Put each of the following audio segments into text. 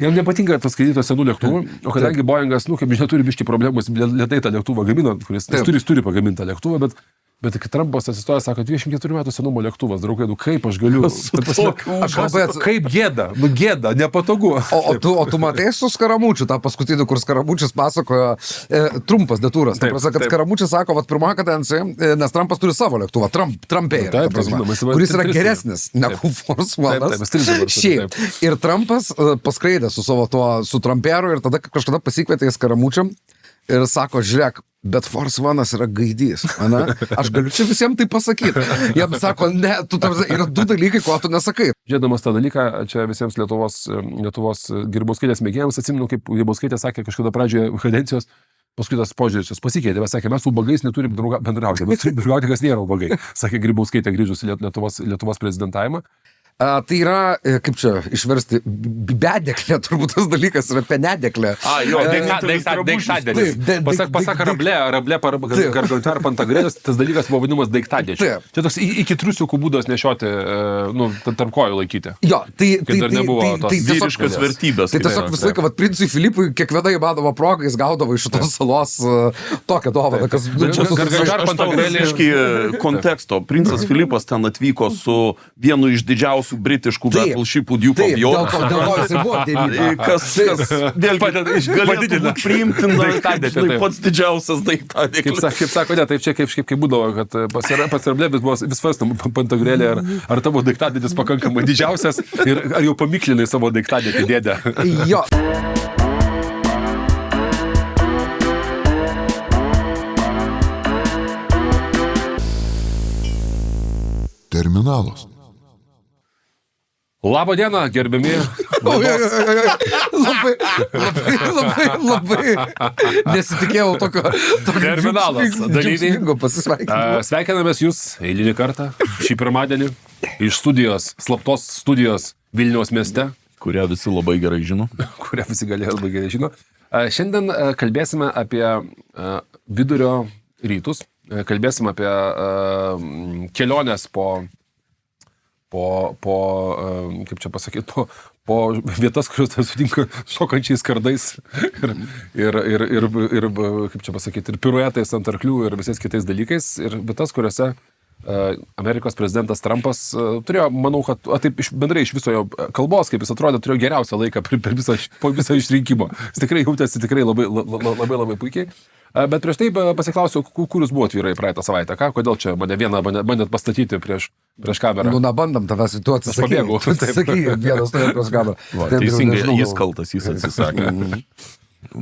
Jam nepatinka tas skaitytos senų lėktuvų, o kadangi Boeingas, kaip žinia, turi biški problemus, lėtai tą lėktuvą gamino, kuris turi pagamintą lėktuvą, bet kai Trumpas atsistoja, sako, 24 metų senumo lėktuvas, draugai, kaip aš galiu? Kaip gėda, nepatogu. O tu matai su Skaramučiu, tą paskutinį, kur Skaramučius pasakojo, trumpas detūras. Kad Skaramučius sako, pirmoje kadencijoje, nes Trumpas turi savo lėktuvą, Trumpėje, kuris yra geresnis negu Force One'as. Šiaip. Ir Trumpas paskraidė su Trumpėru ir tada kažkada pasikvietė į Skaramučiam ir sako, žiūrėk, bet Force One'as yra gaidys. Aš galiu čia visiems tai pasakyti. Jam sako, ne, yra du dalykai, ko tu nesakai. Žiūrėdamas tą dalyką, čia visiems Lietuvos Grybauskaitės mėgėjams atsimenu, kaip Grybauskaitė sakė kažkada pradžioje kadencijos, paskui tas požiūris jos pasikeitė, bet sakė, mes su ubagais neturim bendrauti, mes turim bendrauti, kas nėra ubagai, sakė Grybauskaitė grįžus į Lietuvos prezidentavimą. Tai yra, kaip čia išversti, bedeklė, turbūt tas dalykas yra penedeklė. Daiktadėlis. Pasak Rablė Gargantar Pantagridas, tas dalykas buvo vadinamas daiktadėčiu. Čia toks iki triusiukų būdas nešioti, tarp kojų laikyti. Jo, tai dar nebuvo tos vyriškas vertybės. Tai tiesiog visą laiką, princui Filipui kiekviena įmanoma proga jis gaudavo iš šitos salos tokią dovaną, kas... Aš tau visiškai konteksto. Princas Filipas ten atvyko su vienu iš didžiausių britiškų battleshipų Duke of York. Dėl to jis ir buvo tėvynė. Kas vėlgi galėtų būti priimtina, pats didžiausias daiktadėklis. Kaip sako, ne, taip čia kaip būdavo, kad pats Rablėvis buvo vis svarstam Pantagrielė, ar tavo daiktadėklis pakankamai didžiausias ir ar jau pamiklinai savo daiktadėkį dėdę. Jo. Terminalas. Labą dieną, gerbiami. Labai nesitikėjau tokio Terminalas dalyviai. Sveikinamės jūs eilinį kartą šį pirmadienį iš studijos, slaptos studijos Vilniaus mieste. Kurią visi labai gerai žino. Kurią visi labai gerai žino. Šiandien kalbėsime apie vidurio rytus. Kalbėsime apie keliones kaip čia pasakyti, po vietas, kurios sutinka šokančiais kardais ir kaip čia pasakyti, ir piruetais ant arklių ir visais kitais dalykais. Ir vietas, kuriuose Amerikos prezidentas Trumpas turėjo, manau, kad taip bendrai iš viso jo kalbos, kaip jis atrodė, turėjo geriausią laiką po visą išrinkimo. Jis tikrai jautėsi labai puikiai. Bet prieš tai pasiklausiau, kur jūs buvot vyrai praeitą savaitę, kodėl čia mane vieną bandėt pastatyti prieš kamerą. Nebandam tavęs, tu atsisakai. Tu atsisakai, vienas nuėjo prieš kamerą. Teisingai, jis kaltas, jis atsisakė.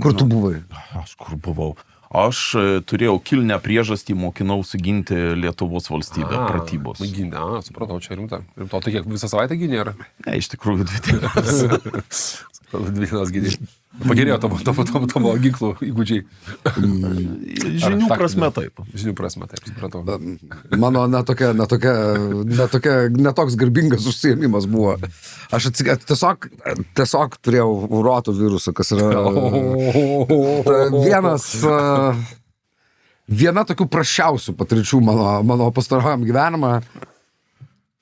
Kur tu buvai? Aš kur buvau? Aš turėjau kilnę priežastį, mokinausi ginti Lietuvos valstybę, pratybos. Supratau, čia rimta. Tai kiek visą savaitę gynė, ar? Ne, iš tikrųjų 2 dienas. 2 dienas gynė. Pagerėjo tavo ginklų įgūdžiai. Žinių prasme taip. Žinių prasme taip, supratau. Mano netoks garbingas užsiėmimas buvo. Aš tiesiog turėjau roto virusą, kas yra viena tokių prasčiausių patirčių mano pastarajam gyvenimą.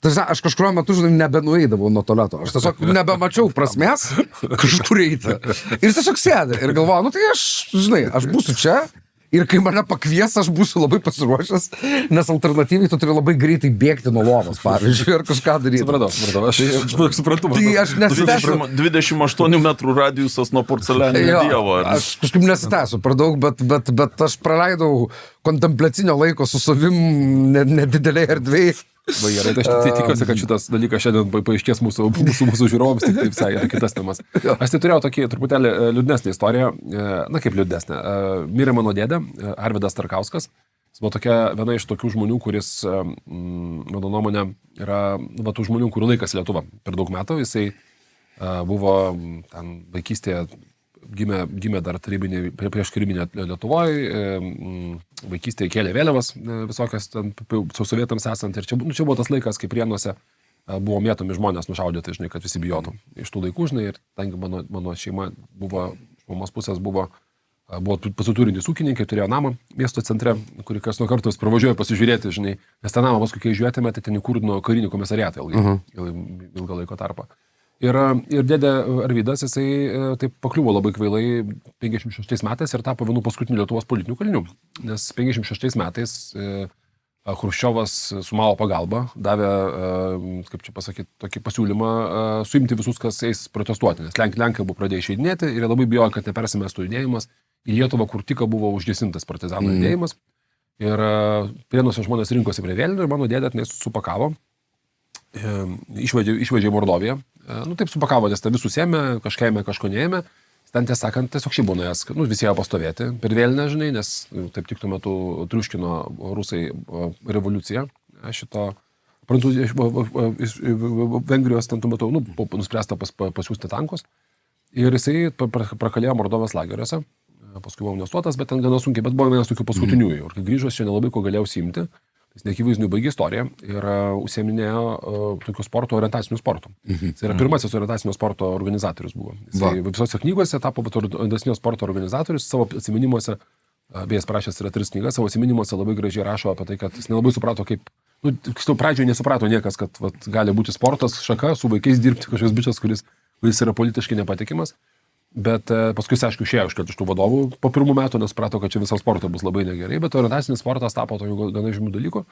Aš kažkurio metu, nebenueidavau nuo tualeto. Aš tiesiog nebemačiau prasmės kažkur eiti. Ir tiesiog sėdė ir galvoju, tai aš būsiu čia ir kai mane pakvies, aš būsiu labai pasiruošęs, nes alternatyviai tu turi labai greitai bėgti nuo lovos, pavyzdžiui, ir kažką daryti. Supratau. Aš suprantu. Tai aš nesitęsiu. 28 metrų radijusas nuo porcelianinio dievo. Aš kažkaip nesitęsiu per daug, bet aš praleidau kontempliacinio laiko su savim nedidelėje erdvėje. Gerai, tai aš tikiuosi, kad šitas dalykas šiandien paaiškės mūsų žiūrovams, taip sakė, apie kitas temas. Aš tai turėjau tokį truputėlį liūdnesnę istoriją, kaip liūdnesnę. Mirė mano dėdė, Arvydas Tarkauskas. Jis buvo viena iš tokių žmonių, kuris, mano nuomonė, yra tų žmonių, kurių laikas Lietuva per daug metų. Jisai buvo ten vaikystėje, gimė dar prieš karinę Lietuvoje, vaikystėje kėlė vėliavas visokias ten sovietams esant. Ir čia buvo tas laikas, kai Prienuose buvo mėtomi žmonės nušaudyti, kad visi bijotų. Iš tų laikų, ir tengi mano šeima buvo, iš mamos pusės buvo pasiturintys ūkininkai, turėjo namą miesto centre, kurį kas nuo kartos pravažiuoja pasižiūrėti, nes tą namą paskui, kai žiūrėtume, tai ten įkurdino karinį komisariatą ilgą laiko tarpą. Ir dėdė Arvydas, jisai taip pakliuvo labai kvailai 56 metais ir tapo vienu paskutiniu Lietuvos politinių kalinių. Nes 56 metais Chruščiovas su Mao pagalba davė, kaip čia pasakyti, tokį pasiūlymą suimti visus, kas eis protestuoti. Nes Lenkai buvo pradėję išeidinėti ir labai bijojo, kad nepersimestų judėjimas į Lietuvą, kur tik buvo užgesintas partizanų judėjimas. Ir Prienuose žmonės rinkosi prie vėlinių ir mano dėdė tenais supakavo. Išvežė į Mordoviją. Taip supakavo, nes tą visus ėmė, kažko neėmė. Ten tiesą sakant, tiesiog šiaip buvo nuėjęs, visi ėjo pastovėti per vėlinę, žinai, nes taip tik tuo metu triuškino rusai revoliuciją. Šito Vengrijos ten tuo metu nuspręsta pasiūsti tankus. Ir jisai prakalėjo Mordovijos lageriuose. Paskui buvo amnestuotas, bet ten gana sunkiai, bet buvo vienas tokių paskutiniųjų. Ir kai grįžęs čia nelabai ko galėjau užsiimti. Jis neakivaizdinių baigė istoriją ir užsieminėjo tokių sporto orientacinių sportų. Jis yra pirmasis orientacinio sporto organizatorius buvo. Jis visose knygose tapo orientacinio sporto organizatorius, savo atsiminimuose, beje, parašęs yra 3 knygas, savo atsiminimuose labai gražiai rašo apie tai, kad jis nelabai suprato, kaip, pradžioje nesuprato niekas, kad gali būti sportas, šaka, su vaikais dirbti kažkoks bičias, kuris yra politiškai nepatikimas. Bet paskui, aišku, išėjo iš tų vadovų po 1 metų, nes suprato, kad čia visas sportas bus labai negerai, bet orientacinis sportas tapo tokiu gana žymių dalykų.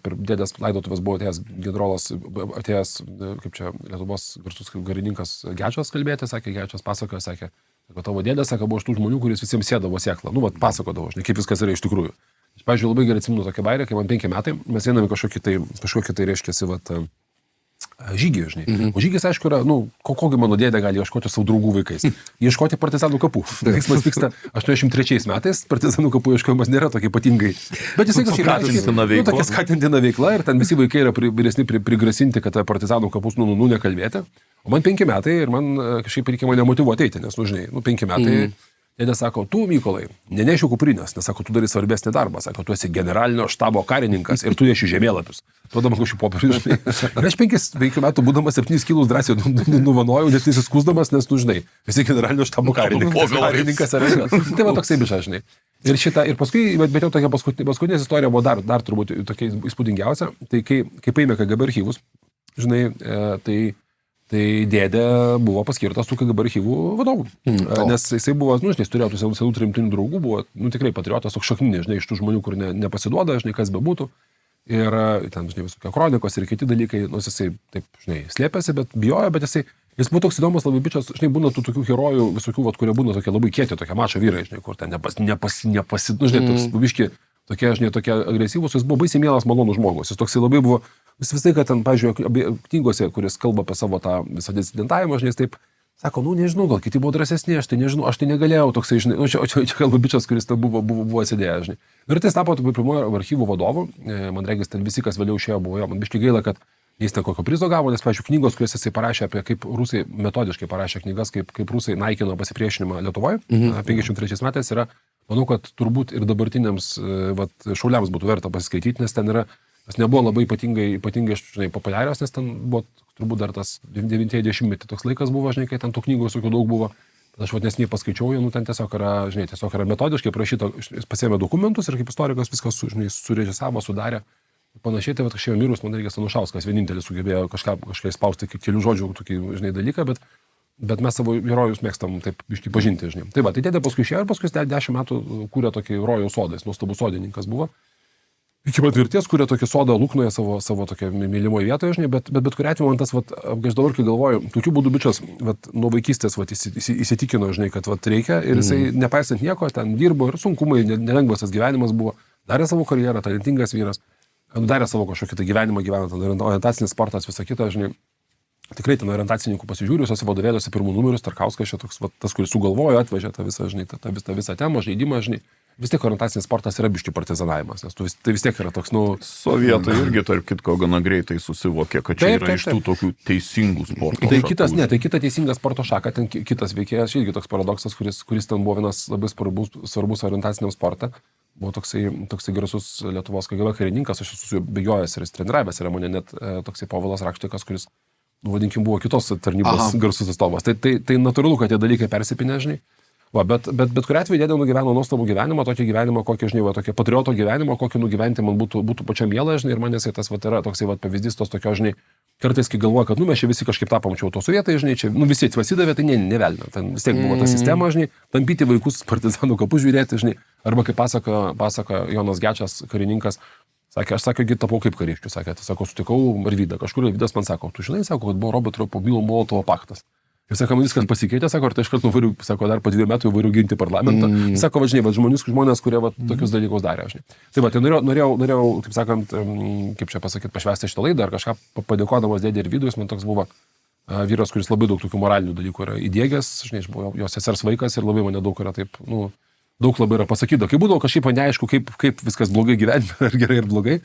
Per dėdės laidotuvės buvo atėjęs generolas, kaip čia, Lietuvos garsus karininkas Gečas kalbėti, sakė, Gečas pasakojo, sakė, kad tavo dėdės, buvo iš tų žmonių, kuris visiems sėdavo sėklą. Pasakodavo, žinai, kaip viskas yra iš tikrųjų. Aš, pavyzdžiui, labai gerai atsimenu tokią bairę, kai man 5 metai, mes einame kažkokį tai reiškiasi, žygį, žinai. O žygis, aišku, yra, kogi mano dėdė gali ieškoti savo draugų vaikais. Ieškoti partizanų kapų. Veiksmas vyksta 83 metais, partizanų kapų ieškojimas nėra tokia ypatingai. Bet jisai tokia skatintina veikla ir ten visi vaikai yra vyresni prigrasinti, kad partizanų kapus nekalbėti. O man 5 metai ir man kažkaip reikia mane motyvuoti eiti, nes, žinai, 5 metai. Dėdė sako, tu, Mykolai, nenešiu kuprinės, nes sako, tu darai svarbesnį darbą, sako, tu esi generalinio štabo karininkas ir tu neši žemėlapius. Duodamas kažkokį popierių, žinai. Ir aš 5 metų būdamas 7 kilus drąsiai nuvanojau, nes įsiskusdamas, nes, žinai, esi generalinio štabo karininkas. Tai va toksai bišas, žinai. Ir paskui, bet jau tokia paskutinė istorija buvo dar turbūt tokia įspūdingiausia. Tai kai paėmė KGB archyvus, žinai, tai dėdė buvo paskirtas tų KGB archyvų vadovų. Nes jisai buvo, žinai, turėjo tų senų tremtinių draugų, buvo, tikrai patriotas, toks šakninis, žinai, iš tų žmonių, kur nepasiduoda, žinai, kas bebūtų. Ir ten, žinai, visokie kronikos ir kiti dalykai, jisai, taip, žinai, slėpėsi, bet bijojo, bet jis buvo toks įdomus labai bičias, žinai, būna tų tokių herojų, visokių, kurie būna tokie labai kieti, tokie mačo vyrai, žinai, kur ten žinai, toks biški, tokie agresyvūs, jis buvo baisiai mielas, malonus žmogus. Jis toksai labai buvo, visai, kad ten, pavyzdžiui, knygose, kuris kalba apie savo tą visą disidentavimą, žinai, taip, sako, nežinau, gal kiti buvo drąsesni, aš tai nežinau, aš tai negalėjau, toksai, žinai, čia kalba bičias, kuris ten buvo sėdėjęs, žinai. Ir tai tapo pirmojo archyvų vadovu, man regis, ten visi, kas vėliau išėjo, buvo jo, man biškai gaila, kad jis ten kokio prizo gavo, nes, pavyzdžiui, knygos, kurias jisai parašė apie kaip rusai, metodiškai parašė knygas, kaip rusai naikino pasipriešinimą Lietuvoje, 53 metais yra, manau, kad turbūt ir dabartiniams šauliams būtų verta pasiskaityti, nes ten yra, nes nebuvo labai ypatingai, žinai, populiarios, nes ten buvo turbūt dar tas 90-metį toks laikas buvo, žinai, kai ten tų knygų visokių daug buvo. Bet aš nesniai paskaičiau, ten tiesiog yra metodiškai prašyta, pasiėmė dokumentus ir kaip istorikas viskas, žinai, surežisavo, sudarė. Panašiai, tai kažkaip mirus, man reikia Anušauskas vienintelis sugebėjo kažką spausti kelių žodžių tokį, žinai, dalyką, bet mes savo herojus mėgstam taip biškį pažinti, žinai. Tai va, tai dėdė paskui išėjo ir paskui 10 metų kūrė tokį rojaus sodą, jis nuostabus sodininkas buvo. Iki pat mirties kūrė tokį sodą Luknoje savo tokia mylimoje vietoje, žinai, bet kuriuo atveju man tas, aš dabar, kai galvoju, tokiu būdu bičias, nuo vaikystės, įsitikino, žinai, kad reikia ir jisai, nepaisant nieko, ten dirbo ir sunkumai, nelengvas tas gyvenimas buvo, darė savo karjerą, talentingas vyras, darė savo kažkokį gyvenimą, orientacinis sportas, visą kitą, žinai. Tikrai ten orientacininkų pasižiūriu, visose vadovėliuose pirmų numerius, Tarkauskas čia toks, tas, kuris sugalvojo, atvežė tą visą, žinai, tą visą temą, žaidimą, žinai. Vis tiek orientacinis sportas yra biškių partizanavimas, nes tai vis tiek yra toks, Sovietai irgi, tarp kitko, gana greitai susivokė, kad čia yra iš tų tokių teisingų sporto šakų. Tai kita teisinga sporto šaka, ten kitas veikėjas, irgi toks paradoksas, kuris ten buvo vienas labai svarbus orientaciniam sportą. Buvo toksai garsus Lietuvos KGB karininkas, aš esu bėgiojęs ir jis treniravęs, yra mane net toksai Povilas Rakštikas, kuris, vadinkim, buvo kitos tarnybos garsus atstovas. Tai natūralu, kad tie dalykai persipinė, žinai. Va, bet kuriuo atveju dėdė nugyveno nuostabų gyvenimą, tokį gyvenimą, kokį, žinai, tokį patrioto gyvenimą, kokį nugyventi man būtų pačiam mielą, žinai, ir man jisai tas yra toksai pavyzdys tos tokio, žinai, kartais, kai galvoja, kad, mes čia visi kažkaip tapom čia to sovietai, žinai, čia, visi atvasidavė, tai nevelnio. Ten vis tiek buvo ta sistema, žinai, tampyti vaikus partizanų kapus žiūrėti, žinai, arba kaip pasako Jonas Gečas, karininkas, sakė, aš tapau kaip kariškiu, sakė, sutikau Arvydą, kažkur Arvydas man sako, tu žinai, sako, kad buvo Roberto-Molotovo paktas. Ir sako, man viskas pasikeitė, sako, ar tai iškart nuvariu, sako, dar po 2 metų jau variu ginti parlamentą. Sako, žinai, žmonės, kurie tokius dalykus darė, žinai. Tai tai norėjau, taip sakant, kaip čia pasakyti, pašvęsti šitą laidą, ar kažką padėkodamas dėdė Arvydui, man toks buvo vyras, kuris labai daug tokių moralinių dalykų yra įdėgęs, žinai, aš buvau jos sesers vaikas ir labai mane daug yra taip, daug labai yra pasakyta. Kai būdavo kažkaip neaišku, kaip viskas blogai gyvenime, ar gerai ir blogai.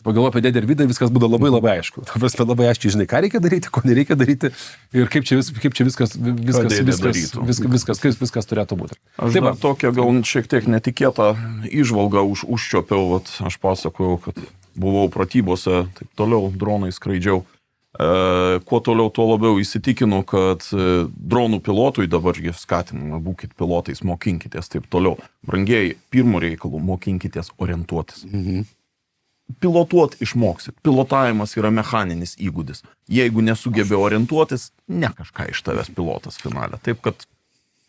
Pagalvoju apie dėdę Arvydą, viskas būdavo labai aišku. Ta prasme, labai aiškiai žinai, ką reikia daryti, ko nereikia daryti ir kaip čia viskas turėtų būti. Aš dar tokią gal šiek tiek netikėtą įžvalgą užčiopiau, aš pasakojau, kad buvau pratybose, taip toliau dronai skraidžiau. Kuo toliau, tuo labiau įsitikinu, kad dronų pilotui dabar skatinama, būkit pilotais, mokinkitės, taip toliau. Brangieji, pirmo reikalų, mokinkitės orientuotis. Pilotuot išmoksit. Pilotavimas yra mechaninis įgūdis. Jeigu nesugebė orientuotis, ne kažką iš tavęs pilotas finale. Taip, kad...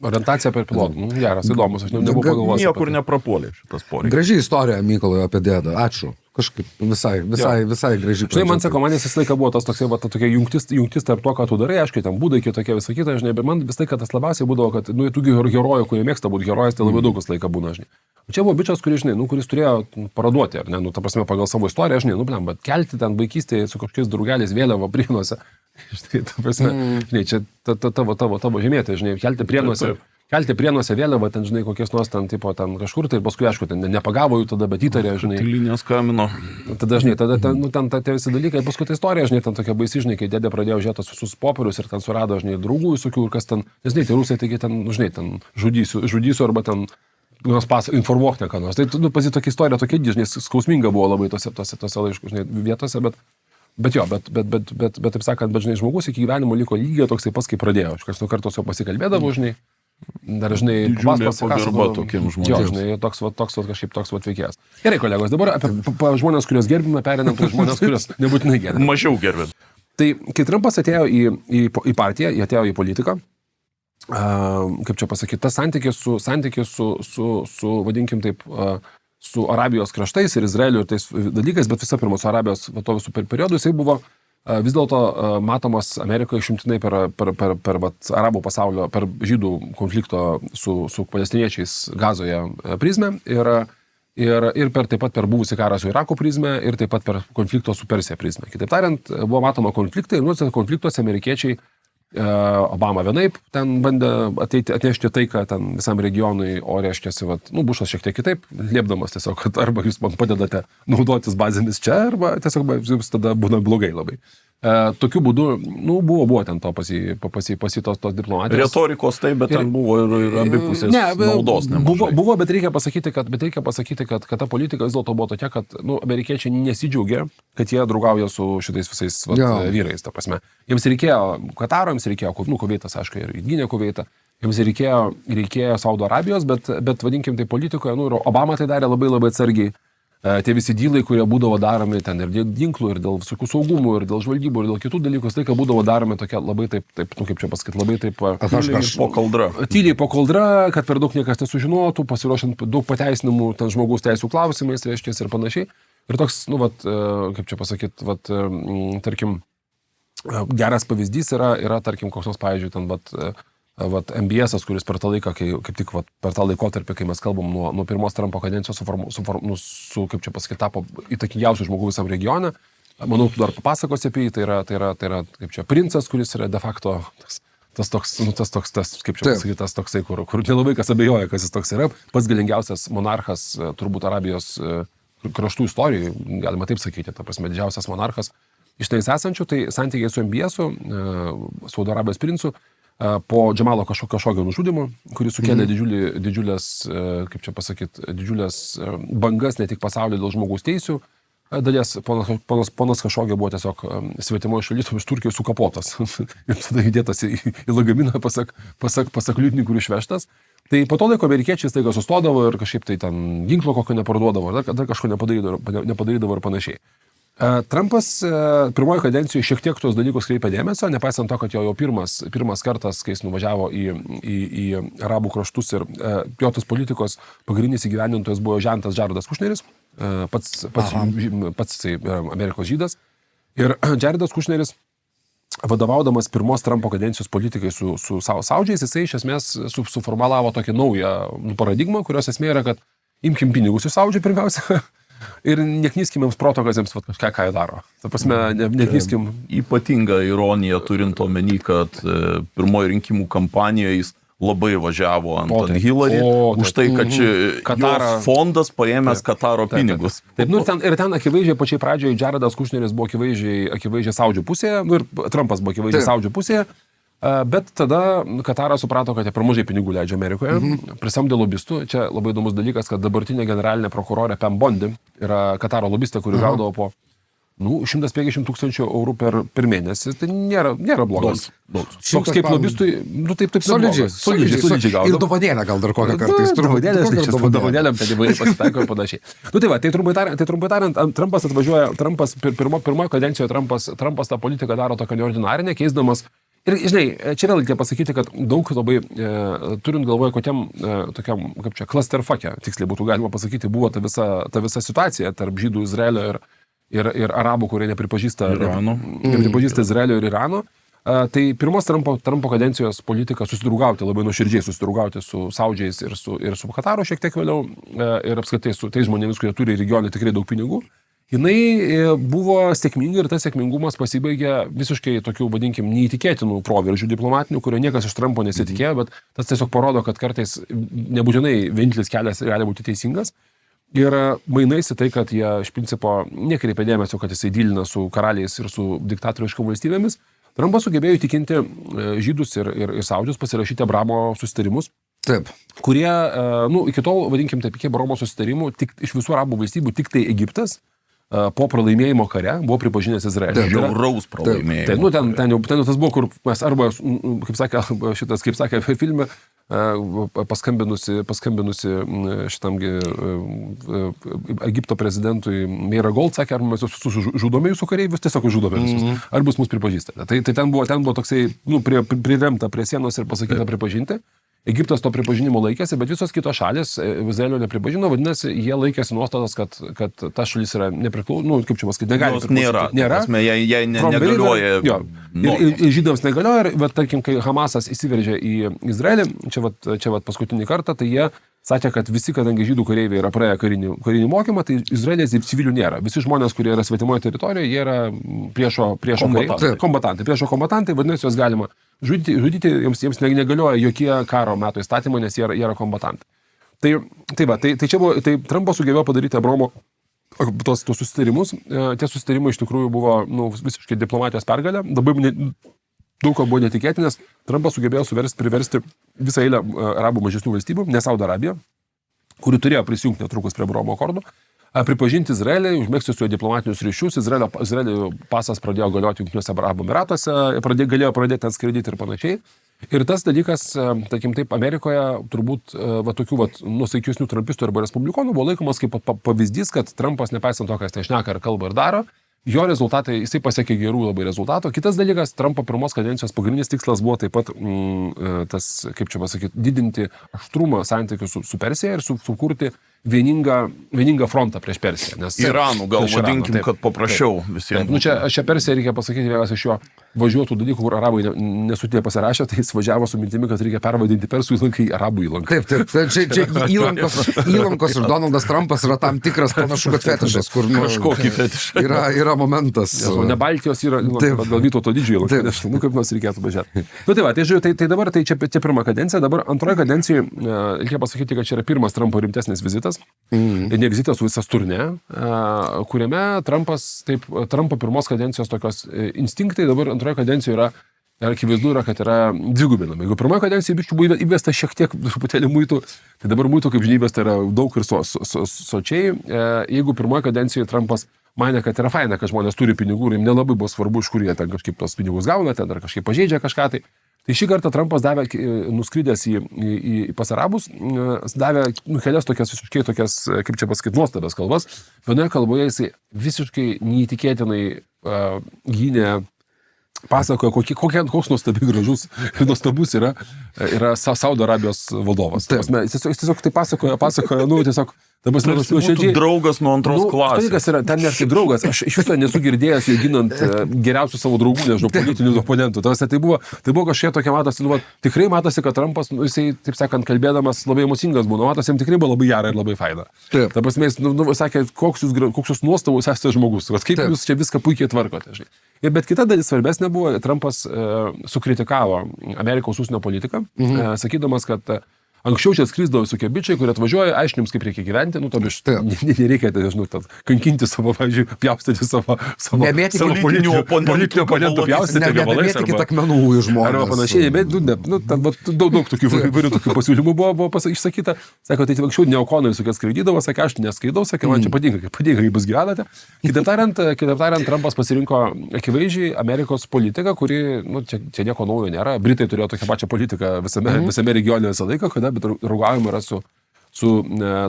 Orientacija per pilotą. Geras, įdomus, aš nebuvau pagalvojęs. Niekur neprapuolė šitas poreikis. Graži istorija, Mykolai, apie dėdą. Ačiū. Kažkaip visai graži. Žinai, man sako, manęs visą laiką buvo tas toksai, tokia jungtis tarp to, ką tu darai, aišku, ten būdai kitokie visą kitą, žinai, bet man visą laiką tas labiausiai būdavo, kad, tų herojų, kurie mėgsta būti herojais, tai labai daug visą laiką būna, žinai. O čia buvo bičias, kuris, žinai, kuris turėjo paraduoti, ar ne, ta prasme, pagal savo istoriją, žinai, bet kelti ten vaikystėje su kažkokiais draugeliais vėliava Prienuose. Žinai, ta prasme, žinai, čia tavo žemėtė, žinai, kelti Prienuose vėliavą, ten, žinai, kokies nors ten, tipo, ten kažkur, tai paskui, aišku, ten nepagavo jų tada, bet įtarė, žinai. Linijos kamino. Tada, žinai, ten tie visi dalykai, paskui ta istorija, žinai, ten tokia baisi, žinai, kai dėdė pradėjo žiūrėti visus popierius ir ten surado, žinai, draugų visokių, ir kas ten, žinai, tai rusai, taigi ten, žinai, ten žudysiu arba ten informuok ne ką nors. Tai, pasi tokia istorija, tokia, žinai, skausminga buvo labai tose laiškų, žinai, vietose, bet taip sakant, bet, žinai, žmogus iki gyvenimo liko lygiai toksai pas, kaip pradėjo. Aš kas nuo karto su juo pasikalbėdavau, žinai, dar, žinai, pagarba tokiem žmonėms. Jo, žinai, toks veikėjas. Gerai, kolegos, dabar apie žmonės, kuriuos gerbime, perinam prie žmonės, kuriuos nebūtinai gerbime. Mažiau gerbime. Tai, kai Trumpas atėjo į partiją, atėjo į politiką, kaip čia pasakyti, tas santykis su vadinkim taip, su Arabijos kraštais ir Izraeliu ir tais dalykais, bet visą pirma su Arabijos to visų periodu, jisai buvo vis dėlto matomas Amerikoje išimtinai per arabų pasaulio, per žydų konflikto su palestiniečiais Gazoje prizmę ir taip pat per buvusį karą su Irako prizmę ir taip pat per konflikto su Persija prizmę. Kitaip tariant, buvo matoma konfliktai ir nuo konfliktuose amerikiečiai Obama vienaip ten bandė atnešti taiką ten visam regionui, o reiškiasi, Bušas šiek tiek kitaip, liepdamas tiesiog, kad arba jūs man padedate naudotis bazėmis čia, arba tiesiog jums tada būna blogai labai. Tokiu būdu, buvo ten to pasi tos diplomatijos. Retorikos taip, bet ten buvo ir abipusės naudos nemažai. Buvo, bet reikia pasakyti, kad ta politika vis dėlto buvo tokia, kad amerikiečiai nesidžiaugia, kad jie draugauja su šitais visais vyrais, ta prasme. Jiems reikėjo Kataro, jiems reikėjo, Kuveitas, aišku, ir gynė Kuveitą, jiems reikėjo Saudo Arabijos, bet vadinkim tai politikoje, ir Obama tai darė labai labai atsargiai. Tie visi dylai, kurie būdavo daromi ten ir dėl ginklų, ir dėl visokių saugumų, ir dėl žvalgybų, ir dėl kitų dalykų, tai būdavo daromi tokia labai taip, kaip čia pasakyti, labai taip... po kaldra. Tyliai po kaldra, kad per daug niekas nesužinotų, pasiruošiant daug pateisinimų ten žmogaus teisų klausimais, reiškia, ir panašiai. Ir toks, kaip čia pasakyti, tarkim, geras pavyzdys yra tarkim, koks nors, pavyzdžiui, ten, MBS-as, kuris per tą laiką, kaip tik per tą laikotarpį, kai mes kalbam nuo pirmos Trumpo kadencijos kaip čia pasakyti, tapo įtakingiausių žmogų visam regione. Manau, tu dar papasakosi apie jį, tai yra, kaip čia, princas, kuris yra de facto tas toks, kaip čia pasakyti, tas toksai, kur nelabai kas abejoja, kas jis toks yra. Pats galingiausias monarchas, turbūt Arabijos kraštų istorijų, galima taip sakyti, ta prasme, didžiausias monarchas iš tais esančių, tai santykiai su MBS-u, Saudo Arabijos princu, po Džamalo Kašogio nužudimo, kuris sukėlė didžiulės, kaip čia pasakyti, didžiulės bangas ne tik pasaulyje dėl žmogaus teisių. Dalies ponas Kašogio buvo tiesiog svetimoje šalyje iš Turkijos sukapotas ir tada įdėtas į lagaminą pasak liudininkų išvežtas. Tai po to laiko amerikiečiai staiga sustodavo ir kažkaip tai ten ginklo kokio neparduodavo, dar kažko nepadarydavo ir panašiai. Trumpas pirmojo kadencijoje šiek tiek tuos dalykus kreipė dėmesio, nepaisant to, kad jo pirmas kartas, kai jis nuvažiavo į arabų kraštus ir jo tos politikos pagrindinis įgyvendintojas buvo žentas Jaredas Kušneris, pats Amerikos žydas. Ir Jaredas Kušneris, vadovaudamas pirmos Trumpo kadencijos politikai su saudžiais, jisai iš esmės suformalavo tokią naują paradigmą, kurios esmė yra, kad imkim pinigus iš saudžių pirmiausia ir neknyskim jiems proto, kas jiems kažką, ką jie daro. Ta prasme, neknyskim. Ypatinga ironija turint omeny, kad pirmoji rinkimų kampanijoje jis labai važiavo ant Hillary už tai, kad jos fondas paėmęs Kataro pinigus. Taip, ir ten akivaizdžiai pačiai pradžioje Jaredas Kušneris buvo akivaizdžiai saudžių pusėje, ir Trumpas buvo akivaizdžiai saudžių pusėje, bet tada Kataras suprato, kad jie per mažai pinigų leidžia Amerikoje, prisamdė lobistų. Čia labai įdomus dalykas, kad dabartinė generalinė prokurorė Pam Bondi yra Kataro lobistė, kuri gaudavo po 150 000 eurų per mėnesį. Tai nėra blogas. Toks kaip lobistui, taip solidžiai gaudavo. Ir dovanėlę gal dar kokią kartais. Dovanėlėm ten įvairiai pasitaiko ir panašiai. Tai va, tai trumpai tariant, Trumpas atvažiuoja, pirmojo kadencijoje Trumpas tą politiką daro tokią neordinarinę, keisdamas. Ir, žinai, čia vėl reikia pasakyti, kad daug labai, turint galvoje, kokiam tokiam, kaip čia, clusterfuck'e, tiksliai būtų galima pasakyti, buvo ta visa situacija tarp žydų Izraelio ir arabų, kurie nepripažįsta Izraelio ir Irano. Tai pirmos Trumpo kadencijos politika labai nuoširdžiai susidraugauti su saudžiais ir su Kataru šiek tiek vėliau ir apskritai su tais žmonėmis, kurie turi regione tikrai daug pinigų. Jinai buvo sėkminga ir tas sėkmingumas pasibaigė visiškai tokių, vadinkim, neįtikėtinų proveržių diplomatinių, kurio niekas iš Trumpo nesitikėjo, bet tas tiesiog parodo, kad kartais nebūtinai vienintelis kelias gali būti teisingas. Ir mainais į tai, kad jie iš principo nekreipė dėmesio, kad jisai dylina su karaliais ir su diktatoriškom valstybėmis, Trumpas sugebėjo įtikinti žydus ir saudžius pasirašyti Abramo susitarimus. Taip. Kurie, iki tol, vadinkim taip, iki Abramo susitarimų, tik iš visų arabų valstybių tik tai Egiptas po pralaimėjimo kare buvo pripažinęs Izraelį. Žiauraus pralaimėjimo. Ten jau tas buvo, kur mes arba, kaip sakė filme, paskambinusi šitam Egipto prezidentui Meira Gold, sakė, ar mes žudome jūsų kareivius, tiesiog žudome visus, ar bus mus pripažįstate. Tai ten buvo toksai, priremta prie sienos ir pasakyta pripažinti. Egiptas to pripažinimo laikėsi, bet visos kitos šalis Izraelio nepripažino, vadinasi, jie laikėsi nuostatos, kad ta šalis yra nepriklausoma, kaip čia pasakyti, negali priklausyti. Nėra. Jai negalioja. Ir žydams negalioja, bet tarkim, kai Hamasas įsiveržė į Izraelį, čia paskutinį kartą, tai jie sakė, kad visi, kadangi žydų kareiviai yra praėję karinį mokymą, tai Izraelės ir civilių nėra. Visi žmonės, kurie yra svetimoje teritorijoje, jie yra priešo kombatantai, vadinasi, juos galima žudyti, jiems negalioja jokie karo metų įstatymai, nes jie yra kombatantai. Tai čia buvo, tai Trumpas sugebėjo padaryti Abramo tos susitarimus. Tie susitarimai iš tikrųjų buvo visiškai diplomatijos pergalė. Daug ko buvo netikėti, nes Trumpas sugebėjo priversti visą eilę arabų mažesnių valstybių, ne Saudo Arabija, kuri turėjo prisijungti netrukus prie Abramo akordo, pripažinti Izraelį, užmegzti su juo diplomatinius ryšius. Izraelio pasas pradėjo galioti Jungtiniuose Arabų Emyratuose, galėjo pradėti ten skraidyti ir panašiai. Ir tas dalykas, tarkim taip, Amerikoje turbūt tokių nusaikiusnių trumpistų arba respublikonų buvo laikomas kaip pavyzdys, kad Trumpas, nepaisant to, kas nešneka ir kalba ir daro, jo rezultatai, jisai pasiekė gerų labai rezultatų. Kitas dalykas, Trumpo pirmos kadencijos pagrindinis tikslas buvo taip pat tas, kaip čia pasakyti, didinti aštrumą santykių su Persija ir sukurti vieningą frontą prieš Persiją. Nes Iranų, gal vadinkim, kad paprasčiau visiems. Čia Persija reikia pasakyti, vienas iš jo važiuotų dalykų, kur arabai nesutinė pasirašė, tai jis važiavo su mintimi, kad reikia pervadinti Persų įlanką į Arabų įlanką. Taip. Čia įlankos ir Donaldas Trumpas yra tam tikras panašu, kad fetišas, kur kažkokį fetišą. Yra momentas. Ne Baltijos yra, gal Vytauto didžiojo įlanką, kaip nors reikėtų važiuoti. Tai dabar, tai čia pirma kadencija, dabar antroje kadencijoje, reikia pasakyti, kad čia yra pirmas Trumpo rimtesnis vizitas. Ne vizitas su visas turnė, kuriame Trumpo pirmos kadencijos tokios instinktai dabar antroje kadencijoje yra akivaizdu, kad yra dvigubinami. Jeigu pirmoje kadencijoje biškių buvo įvesta šiek tiek truputėlį muitų, tai dabar muitų kaip žinia įvesta yra daug ir sočiai. Jeigu pirmoje kadencijoje Trumpas manė, kad yra faina, kad žmonės turi pinigų ir jiems nelabai buvo svarbu, iš kur jie ten kažkaip tos pinigus gauna, ten ar kažkaip pažeidžia kažką, Tai šį kartą Trumpas davė, nuskridęs į pas arabus, davė kelias tokias visiškai tokias, kaip čia pasakyti, nuostabias kalbas. Vienoje kalboje jisai visiškai neįtikėtinai gynė, pasakoja, koks nuostabi gražus ir nuostabus yra Saudo Arabijos valdovas. Jis tiesiog tai pasakoja, tiesiog dabar būtų draugas nuo antros klasės. Tai yra, ten net kaip draugas, aš iš viso nesu girdėjęs jo ginant geriausių savo draugų, nežinau, politinių oponentų. Tai buvo kažkiek tokia matosi, tikrai matosi, kad Trumpas, jisai, taip sakant, kalbėdamas labai emocingas buvo, matosi, jam tikrai buvo labai gera ir labai faina. Ta prasme, jis sakė, koks jūs nuostabus esate žmogus, kaip jūs čia viską puikiai tvarkote. Bet kita dalis svarbesnė buvo, Trumpas sukritikavo Amerikos užsienio politiką, sakydamas, kad anksčiau čia skrisdavo visokie bičiai, kurie atvažiuoja, aiškinims, kaip reikia gyventi, nereikia, nežinau, kankinti savo, pavyzdžiui, pjaustyti savo politinių oponentų pjaustyti, nemėtykit akmenų į žmonės. Arba panašiai, bet daug tokių pasiūlymų buvo išsakyta. Sako, tai anksčiau neokonai visokie skraidydavo, sakė, aš neskaidau, sakė, man čia patinka, kaip bus gyvenate. Kitaip tariant, Trumpas pasirinko akivaizdžiai Amerikos politiką, kuri, čia nieko naujo nėra. Britai turėjo tokią pačią politiką visame regione visą laiką, kada bet raugaujama yra su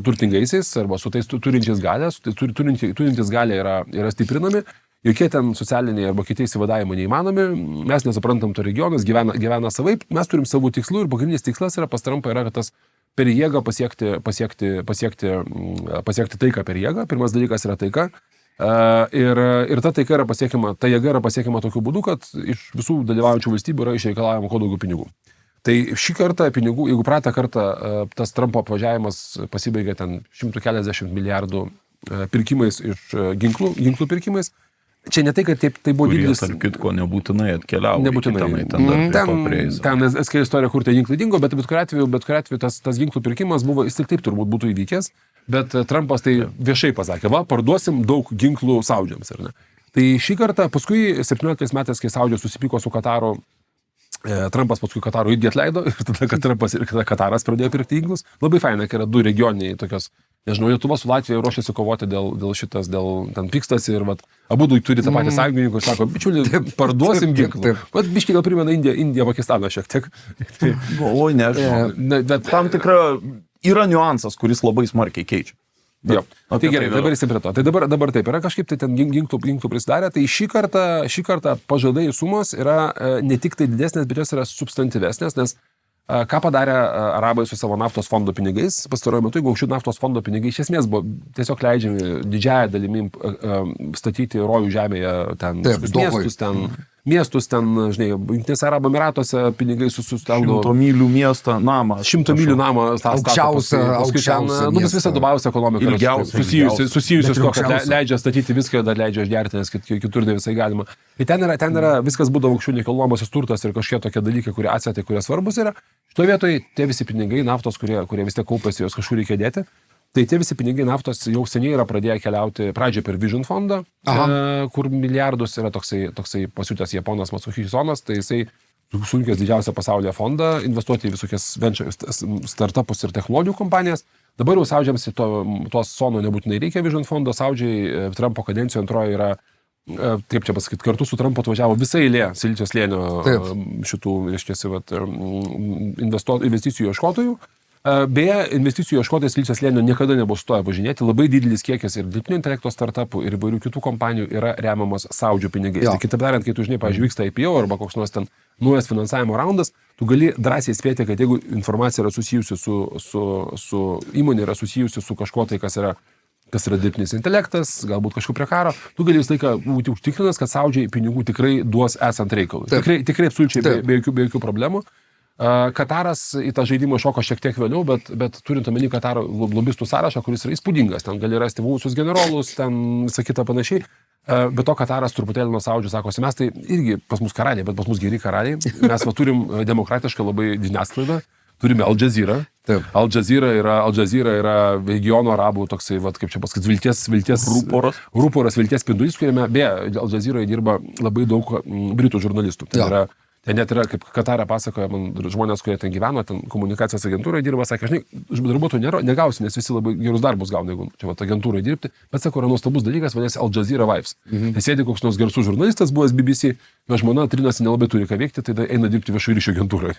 turtingaisiais arba su tais turinčiais galę, turintys galę yra stiprinami, jokie ten socialiniai arba kiti įsivadavimai neįmanomi, mes nesuprantam to regionas, gyvena savaip, mes turim savų tikslų ir pagrindinis tikslas yra pas Trumpą yra, kad tas per jėgą pasiekti taiką per jėgą. Pirmas dalykas yra taika. Ir ta taika yra pasiekiama, ta jėga yra pasiekiama tokiu būdu, kad iš visų dalyvaujančių valstybių yra išreikalavimo kuo daugiau pinigų. Tai šį kartą pinigų, jeigu praeitą kartą tas Trumpo apvažiavimas pasibaigė ten 140 milijardų pirkimais iš ginklų pirkimais, čia ne tai, kad tai buvo didelis... Tarp kitko nebūtinai atkeliavo. Nebūtinai. Ten atskira istorija, kur tie ginklai dingo, bet kuriuo atveju tas ginklų pirkimas buvo, jis taip turbūt būtų įvykęs, bet Trumpas tai viešai pasakė, parduosim daug ginklų saudžiams, ar ne? Tai šį kartą, paskui 17 metais, kai Saudija susipyko su Kataru, Trumpas paskui Katarų irgi atleido ir tada Trumpas ir Kataras pradėjo pirkti ginklus. Labai faina, kai yra du regioniniai tokios, nežinau, Lietuva su Latvija ruošiasi kovoti dėl ten pykstasi ir abu turi tą patį sąjungininkų ir sako, bičiuli, parduosim ginklų. Biškiai gal primena Indiją, Pakistaną šiek tiek. Oi, nežinau. Bet tam tikra yra niuansas, kuris labai smarkiai keičia. Jo. Tai gerai, dabar įsiprieto. Tai dabar taip yra kažkaip tai ten ginklų prisidarė, tai šį kartą pažadai sumos yra ne tik tai didesnės, bet jos yra substantyvesnės, nes ką padarė arabai su savo naftos fondo pinigais pastaruoju metu, jeigu anksčiau naftos fondo pinigai iš esmės buvo tiesiog leidžiami didžiąją dalimi statyti rojų žemėje, miestus ten, žinai, Jungtinėse Arabų Emyratuose pinigai susteldo 100 mylių miestą namą. 100 mylių namą aukščiausia. Visa Dubajos ekonomika susijusi su to, kad leidžia statyti viską, dar leidžia išgerti, nes kitur ne visai galima. Ir ten yra viskas būdavo anksčiau nekilnojamasis turtas ir kažkokie tokie dalykai, kurie atsietai, kurie svarbus yra. Šitoje vietoje tie visi pinigai naftos, kurie vis tiek kaupėsi, jos kažkur reikia dėti. Tai tie visi pinigai naftos jau seniai yra pradėję keliauti pradžią per Vision fondą, kur milijardus yra toksai pasiūtęs Japonas Matsuhiko Sonas, tai jisai sunkęs didžiausią pasaulyje fondą, investuoti į visokias startupus ir technologijų kompanijas. Dabar jau saudžiams tos Sono nebūtinai reikia Vision fondo, saudžiai Trumpo kadencijoje antroji yra, kaip čia pasakyti, kartu su Trumpu atvažiavo visa eilė Silicio slėnio šitų, reiškiasi, investicijų ieškotojų. Beje, investicijų ieškotojai Silicio slėnio niekada nebuvo stoję važinėti, labai didelis kiekis ir dirbtinio intelekto startupų ir įvairių kitų kompanijų yra remiamos saudžių pinigais. Tai kitaip tariant, kai tu žinai, pavyzdžiui, vyksta IPO arba koks nors ten naujas finansavimo raundas, tu gali drąsiai spėti, kad jeigu informacija yra susijusi su įmonė, yra susijusi su kažkuo tai, kas yra dirbtinis intelektas, galbūt kažkur prie karo, tu gali visą laiką būti užtikrinęs, kad saudžiai pinigų tikrai duos esant reikalui. Tikrai absoliučiai be jokių problemų. Kataras į tą žaidimą šoko šiek tiek vėliau, bet turint omeny Kataro lobistų sąrašą, kuris yra įspūdingas, ten gali rasti buvusius generolus, ten visą kitą panašiai. Bet to Kataras truputėlį nuo saudžių sakosi, mes tai irgi pas mus karaliai, bet pas mus geri karaliai. Mes turim demokratišką labai žiniasklaidą, turime Al Jazeera. Al Jazeera yra regiono arabų toksai, kaip čia pasakyti, vilties rūporas, vilties spindulys, kuriame beje Al Jazeeroje dirba labai daug britų žurnalistų. Ten net yra, kaip Katare pasakoja, man žmonės, kurie ten gyveno, ten komunikacijos agentūroje dirba, sakė, žinai, darbuotojų negausi, nes visi labai gerus darbus gauna, jeigu čia vat, agentūroje dirbti, bet sako, yra nuostabus dalykas, vadinasi Al Jazeera Wives. Tai sėdi koks nors garsų žurnalistas, buvęs BBC, jo žmona trinasi nelabai turi ką veikti, tai eina dirbti viešųjų ryšių agentūroje.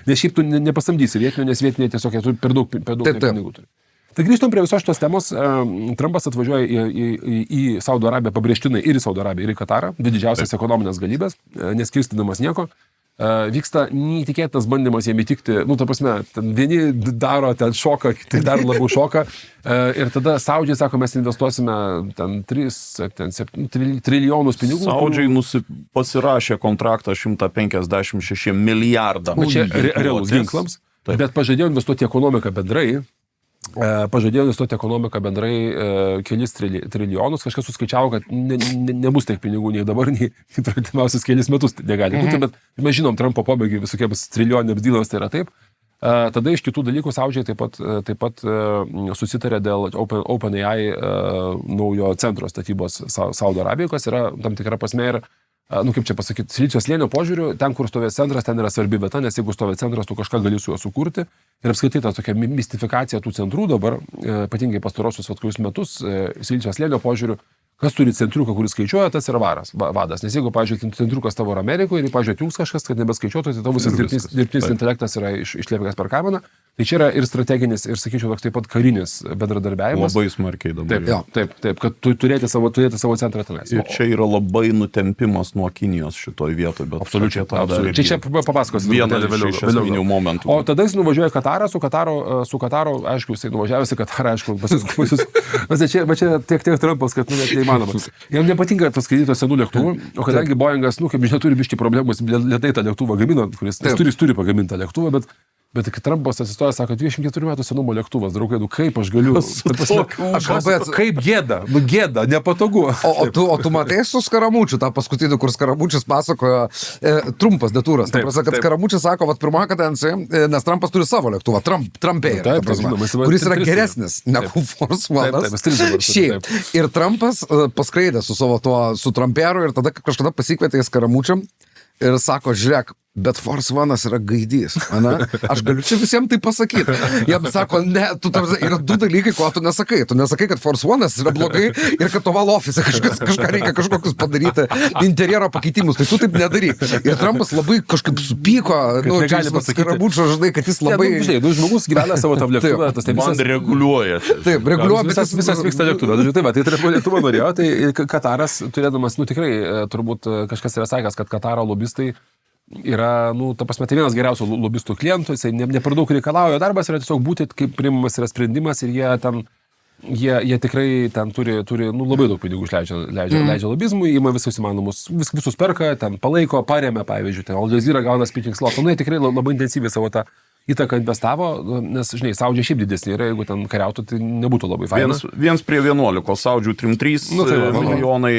Nes šiaip tu nepasamdysi vietinių, nes vietiniai tiesiog per daug pinigų turi. Tai grįžtam prie visos šitos temos. Trumpas atvažiuoja į Saudo Arabiją pabrėžtinai ir į Saudo Arabiją, ir į Katarą, didžiausias ekonominės galybės, neskirstydamas nieko. Vyksta neįtikėtinas bandymas jiem įtikti, ta prasme, vieni daro ten šoką, kiti dar labiau šoką. Ir tada Saudžiai sako, mes investuosime ten 3 trilijonus pinigų. Saudžiai pasirašė kontraktą 156 milijardams. Čia realus ginklams, bet pažadėjo investuoti ekonomiką bendrai. Kelis trilijonus, kažkas suskaičiavo, kad nebus tiek pinigų nei dabar, nei per artimiausius kelis metus negali būti, bet mes žinom, Trumpo pomėgiai visokiems trilijoniniams dylams tai yra taip. Tada iš kitų dalykų Saudžiai taip pat susitarė dėl OpenAI naujo centro statybos Saudo Arabijoje, kas yra tam tikra prasme ir kaip čia pasakyti, Silicio slėnio požiūriu, ten, kur stovė centras, ten yra svarbi vieta, nes jeigu stovė centras, tu kažką gali su juo sukurti. Ir apskaitai ta tokia mistifikacija tų centrų dabar, ypatingai pastarosius atkurius metus, Silicio slėnio požiūriu, kas turi centriuką, kuris skaičiuoja, tas yra vadas. Nes jeigu, pavyzdžiui, centriukas tavo yra Amerikoje ir, pavyzdžiui, atjungs kažkas, kad nebeskaičiuotų, tai tavo visas dirbtinis intelektas yra išlėpęs per kaminą. Tai čia yra ir strateginis, ir, sakyčiau, toks taip pat karinis bendradarbiavimas. Labai smarkiai dabar. Taip, kad tu turėti savo centrą tenais. Ir čia yra labai nutempimas nuo Kinijos šitoj vietoj, bet absoliučiai. Čia papasakosiu vieną iš esminių momentų. O tada jis nuvažiuoja į Katarą, su Kataru, aišku, jisai nuvažiavęs į Katarą, aišku, bet čia tiek Trumpas, kad net neįmanoma. Jam nepatinka paskaitytos senų lėktuvų, o kadangi Boeingas, kaip žinia, turi biškį problemus, lėtai tą lėktuvą gamino, kuris turi pagamintą lėktuvą, bet kai Trumpas atsistoja, sako, 24 metų senumo lėktuvas, draugai, kaip aš galiu? Kaip gėda, nepatogu. O tu matai su Skaramučiu, tą paskutinį, kur Skaramučius pasakojo, Trumpas detūras. Kad Skaramučius sako, pirmą kadenciją, nes Trumpas turi savo lėktuvą, Trumpėje, kuris yra geresnis negu Force One. Šiaip. Ir Trumpas paskraidė su Trumpėru ir tada kažkada pasikvietė į Skaramučiam ir sako, žiūrėk, bet Force One'as yra gaidys, ane? Aš galiu čia visiems tai pasakyti. Jam sako, ne, yra du dalykai, ko tu nesakai. Tu nesakai, kad Force One'as yra blogai ir kad Oval Office kažką reikia kažkokius padaryti interjero pakeitimus, tai tu taip nedaryk. Ir Trumpas labai kažkaip supyko, negali pasakyti. Skaramučio, žinai, kad jis labai... Žinai, žmogus gyvena savo tam lėktuvą, tas taip visas reguliuoja. Taip, reguliuoja, bet visas vyksta lėktuvą. Tai lėktuvą norėjo, tai Kataras, turėdamas, tikrai, turbūt kažkas yra sakęs, kad Kataro lobistai yra, ta prasme, tai vienas geriausių lobistų klientų, jisai ne per daug reikalauja, darbas yra tiesiog būti, kaip priimamas yra sprendimas ir jie tikrai ten turi labai daug pinigų leidžia lobizmui, ima visus įmanomus, visus perka, ten palaiko, paremia, pavyzdžiui, ten Al Jazeera gauna speaking slot, jie tikrai labai intensyviai savo tą įtaką investavo, nes, žinai, Saudžiai šiaip didesnė yra, jeigu ten kariautų, tai nebūtų labai faina. 1:11, Saudžių 3 milijonai,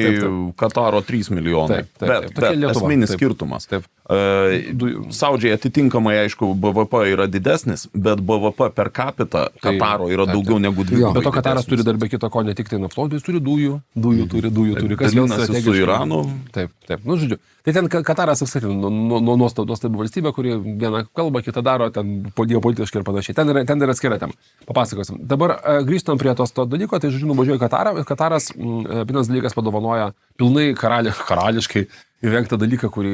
Kataro 3 milijonai. Bet esminis skirtumas. Saudžiai atitinkamai, aišku, BVP yra didesnis, bet BVP per capita Kataro yra daugiau negu 2. Bet to Kataras turi dar be kito ko ne tik tai naftos, bet jis turi dujų turi. Kas dalinasi su Iranu. Taip, žodžiu. Tai ten Kataras apskritai nuostabi valstybė, kuri vieną kalbą, kitą daro, ten geopolitiškai ir panašiai. Ten yra atskira tema. Papasakosim. Dabar grįžtam prie to dalyko, tai žodžiu, nuvažiuoju į Katarą. Kataras, vienas dalykas padovanoja pilnai karališkai įvengtą dalyką, kurį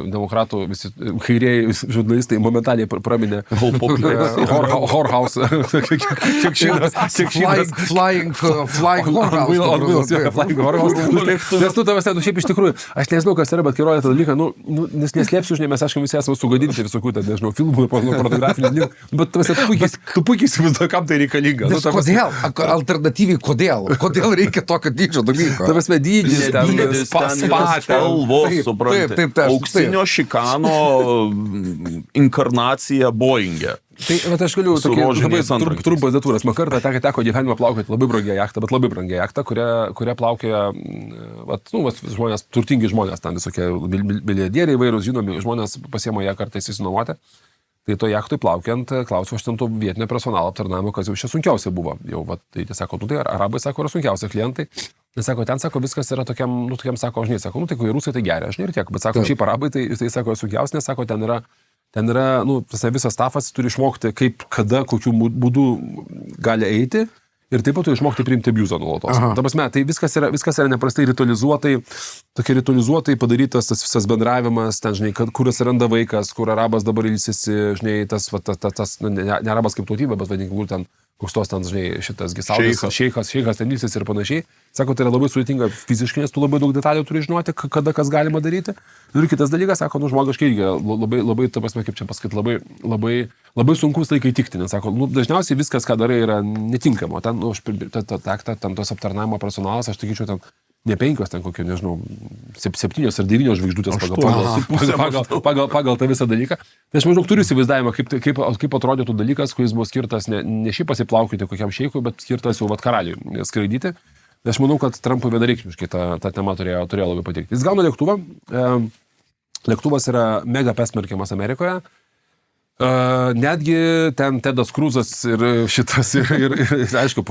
demokratų visi kairieji žurnalistai momentaliai praminė Whorehouse. Flying Whorehouse. Nes tavęs, šiaip iš tikrųjų, aš nežinau, kas yra, bet kai rodė tą dalyką, nes neslėpsiu, žinai, mes, aišku, visi esame sugadinti visokių, nežinau, filmų ir pornografinių, bet tu puikiai įsivaizduoji, kam tai reikalinga. Kodėl? Alternatyviai, kodėl reikia tokio dydžio dalyko? Tavęs dydžis, spalvos. Taip, auksinio šikano inkarnacija Boeing'e. Tai aš galiu labai trumpas detūras. Man kartą teko gyvenimą plaukioti labai brangią jachtą, kurią plaukioja žmonės, turtingi žmonės, ten visokie milijardieriai įvairūs, žinomi žmonės pasiema ją kartais įsinuomoti. Tai to jachtui plaukiant, klausiu aš ten to vietinio personalo aptarnavimo, kas jau čia sunkiausia buvo. Tai sako, tai arabai sako, yra sunkiausia klientai. Nes sako, ten sako, viskas yra tokiam, sako, žinai, sako, tai kai rusai tai geria, žinai, ir tiek, bet sako, šiaip arabai, tai sako, sunkiausia, nes sako, ten yra, visas stafas turi išmokti, kaip, kada, kokiu būdu gali eiti ir taip pat turi išmokti priimti abuzą nuolatos. Ta prasme, tai viskas yra neprastai ritualizuotai padarytas tas visas bendravimas, ten, žinai, kur atsiranda vaikas, kur arabas dabar ilsisi, žinai, tas ne arabas kaip tautybė, bet vadinkim, kur ten koks tos ten, žinai, šitas gisaudis, šeikas ten ilsis ir panašiai. Sako, tai yra labai sudėtinga fiziškai, nes tu labai daug detalių turi žinoti, kada kas galima daryti. Ir kitas dalykas, sako, žmogiškai irgi labai, ta prasme, kaip čia pasakyti, labai sunkus laikai tikti, nes sako, dažniausiai viskas, ką darai, yra netinkamo. Ten, tam tos aptarnavimo personalas, aš sakyčiau, ten ne 5, ten kokie, nežinau, 7 ar 9 žvaigždutės pagal tą visą dalyką. Tai aš maždaug turiu įsivaizdavimą, kaip atrodytų dalykas, kuris buvo skirtas ne šiaip pasiplaukyti kokiam šeikui, bet skirtas jau karaliui skraidyti. Aš manau, kad Trumpui vienareikšmiškai ta tema turėjo labai patikti. Jis gauna lėktuvą. Lėktuvas yra mega persmerkiamas Amerikoje. Netgi ten Tedas Kruzas ir šitas, ir aišku,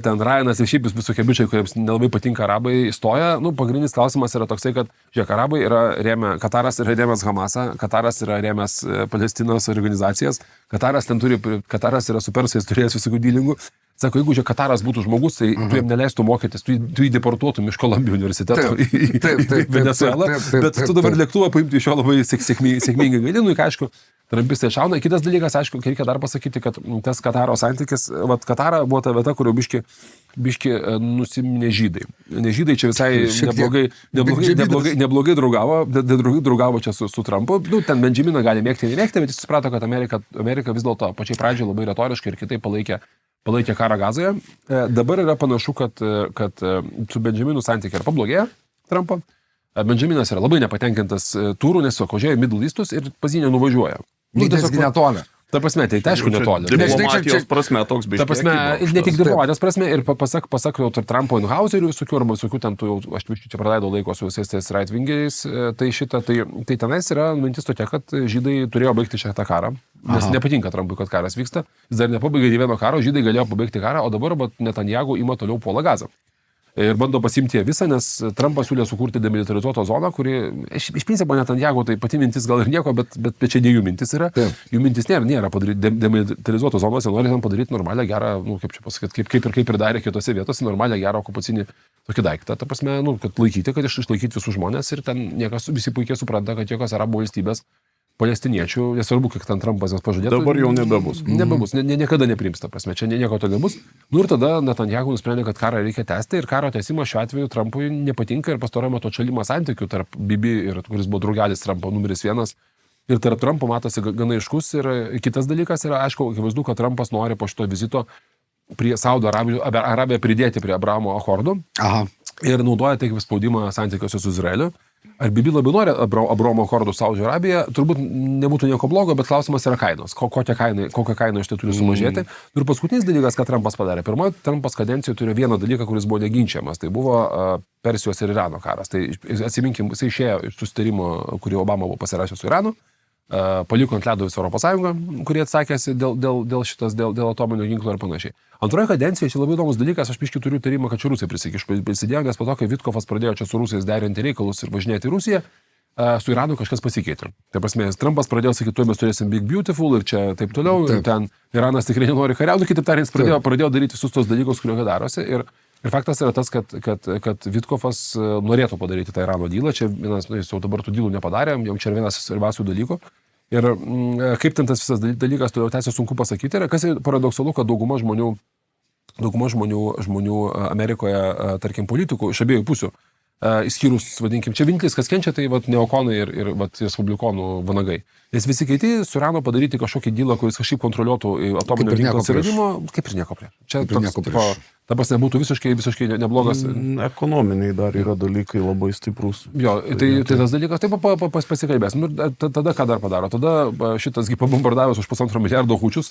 ten Ryanas ir šiaip visokie bičiai, kuriems nelabai patinka arabai, įstoja. Pagrindinis klausimas yra toksai, kad, žiūrėk, arabai Kataras yra rėmęs Hamasą, Kataras yra rėmęs Palestinos organizacijas, Kataras yra su persais turėjęs visokių dylingų. Sako, jeigu Kataras būtų žmogus, tai tu jam neleistų mokytis, tu jį deportuotum iš Kolumbijos universiteto į Venezuelą, bet tu dabar lėktuvą paimti iš jo labai sėkmingai gali, aišku, Trumpistai šauna. Kitas dalykas, aišku, reikia dar pasakyti, kad tas Kataro santykis, Katara buvo ta vieta, kurio biški nusiminė žydai. Ne žydai čia visai neblogai draugavo čia su Trumpu. Ten Benjaminą gali mėgti, nemėgti, bet jis suprato, kad Amerika vis dėlto pačiai pradžioje labai retoriškai ir kitaip palaikė karą Gazoje. Dabar yra panašu, kad su Benjaminu santykiai yra pablogėję Trumpo. Benjaminas yra labai nepatenkintas turų, nes važiuoja į Middle Eastus ir pas jį nenuvažiuoja. Tiesiog netoli. Ta prasme, tai aišku netoli. Diplomatijos prasme toks biškiai. Ta prasme, ne tik diplomatijos prasme, ir pasak jau Trumpo Inhauserių visokių, arba visokių ten, aš čia praleidau laiko su visais tais right-wingeriais, tai tenais yra mintis tokia, kad žydai turėjo baigti šitą karą, nes nepatinka Trumpui, kad karas vyksta, jis dar nepabaigė nė vieno karo, žydai galėjo pabaigti karą, o dabar Netanyahu ima toliau puolą Gazą. Ir bando pasimti ją visą, nes Trumpas siūlė sukurti demilitarizuotą zoną, kuri, iš principo Netanyahu, tai pati mintis gal ir nieko, bet čia ne jų mintis yra. Jų mintis nėra padaryti demilitarizuotos zonos, jie nori ten padaryti normalią gerą, kaip čia pasakyti, kaip ir darė kitose vietose, normalią gerą okupacinį tokį daiktą. Ta prasme, kad išlaikyti visus žmonės ir ten visi puikiai supranta, kad jokios arabų valstybės palestiniečių, nesvarbu, kiek ten Trumpas jas pažadėtų. Dabar jau nebebus. Nebebus, niekada nepriims, ta prasme, čia nieko to nebus. Ir tada Netanyahu nusprendė, kad karą reikia tęsti ir karo tęsimas šiuo atveju Trumpui nepatinka ir pastaruoju metu atšalimas santykių tarp Bibi ir kuris buvo draugelis Trumpo numeris 1 ir tarp Trumpo matosi gana aiškus ir kitas dalykas yra, aišku, akivaizdu, kad Trumpas nori po šito vizito prie Saudo Arabiją pridėti prie Abramo akordų ir naudoja taip spaudimą santykiuose su Izraeliu. Ar Bibi labai nori Abramo akordų Saudo Arabiją, turbūt nebūtų nieko blogo, bet klausimas yra kainos. Kokią kainą iš tai turi sumažėti. Ir paskutinis dalykas, ką Trumpas padarė. Pirmoji Trumpas kadencijoje turėjo vieną dalyką, kuris buvo neginčiamas. Tai buvo Persijos ir Irano karas. Tai atsiminkim, jis išėjo iš susitarimo, kurį Obama buvo pasirašęs su Iranu, paliko ant ledo visą Europos Sąjungą, kurie atsakėsi dėl atominio ginklo ir panašiai. Antroje kadencijoje čia labai įdomus dalykas, aš biškį turiu įtarimą, kad čia Rusai prisidėjo, nes po to, kai Vitkofas pradėjo čia su Rusais derinti reikalus ir važinėti į Rusiją, su Iranu kažkas pasikeitė. Tai prasme, Trumpas pradėjo sakyti, tuo mes turėsim Big Beautiful ir čia taip toliau, ir ten Iranas tikrai nenori kariauti, kitaip tariant, pradėjo daryti visus tos dalykus, kurie darosi. Ir faktas yra tas, kad Vitkofas norėtų padaryti tą Irano dylą, čia jis jau dabar tų dylų nepadarė, jam čia yra vienas svarbiausių dalykų. Ir kaip ten tas visas dalykas, toliau tęsia sunku pasakyti. Ir kas yra paradoksalu, kad dauguma žmonių Amerikoje, tarkim, politikų iš abiejų pusių, išskyrus, vadinkim, čia vienintelis, kas kenčia, tai neokonai ir respublikonų vanagai. Nes visi kiti su Iranu padaryti kažkokį dylą, kuris kažkaip kontroliuotų atominio ginklo atsiradimo, kaip ir nieko prieš. Čia toks, ta prasme, būtų visiškai neblogas. Ekonominiai dar yra dalykai labai stiprus. Jo, tai tas dalykas, taip pasikalbės. Tada ką dar padaro? Tada šitasgi pabombardavęs už $1,5 milijardo hučius.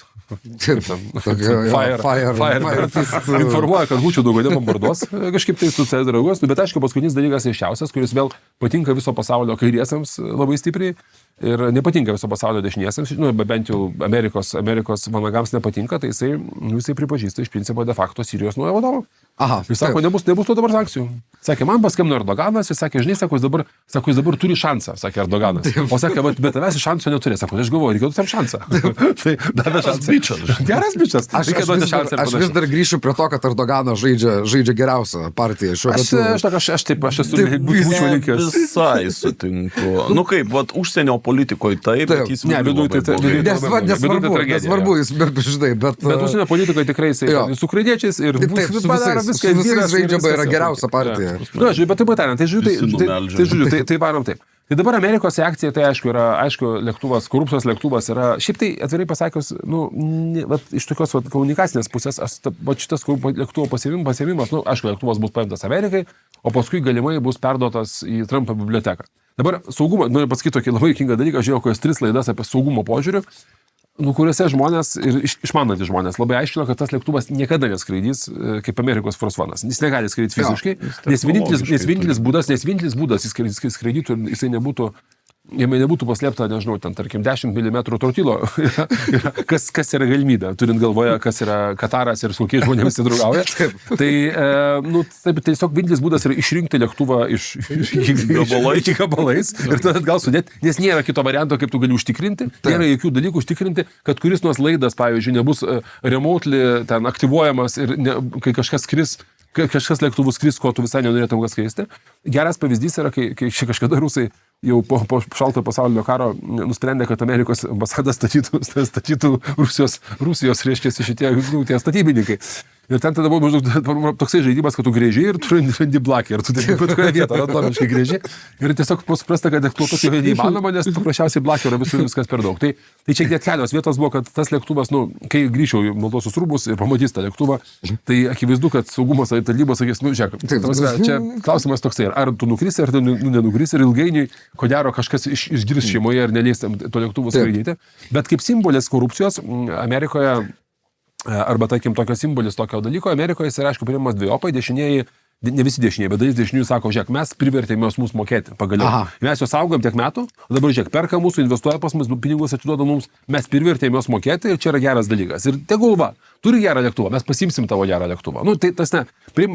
Informuoja, kad hučių daugiau nebombarduos. Kažkaip tai susidraugos. Bet aišku, paskutinis dalykas aiškiausias, kuris vėl patinka viso pasaulio kairiesiams labai stipriai ir nepatinka viso pasaulio dešiniesiams. Bent jau Amerikos vanagams nepatinka, tai jisai pripažįsta iš principo de facto Sirijos naują vadovą. Aha, Jis sako, nebus to dabar sankcijų. Sakė, man paskambino Erdoganas ir sakė, žinai, sako, jis dabar turi šansą, sakė Erdoganas. O sakė, bet tavęs šansų neturi. Sako, aš galvoju, reikėtų tam šansą. Tai davė šansą. Geras bičas. Aš vis dar grįšiu prie to, kad Erdoganas žaidžia geriausią partiją. Aš esu būčiau linkęs. Visai sutinku. Nu kaip, vat užsienio politikoje taip, bet jis nesvarbu, jis, žinai, bet užsienio politikoje tikrai su ukrainiečiais ir viskas žaidžia yra geriausia partija. Bet taip pat, tai varom taip. Tai dabar Amerikos reakcija, tai aišku, lėktuvas, korupcijos lėktuvas yra, šiaip tai atvirai pasakius, iš tokios komunikacinės pusės, šitas lėktuvo pasiėmimas, aišku, lėktuvas bus paimtas Amerikai, o paskui galimai bus perduotas į Trumpo biblioteką. Dabar saugumą, noriu pasakyti tokį labai juokingą dalyką, žiūrėjau kokias 3 laidas apie saugumo požiūrių, kuriuose žmonės ir išmanantys žmonės labai aiškino, kad tas lėktuvas niekada neskraidys kaip Amerikos Force One. Jis negali skraidyti fiziškai, nes vienintelis būdas jis skraidytų, jisai nebūtų paslėpta, nežinau, ten, tarkim, 10 mm trotilo, kas yra galimybė, turint galvoje, kas yra Kataras ir su kokiais žmonėmis įdraugauja. Tai tiesiog vienintelis būdas yra išrinkti lėktuvą iki gabalais ir tada gal sudėti, nes nėra kito varianto, kaip tu gali užtikrinti, nėra jokių dalykų užtikrinti, kad kuris nors laidas, pavyzdžiui, nebus remotely ten aktyvuojamas ir kai kažkas lėktuvų skris, ko tu visai nenorėtum skristi. Geras pavyzdys yra, kai kažkada rusai jau po šaltojo pasaulinio karo nusprendė, kad Amerikos ambasada statytų Rusijos reiškia šitie tie statybininkai. Ir ten tada buvo maždaug toksai žaidimas, kad tu grėži ir tu randi blakį, ir tu bet kokią vietą randomiškai grėži. Ir tiesiog suprasta, kad eksploatuoti jau neįmanoma, nes paprasčiausiai blakį yra viskas per daug. Tai čia net kelios vietos buvo, kad tas lėktuvas, kai grįžčiau į Baltuosius rūmus ir pamatys tą lėktuvą, tai akivaizdu, kad saugumo tarnybos sakys, žiūrėk, čia klausimas toksai, ar tu nukrisi, ar tu nenukrisi, ir ilgainiui, ko gero, kažkas išgirs šeimoje ir neleis to lėktuvo skraidyti. Bet kaip simbolis korupcijos Amerikoje, arba, tarkim, tokio simbolis tokio dalyko, Amerikoje jis yra, aišku, priimamas dviejopai, dešinieji, ne visi dešinieji, bet dalis dešiniųjų sako, žiūrėk, mes privertėme mus mokėti pagaliau. Mes juos saugom tiek metų, dabar žiūrėk, perka mūsų, investuoja pas mus, pinigus atiduoda mums, mes privertėme juos mokėti ir čia yra geras dalykas. Ir tegul va, turi gerą lėktuvą, mes pasimsim tavo gerą lėktuvą. Tai tas ne,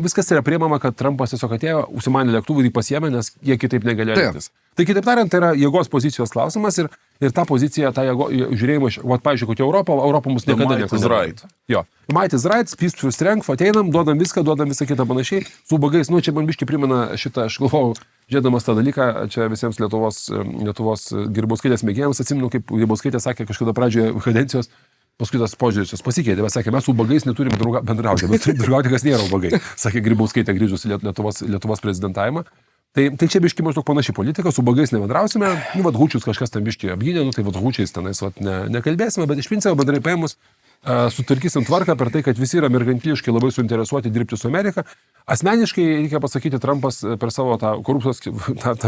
viskas yra priimama, kad Trumpas tiesiog atėjo, užsimanė lėktuvų ir jį pasiėmė, nes jie kitaip negalėjo elgtis. Tai kitaip tariant, tai yra jėgos pozicijos klausimas ir ta pozicija, ta žiūrėjimo, pavyzdžiui, kokia Europa mus niekada nekontroliuoja. Jo. Might is right, peace to strength, ateinam, duodam visą kitą panašiai, su bagais, čia man biškai primena šitą, aš galvojau, žiūrėdamas tą dalyką, čia visiems Lietuvos Grybauskaitės mėgėjams, atsimenu, kaip Grybauskaitė sakė kažkada pradžioje kadencijos, paskui tas požiūris pasikeitė, bet sakė, mes su bagais neturim bendrauti, mes turim draugauti, kas nėra bagai, sakė Grybauskaitė grįžus į Lietuvos prezidentavimą. Tai čia biški maždaug panaši politika, su bagais nebendrausime, Hučius kažkas tam biški apgynė, tai Hučiais tenais nekalbėsime, bet iš principo bendrai paėmus sutvarkysim tvarką per tai, kad visi yra merkantiliškai labai suinteresuoti dirbti su Amerika. Asmeniškai, reikia pasakyti, Trumpas per savo tą korupcijos,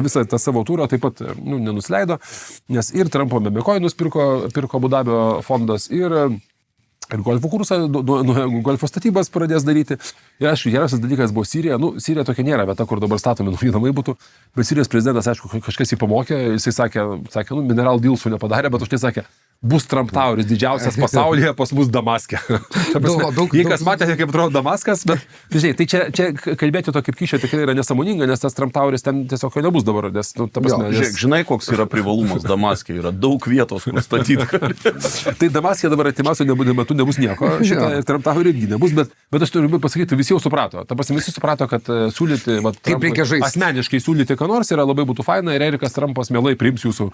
visą tą savo turą taip pat nenusileido, nes ir Trumpo Memecoinus pirko Abu Dabio fondas ir golfo kursą, golfo statybas pradės daryti. Ir aišku, geriausias dalykas buvo Sirija. Sirija tokia nėra vieta, kur dabar statomi nauji namai būtų. Bet Sirijos prezidentas, aišku, kažkas jį pamokė. Jisai sakė, mineral dealsų nepadarė, bet už tai sakė, bus Trump Toweris, didžiausias pasaulyje, pas mus Damaske. Jei kas matėte, kaip atrodo Damaskas, bet žinai, tai čia kalbėti to kaip kyšio tikrai yra nesąmoninga, nes tas Trump Toweris ten tiesiog nebus dabar. Nes, žinai, koks yra privalumas Damaske, yra daug vietos, kur statyti. Tai Damaske dabar artimiausio metu nebus nieko, šitą Trump Towerį irgi nebus, bet aš turiu pasakyti, visi jau suprato. Visi suprato, kad siūlyti, asmeniškai siūlyti ką nors yra labai būtų faina ir Erikas Trumpas mielai priims jūsų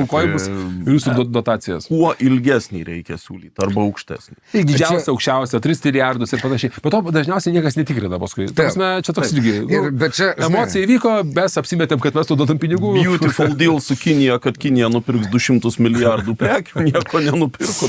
aukojimus ir jūsų dotacijas. Kuo ilgesnį reikia siūlyti, arba aukštesnį. Didžiausia, aukščiausia, 3 milijardus ir panašiai. Bet to dažniausiai niekas netikrina paskui. Čia toks irgi. Emocija įvyko, mes apsimetėm, kad mes to duodam pinigų. Beautiful deal su Kinija, kad Kinija nupirks 200 milijardų prekių, nieko nenupirko.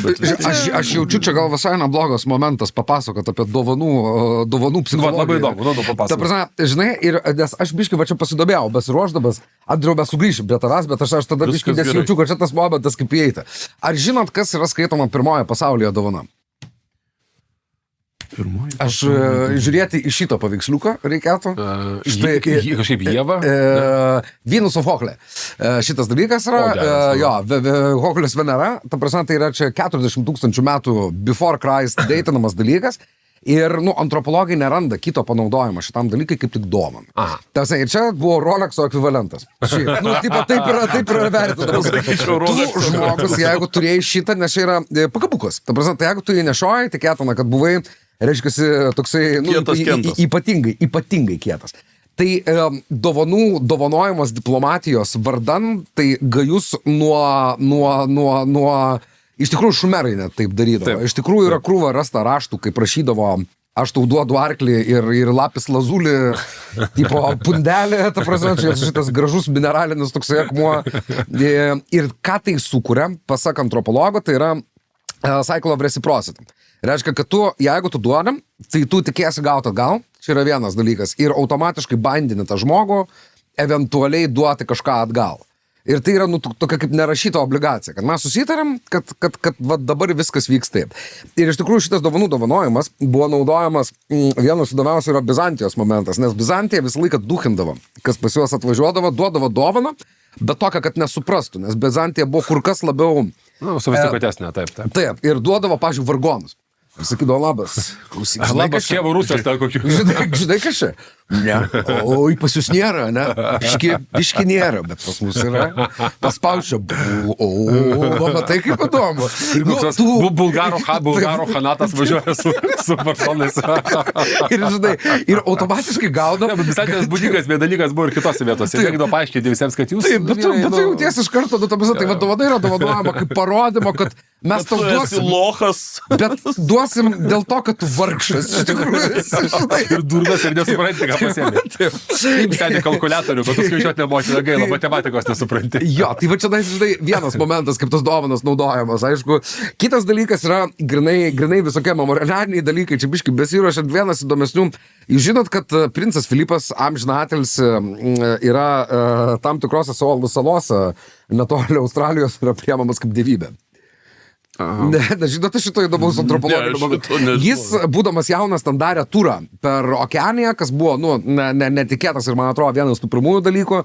Aš jaučiu, čia gal visai neblogas momentas papasakot apie dovanų psichologiją. Labai įdomu, papasakot. Ta prasme, žinai, nes aš biškai va čia pasidomėjau, besiruošdamas, Andriau, mes sugrįšim prie tavęs, bet aš tada biškai nesijaučiu, kad čia tas momentas kaip įeita. Ar žinot, kas yra skaitoma pirmoje pasaulyje dovana? Aš žiūrėti į šitą paveiksliuką reikėtų. Kažkaip Ieva. Venus of Hochle. Šitas dalykas yra, Hochlės Venera, ta prasme, tai yra čia 40 000 metų before Christ datinamas dalykas. Ir, antropologai neranda kito panaudojimo šitam dalykai kaip tik dovaną. Ir čia buvo Rolexo ekvivalentas. Taip yra vertinamas. Tu žmogus, jeigu turėjai šitą, nes čia yra pakabukas. Ta prasme, tai jeigu tu jį nešioji, tikėtina, kad buvai, reiškia, toksai, ypatingai kietas. Tai dovanojimas diplomatijos vardan, tai gajus nuo iš tikrųjų šumerai net taip darydavo. Iš tikrųjų yra krūva rasta raštų, kai prašydavo, aš tau duodu arklį ir lapis lazulį, tipo pundelį, ta prasme, šitas gražus mineralinis toksai akmuo. Ir ką tai sukuria, pasak antropologo, tai yra cycle of reciprocity. Reiškia, kad tu, jeigu tu duodam, tai tu tikėsi gauti atgal, čia yra vienas dalykas, ir automatiškai bandini tą žmogų, eventualiai duoti kažką atgal. Ir tai yra tokia kaip nerašyta obligacija, kad mes susitarėm, kad dabar viskas vyks taip. Ir iš tikrųjų šitas dovanų dovanojimas buvo naudojamas, vienas įdomiausių yra Bizantijos momentas, nes Bizantija visą laiką duchindavo, kas pas juos atvažiuodavo, duodavo dovaną, bet tokia, kad nesuprastų, nes Bizantija buvo kur kas labiau... Sofistikuotesnė, taip. Taip, ir duodavo, pavyzdžiui, vargonus. Ir sakydavo, labas, klausyk. Labas, Kievo Rusijos ten kokių. Žinai, kas čia? Ne. Oi, pas jūs nėra, ne? Biški nėra, bet pas mus yra. Paspaučia. Matai, kaip įdomu. Bulgaro Hanatas važiuoja su personais. Ir, žinai, ir automatiškai gaudavo. Visai tas būdingas dalykas buvo ir kitose vietose. Reikdavo paaiškinti visiems, kad jūs... Taip, bet tu jauties iš karto, tai dovana yra dovanojama kaip parodymo, kad mes tau duosim. Lochas. Bet duosim dėl to, kad tu vargšas. Ir durnas ir nesupranti, ką pasiėmė. Taip, sėdė kalkuliatorių, kad tu skaičiuoti nemoki, gaila, matematikos nesupranti. Jo, tai va čia, žinai, vienas momentas, kaip tas dovanas naudojamas. Aišku, kitas dalykas yra grinai visokie memorialiniai dalykai. Čia biškai besiruošiant vienas įdomesnių. Jūs žinot, kad princas Filipas amžinatelis yra tam tikrose salose netoli Australijos yra priemamas kaip dievybė. Žinote šito įdomaus antropologinio. Jis, būdamas jaunas, ten darė turą per okeaniją, kas buvo, netikėtas ir, man atrodo, vienas tų pirmųjų dalykų.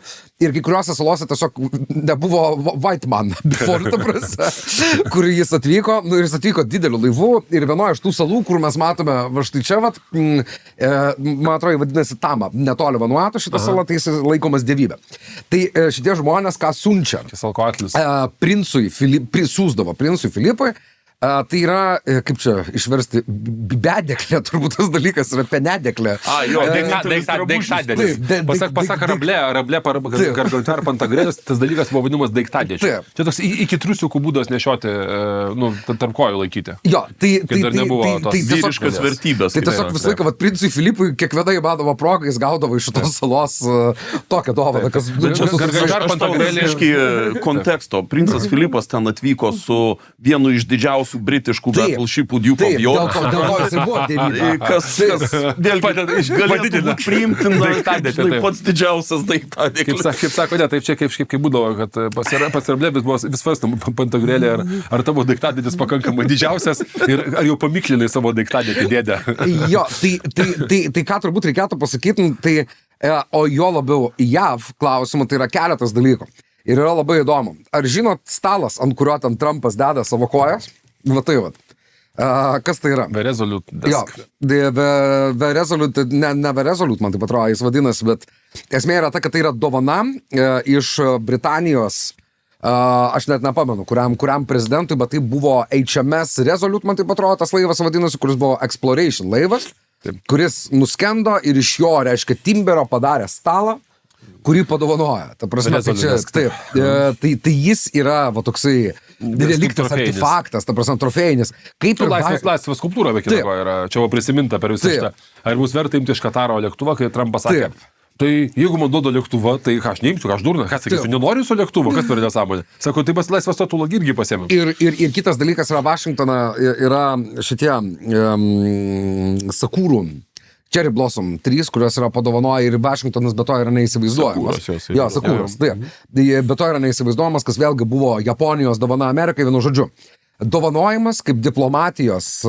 Ir kai kuriuose salose tiesiog nebuvo white man before, ta prasme, kur jis atvyko. Ir jis atvyko dideliu laivu. Ir vienoje iš tų salų, kur mes matome, va štai čia, man atrodo, vadinasi Tama, netoli Vanuatu šitą salą, tai jis laikomas dievybė. Tai šitie žmonės, ką siunčia siūsdavo princui Filipui. Tai yra, kaip čia išversti, bedeklė, turbūt tas dalykas yra penedeklė. Daiktadėlis. Pasak Rablė Gargantua ar Pantagridas, tas dalykas buvo vadinamas daiktadėčiu. Čia toks iki triusiukų būdas nešioti, tarp kojų laikyti. Jo, tai dar nebuvo tos vyriškas vertybės. Tai tiesiog visą laiką, princui Filipui kiekviena įmanoma proga jis gaudavo iš šitos salos tokią dovaną, kas... Gargantua ar Pantagridas konteksto. Princas Filipas ten atvyko su vienu iš didžiausių britiškų battleshipų Duke of York. Dėl to jis ir buvo dievybė. Kas galėtų būti priimtina, pats didžiausias daiktadėklis. Kaip sako, ne, taip čia kaip būdavo, kad pats Rablėbis buvo vis svarstam Pantagrielė, ar tavo daiktadėtis pakankamai didžiausias ir ar jau pamiklinai savo daiktadėtį dėdę. Jo, tai ką turbūt reikėtų pasakyti, tai, o jo labiau JAV klausimų, tai yra keletas dalykų. Ir yra labai įdomu. Ar žinot stalas, ant kurio ten Trumpas deda savo kojas? Va tai va. Kas tai yra? Verezolut desk. Jo, Verezolut, ne Verezolut, man taip atrodo, jis vadinasi, bet esmė yra ta, kad tai yra dovana iš Britanijos, aš net nepamenu, kuriam prezidentui, bet tai buvo HMS Resolute, man taip atrodo, tas laivas vadinasi, kuris buvo Exploration laivas, kuris nuskendo ir iš jo, reiškia, timberio padarė stalą, kurį padovanoja. Ta prasme, tai jis yra va toksai reliktas artefaktas, ta prasme, trofėjinis. Kaip ir laisvės skulptūra, be kitako, yra. Čia buvo prisiminta per visą šitą. Ar bus verta imti iš Kataro lėktuvą, kai Trumpas sakė, tai jeigu man duoda lėktuvą, tai ką aš neimsiu, ką aš durna, ką sakysiu, nenoriu su lėktuvu, kas per nesąmonė. Sako, tai laisvės statulą irgi pasėmėm. Ir kitas dalykas yra Vašingtone, yra šitie Sakūrų. Cherry Blossom 3, kurios yra padovanoja ir Vašingtonas be to yra neįsivaizduojamas. Sakūros. Be to yra neįsivaizduojamas, kas vėlgi buvo Japonijos dovana Amerikai, vienu žodžiu. Dovanojimas kaip diplomatijos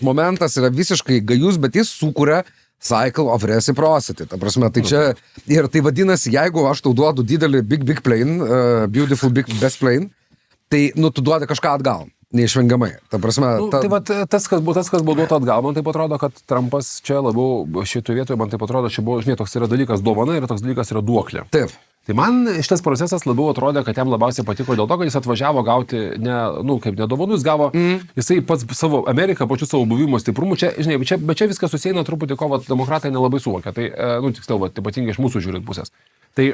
momentas yra visiškai gajus, bet jis sukuria cycle of reciprocity. Ta prasme, tai čia ir tai vadinasi, jeigu aš tau duodu didelį big plane, beautiful big best plane, tai tu duodi kažką atgal. neišvengiamai. Ta prasme, Tai va, tas, kas buvo duota atgal, man taip atrodo, kad Trumpas čia labiau šitoje vietoje, man taip atrodo, čia buvo, žinai, toks yra dalykas dovana ir toks dalykas yra duoklė. Taip. Tai man šitas procesas labiau atrodė, kad jam labiausiai patiko dėl to, kad jis atvažiavo gauti, kaip ne dovanų, jis gavo, jisai pats savo Ameriką, pačiu savo buvimo stiprumu, čia, žinai, bet čia viskas susieina truputį, ko demokratai nelabai suvokia, tai, tiksliau, ypatingai iš mūsų žiūrint pusės. Tai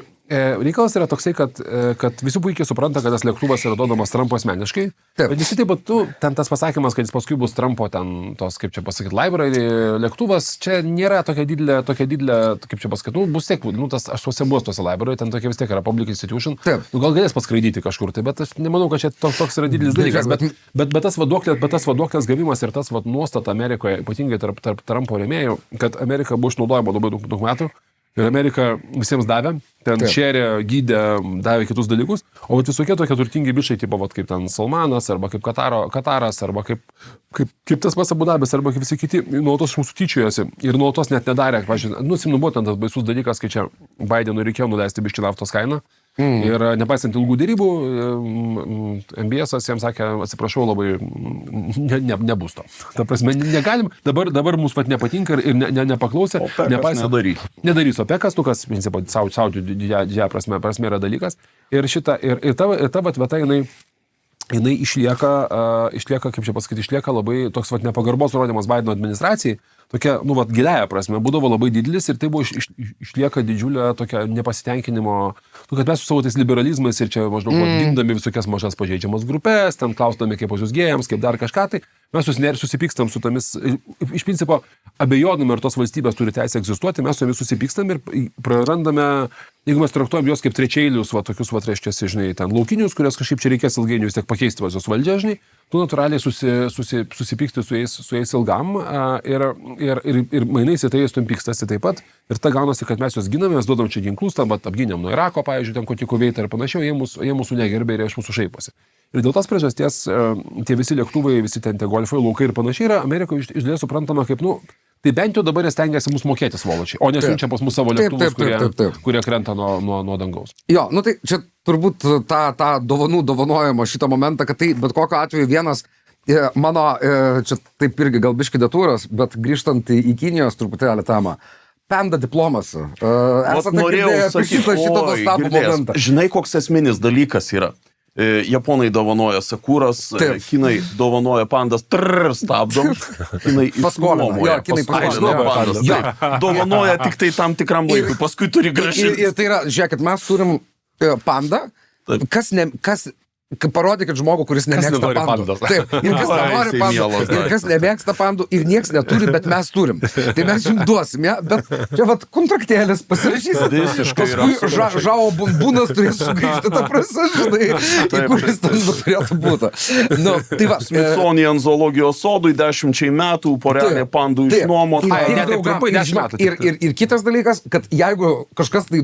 reikalas yra toksai, kad visi puikiai supranta, kad tas lėktuvas yra duodamas Trumpo asmeniškai. Taip. Bet visi taip pat, ten tas pasakymas, kad jis paskui bus Trumpo ten tos, kaip čia pasakyti, library lėktuvas, čia nėra tokia didelė, kaip čia pasakyti, bus tiek, tas aš tuose buvau tuose library, ten tokia vis tiek yra public institution. Taip. Gal galės paskraidyti kažkur, tai, bet aš nemanau, kad čia toks yra didelis dalykas. Bet tas vaduoklės gavimas ir tas nuostata Amerikoje, ypatingai tarp Trumpo rėmėjų, kad Amerika buvo išnaudojama labai daug metų. Ir Amerika visiems davė, ten šėrė, gydė, davė kitus dalykus, o visokie tokie turtingi bičiai, tipo, kaip ten Salmanas, arba kaip Kataras, arba kaip tas pats Abu Dabis, arba kaip visi kiti, nuolatos iš mūsų tyčiojosi ir nuolatos net nedarė, pažiūrėjau, buvo ten tas baisus dalykas, kai čia Bidenui reikėjo nuleisti biškį naftos kainą. Ir nepaisant ilgų dėrybų, MBS'as jiems sakė, atsiprašau, labai nebus to. Ta prasme, negalim, dabar mums pat nepatinka ir nepaklausė. Nedarys OPEC'as, kas, principo, Saudžių didžiąją prasme yra dalykas. Ir ta vieta, jinai išlieka, kaip čia pasakyti, išlieka labai toks nepagarbos rodymas Bideno administracijai, tokia, giliaja prasme, būdavo labai didelis ir tai buvo išlieka didžiulė tokia nepasitenkinimo, kad mes su savo tais liberalizmais ir čia maždaug gindami visokias mažas pažeidžiamas grupės, ten klausdami kaip pas jūs gėjams, kaip dar kažką, tai mes susipykstam su tomis, iš principo, abejodami, ar tos valstybės turi teisę egzistuoti, mes su jomis susipykstam ir prarandame, jeigu mes traktuojam juos kaip trečiailius, tokius, reiškiasi, žinai, ten laukinius, kurias kažkaip čia reikės ilgainiui tiek pakeisti valdžios valdžią, žinai, tu natūraliai susipyksti su jais ilgam ir mainais į tai jis pykstasi taip pat. Ir ta gaunasi, kad mes juos giname, mes duodam čia ginklus, tam apgynėm nuo Irako, pavyzdžiui, ten kokį Kuveitą ir panašiau, jie mūsų negerbė ir iš mūsų šaiposi. Ir dėl tos priežasties tie visi lėktuvai, visi ten tie golfai, laukai ir panašiai yra Amerikoje iš dalies suprantama kaip, tai bent jau dabar jie stengiasi mus mokėti svoločiai, o nesiunčia pas mus savo lėktuvus, kurie krenta nuo dangaus. Jo, tai čia turbūt tą dovanojimo šitą momentą, kad tai bet kokiu atveju vienas mano, čia taip irgi gal biški detūras, bet grįžtant į Kinijos truputėlį temą. Panda diplomas. Norėjau sakyti, žinai, koks esminis dalykas yra. Japonai dovanoja sakūras, kinai dovanoja pandas, stabdom, kinai paskolina pandas. Dovanoja tik tai tam tikram laikui, paskui turi grąžinti. Ir tai yra, žiūrėkit, mes turim pandą, kas parodykit žmogų, kuris nemėgsta pandų. Taip, ir kas nenori pandų, ir kas nemėgsta pandų, ir nieks neturi, bet mes turim. Tai mes jums duosim, ja? Bet čia kontraktėlis pasirašysit. Paskui Žao Bunbunas turės sugrįžti tą prasą, žinai, į kuris ten turėtų būti. Smithsonian zoologijos sodui 10 metų, porelė pandų išnuomot. Ir kitas dalykas, kad jeigu kažkas tai,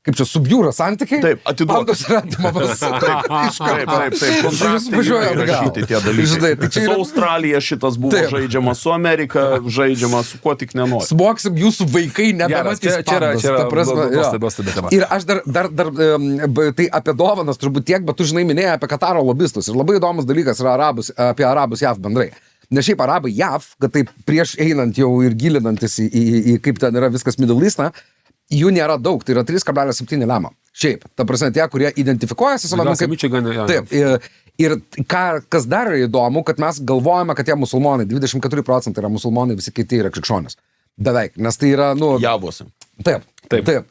kaip čia, subjūra santykiai, taip, atiduotas. Pandos yra atimamas. Taip. Rašyti tie dalykai. Su Australija šitas buvo žaidžiamas, su Amerika žaidžiamas, su kuo tik nenori. Smoksim, jūsų vaikai nebematys pandos. Ir aš dar tai apie dovanas turbūt tiek, bet tu žinai minėjai apie Kataro lobistus. Ir labai įdomus dalykas yra apie arabus JAV bendrai. Nes šiaip arabai JAV, kad taip prieš einant jau ir gilinantis į kaip ten yra viskas Middle East'e, jų nėra daug, tai yra 3,7 lemo. Šiaip, ta prasme, tie, kurie identifikuojasi savame kaip... Taip, ir kas dar yra įdomu, kad mes galvojame, kad tie musulmonai, 24% yra musulmonai, visi kiti yra krikščionys. Beveik, nes tai yra, Javuose. Taip,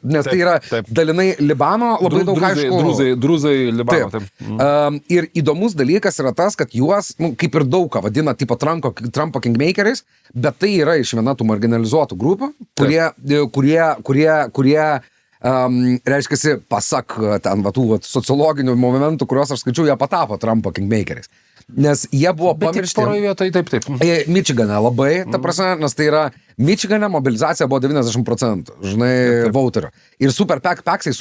nes tai yra dalinai Libano, labai daug aišku. Druzai Libano. Taip. Ir įdomus dalykas yra tas, kad juos, kaip ir daug ką vadina tipo Trumpo kingmakeriais, bet tai yra iš viena tų marginalizuotų grupių, kurie reiškiasi, pasak ten tų sociologinių momentų, kuriuos aš skaičiau, jie patapo Trumpo kingmakeriais. Nes jie buvo pamiršti. Bet poroje vietoje taip. Mičigane labai, ta prasme, nes tai yra Mičigane mobilizacija buvo 90%, žinai, vauterio. Ir Super PAC'ai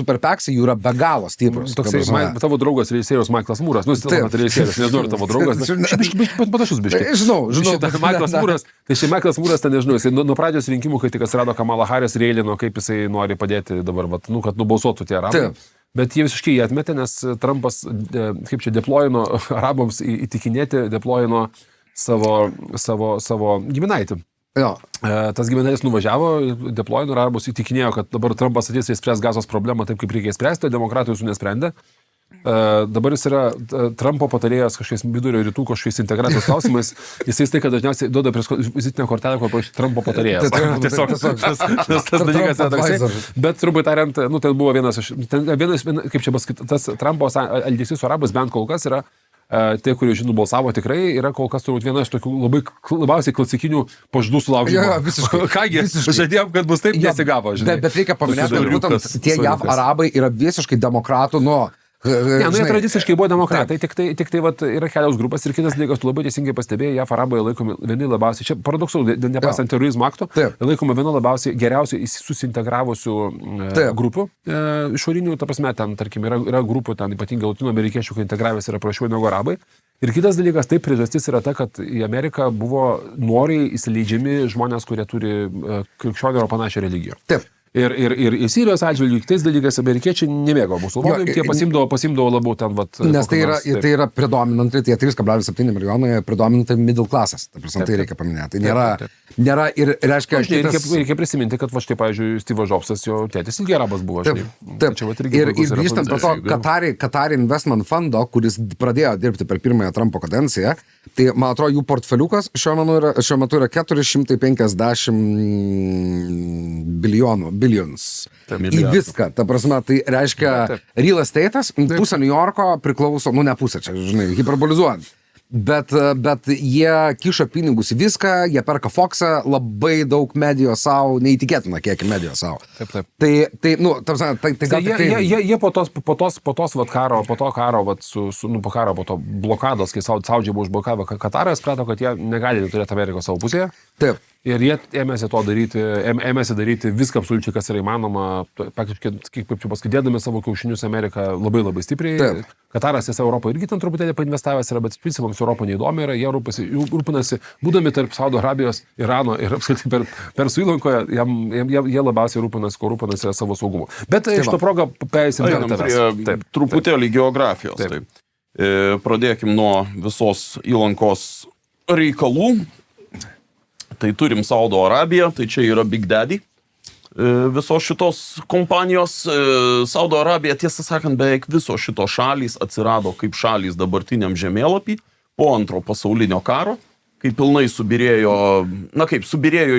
jų yra be galo stiprus. Toksai, tavo draugas režisierius Michaelas Moore'as, režisierius, nežinau, tavo draugas, panašus biškai. Žinau. Michaelas Moore'as, tai Michaelas Moore'as, ten nežinau, jisai nuo pradžios rinkimų, kai tik atsirado Kamala Harris, rėlino, kaip jisai nori padėti dabar, kad nubalsuotų tie arabai. Bet jie visiškai jį atmetė, nes Trumpas, kaip čia, deployino arabams įtikinėti, deployino savo giminaitį. Jo. Tas giminaitis nuvažiavo, deployino arabus, įtikinėjo, kad dabar Trumpas atės įspręs Gazos problemą taip, kaip reikia įspręsti, demokratai jūsų nesprendė. Dabar jis yra Trumpo patarėjas kažkokiais vidurio rytų kažkokiais integracijos klausimais. Jis tai, kad dažniausiai duoda prieš vizitinę kortelę, kur parašyti Trumpo patarėjas. Tiesiog tas dalykas yra toksai. Bet trumpai tariant, ten buvo vienas, kaip čia pasakyti, tas Trumpo elgesys su arabais bent kol kas yra, tie, kurie žinų balsavo tikrai, yra kol kas turbūt viena iš tokių labiausiai klasikinių pažadų sulaužymų. Jo, visiškai. Kągi, žadėjom, kad bus taip, nesigavo. Bet reikia paminėti, kad būtent tie JAV arabai yra visiškai demokratų nuo... Ne, jie tradiciškai buvo demokratai, tik tai vat, yra kelios grupės ir kitas dalykas, tu labai teisingai pastebėjai, JAV arabai laikomi vieni labiausiai, čia paradoksalu, nepasant terorizmo akto, laikomi viena labiausiai geriausiai susintegravusių grupių išorinių, ta prasme, ten, tarkim, yra grupų, ten ypatingai latino amerikiečių, kai integravęs yra prašiau negu arabai. Ir kitas dalykas, tai priežastis yra ta, kad į Ameriką buvo noriai įsileidžiami žmonės, kurie turi krikščionį ar panašią religiją. Taip. Ir Sirijos atžvilgių, kitais dalykais amerikiečiai nemėgo musulmonų, tie pasimdavo labiau ten, vat... Nes tai yra predominantai, tie 3,7 milijonai predominantai middle classes, tai reikia paminėti. Tai nėra ir reiškia... Reikia prisiminti, kad va štai, pavyzdžiui, Steve Jobsas, jo tėtis ilgi arabas buvo. Taip. Ir grįžtant prie to Qatari Investment Fundo, kuris pradėjo dirbti per pirmąją Trumpo kadenciją, tai, man atrodo, jų portfeliukas šiuo metu yra 450 billions. Į viską. Ta prasme, tai reiškia real estate'as, pusė New Yorko priklauso, ne pusė, čia, žinai, hiperbolizuojant. Bet jie kiša pinigus į viską, jie perka Foxą, labai daug medijos savo, neįtikėtina kiek medijos savo. Taip. Tai jie po tos vat karo, po to blokados, kai Saudžiai buvo užblokavę Katarą, suprato, kad jie negali turėti Amerikos savo pusėje. Taip. Ir jie ėmėsi daryti viską absoliučiai, kas yra įmanoma, kaip čia paskidėdami savo kiaušinius Ameriką labai labai stipriai. Taip. Kataras tiesa Europoje irgi ten truputėlį painvestavęs yra, bet principams Europą neįdomi yra, jie rūpinasi, būdami tarp Saudo Arabijos, Irano ir apskritai per Įlankoje, jie labiausiai rūpinasi savo saugumu. Bet iš to progą paėsim prie truputėlį geografijos. Taip. Pradėkim nuo visos Įlankos reikalų. Tai turim Saudo Arabiją, tai čia yra Big Daddy visos šitos kompanijos. Saudo Arabija, tiesą sakant, beveik visos šitos šalys atsirado kaip šalys dabartiniam žemėlapį po antro pasaulinio karo, kai pilnai subirėjo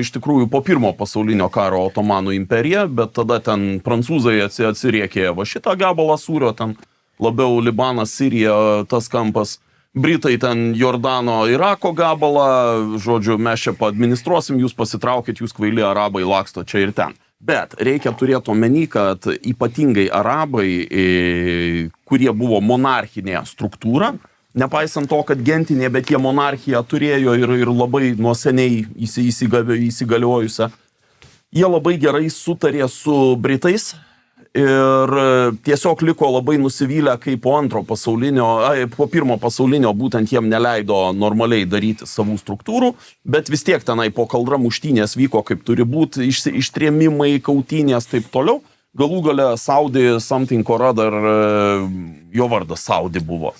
iš tikrųjų po pirmo pasaulinio karo Otomanų imperija, bet tada ten prancūzai atsiriekė va šitą gabalą sūrio, ten labiau Libanas, Sirija, tas kampas. Britai ten Jordano, Irako gabalą, žodžiu, mes čia paadministruosim, jūs pasitraukit, jūs kvaili arabai laksto čia ir ten. Bet reikia turėti omeny, kad ypatingai arabai, kurie buvo monarchinė struktūra, nepaisant to, kad gentinė, bet jie monarchiją turėjo ir labai nuo seniai įsigaliojusią, jie labai gerai sutarė su Britais. Ir tiesiog liko labai nusivylę, kai po pirmo pasaulinio būtent jiem neleido normaliai daryti savų struktūrų, bet vis tiek tenai po kaldra muštynės vyko kaip turi būti, ištrėmimai, kautynės, taip toliau. Galų gale Saudi something or other, jo vardas Saudi buvo.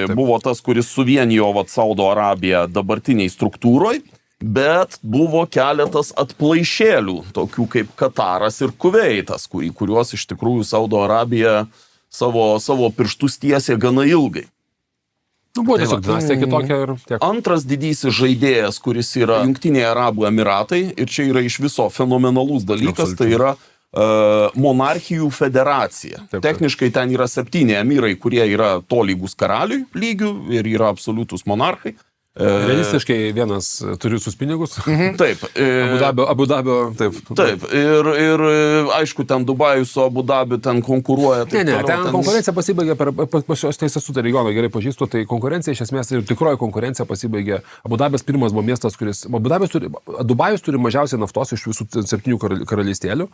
Buvo tas, kuris suvienijo Saudo Arabiją dabartiniai struktūroj. Bet buvo keletas atplaišėlių, tokių kaip Kataras ir Kuveitas, kuriuos iš tikrųjų Saudo Arabija savo pirštus tiesė gana ilgai. Buvo tiesiog dinastija kitokia ir tiek. Antras didysis žaidėjas, kuris yra Jungtiniai Arabų Emiratai, ir čia yra iš viso fenomenalus dalykas, tai yra monarchijų federacija. Techniškai ten yra 7 emirai, kurie yra tolygus karaliui lygių ir yra absoliutus monarchai. Realistiškai vienas turi visus pinigus. Taip. Abu Dabio, taip. Taip. Ir aišku, ten Dubajus su Abu Dabiu ten konkuruoja. Ne, ten konkurencija pasibaigė per šios teisės sutartį regioną, gerai pažįstu, tai konkurencija iš esmės ir tikroji konkurencija pasibaigė. Abu Dabis pirmas buvo miestas, kuris... Dubajus turi mažiausiai naftos iš visų 7 karalystėlių.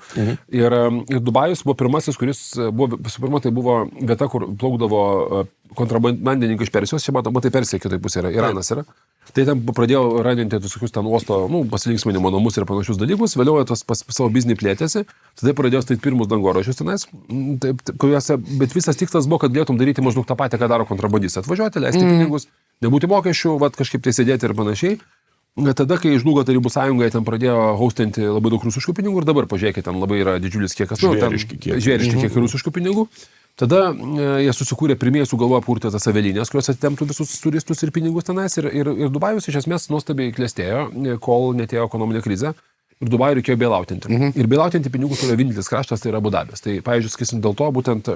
Ir Dubajus buvo pirmasis, kuris buvo, visų pirma, tai buvo vieta, kur plaukdavo kontrabandininkai iš Persijos, čia matai Persija kitoje pusėje yra, Iranas yra. Tai ten pradėjau raninti visokius ten uosto, pasilinksminimo namus ir panašius dalykus, vėliau tas savo biznį plėtėsi, tada pradėjau statyti pirmus dangoraižius tenais, bet visas tikslas buvo, kad galėtum daryti maždaug tą patį, ką daro kontrabandistai, atvažiuoti, leisti pinigus, nebūti mokesčių, kažkaip tai sėdėti ir panašiai. Tada, kai žlugo Tarybų sąjunga, ten pradėjo hostinti labai daug rusiškų pinigų ir dabar, pažiūrėkite, ten labai yra didžiulis kiekas, žvėriški kiek rusiškų pinigų. Tada jie susikūrė pirmieji sugalvojo kurti tas avialinijas, kurios atitemptų visus turistus ir pinigus tenais. Ir Dubajus iš esmės nuostabiai klestėjo, kol netėjo ekonominė krizė. Ir Dubajui reikėjo bėlautinti. Ir bėlautinti pinigus yra vienintelis kraštas, tai yra Abu Dabis. Tai, pavyzdžiui, sakysim, dėl to būtent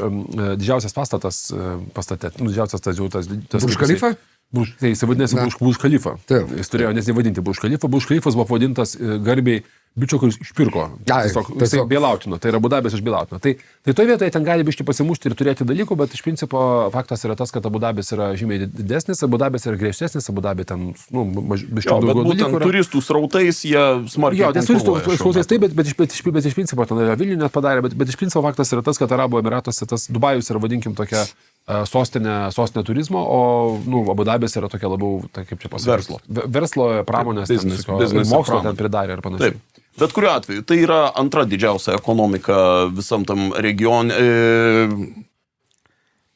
didžiausias pastatė, didžiausias tas Burj Khalifa? Tai jis vadinasi Burj Khalifa. Jis turėjo nesivadinti Burj Khalifa. Burj Khalifas buvo vadintas garbiai bičio, kuris išpirko. Tiesiog bėlautino. Tai yra Abu Dabis išbėlautino. Tai toje vietoje ten gali biškai pasimušti ir turėti dalykų, bet iš principo faktas yra tas, kad Abu Dabis yra žymiai didesnis, Abu Dabis yra griežtesnis, Abu Dabis ten, biškai daugiau dalykų. Būtent turistų srautais jie smarkiai. Jo, nes turistų srautais taip, bet iš principo ten yra Vilnių net padarė, bet iš principo faktas yra tas, kad Arabų Emiratuose tas Dubajus yra, vadinkim, tokia sostinė turizmo, o Abu Dabis yra tokia labiau, tai kaip čia pasakyti, verslo pramonės, mokslo ten pridarė ir panašiai. Taip. Bet kuriuo atveju, tai yra antra didžiausia ekonomika visam tam regione.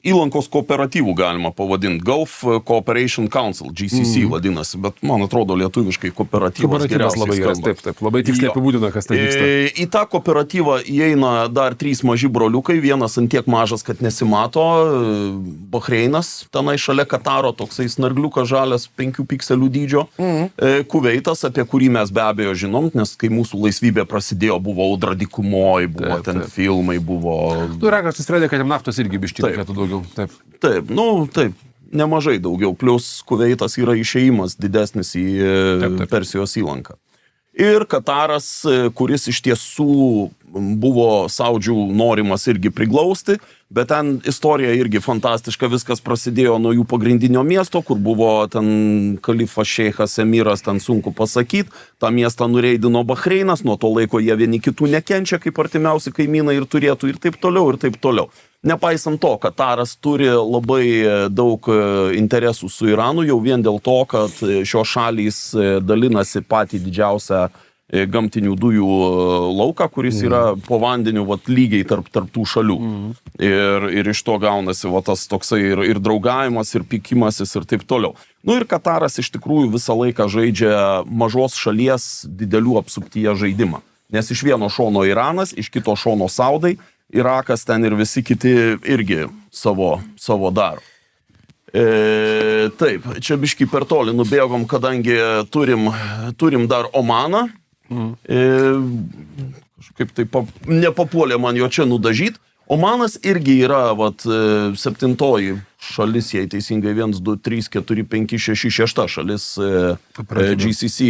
Įlankos kooperatyvų galima pavadinti. Gulf Cooperation Council, GCC vadinasi, bet man atrodo lietuviškai kooperatyvas labai geras. Taip, labai tiksliai apibūdina, kas tai vyksta. Į tą kooperatyvą įeina dar 3 maži broliukai, vienas ant tiek mažas, kad nesimato, Bahreinas, tenai šalia Kataro, toksai snargliukas žalias 5 pikselių dydžio, Kuveitas, apie kurį mes be abejo žinom, nes kai mūsų laisvybė prasidėjo, buvo audra dykumoj, buvo ten filmai, buvo... Irakas įsprendė, kad jam naftos irgi biškai reikėtų daugiau. Taip, nemažai daugiau, plus Kuveitas yra išėjimas didesnis į Persijos įlanką. Ir Kataras, kuris iš tiesų buvo saudžių norimas irgi priglausti, bet ten istorija irgi fantastiška, viskas prasidėjo nuo jų pagrindinio miesto, kur buvo ten kalifas šeichas emiras, ten sunku pasakyti, tą miestą nureidino Bahreinas, nuo to laiko jie vieni kitų nekenčia, kaip artimiausi kaimynai ir turėtų ir taip toliau, ir taip toliau. Nepaisant to, Kataras turi labai daug interesų su Iranu, jau vien dėl to, kad šios šalys dalinasi patį didžiausią gamtinių dujų lauką, kuris yra po vandeniu lygiai tarp tų šalių. Ir iš to gaunasi tas toksai ir draugavimas, ir pykimasis, ir taip toliau. Ir Kataras iš tikrųjų visą laiką žaidžia mažos šalies didelių apsuptyje žaidimą. Nes iš vieno šono Iranas, iš kito šono Saudai, Irakas ten ir visi kiti irgi savo daro. Taip, čia biškai per toli nubėgom, kadangi turim dar Omaną. Kažkaip tai nepapuolė man jo čia nudažyti. Omanas irgi yra 7-oji šalis, jei teisingai 1, 2, 3, 4, 5, 6, 6 šalis GCC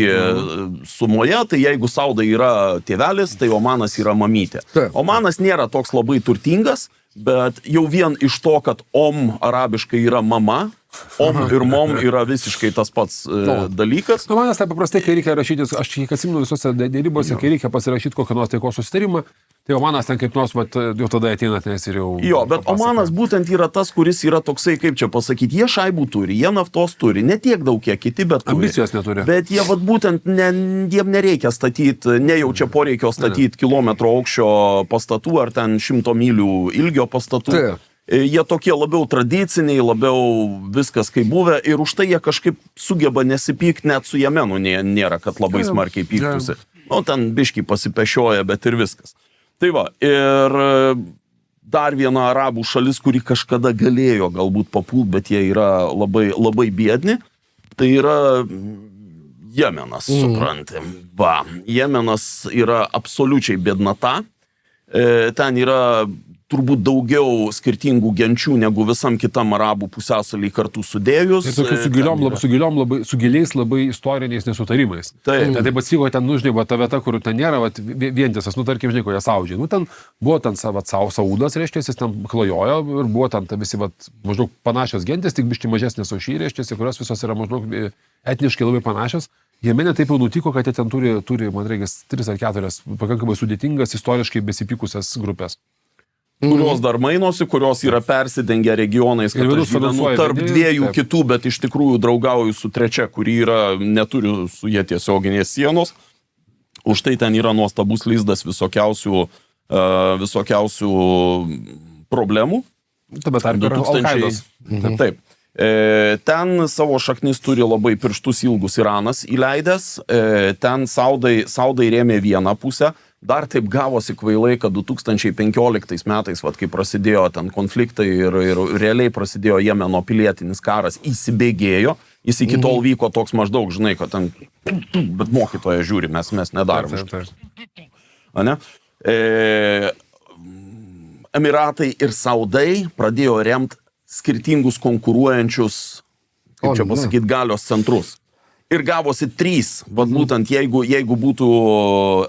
sumoje, tai jeigu Saudai yra tėvelis, tai Omanas yra mamytė. Omanas nėra toks labai turtingas, bet jau vien iš to, kad arabiškai yra mama, ir mom yra visiškai tas pats dalykas. Manas tai paprastai, kai reikia rašyti, aš kiek atsimenu visose dėrybose, kai reikia pasirašyti kokią nors taikos susitarimą, tai Omanas ten kaip nors, jau tada ateina tenais ir jau... Jo, bet Omanas būtent yra tas, kuris yra toksai, kaip čia pasakyti, jie šaibų turi, jie naftos turi, ne tiek daug, kiek kiti, bet turi. Ambicijos neturi. Bet jie būtent, jiem nereikia statyti, nejaučia poreikio statyti kilometro aukščio pastatų, ar ten 100 mylių ilgio pastatų. Jie tokie labiau tradiciniai, labiau viskas kaip buvę ir už tai jie kažkaip sugeba nesipykti, net su Jemenu nėra, kad labai smarkiai pyktusi. Ten biškai pasipešioja, bet ir viskas. Tai va, ir dar viena arabų šalis, kuri kažkada galėjo galbūt papult, bet jie yra labai, labai biedni, tai yra Jemenas, suprantam. Jemenas yra absoliučiai biednata. Ten yra turbūt daugiau skirtingų genčių negu visam kitam arabų pusiasalį kartu sudėjus. Tai su giliais labai istoriniais nesutarimais. Taip atsiko ten, ta vieta, kur ten nėra vientisas, tarkim, ko jie saudžiai. Ten buvo ten Saudas, reiškia, jis ten klajojo ir buvo ten visi maždaug panašios gentis, tik biškai mažesnės ošiai, reiškia, kurios visos yra maždaug etniškai labai panašios. Jemene taip jau nutiko, kad jie ten turi man reikia, 3 ar 4 pakankamai sudėtingas, istoriškai besipykusias grupės. kurios dar mainosi, kurios yra persidengę regionais, kad aš gyvenu tarp dviejų kitų, bet iš tikrųjų draugauju su trečia, kuri neturi su jie tiesioginės sienos. Už tai ten yra nuostabus lizdas visokiausių problemų. Taip. Ten savo šaknis turi labai pirštus ilgus Iranas įleidęs, ten saudai rėmė vieną pusę. Dar taip gavosi kvailai, kad 2015 metais, kai prasidėjo ten konfliktai ir realiai prasidėjo Jemeno pilietinis karas, įsibėgėjo, jis iki tol vyko toks maždaug, žinai, kad ten, bet mokytoja žiūri, mes nedarom. Ne? Emiratai ir Saudai pradėjo remti skirtingus konkuruojančius, kaip čia pasakyti, galios centrus. Ir gavosi 3, būtent jeigu būtų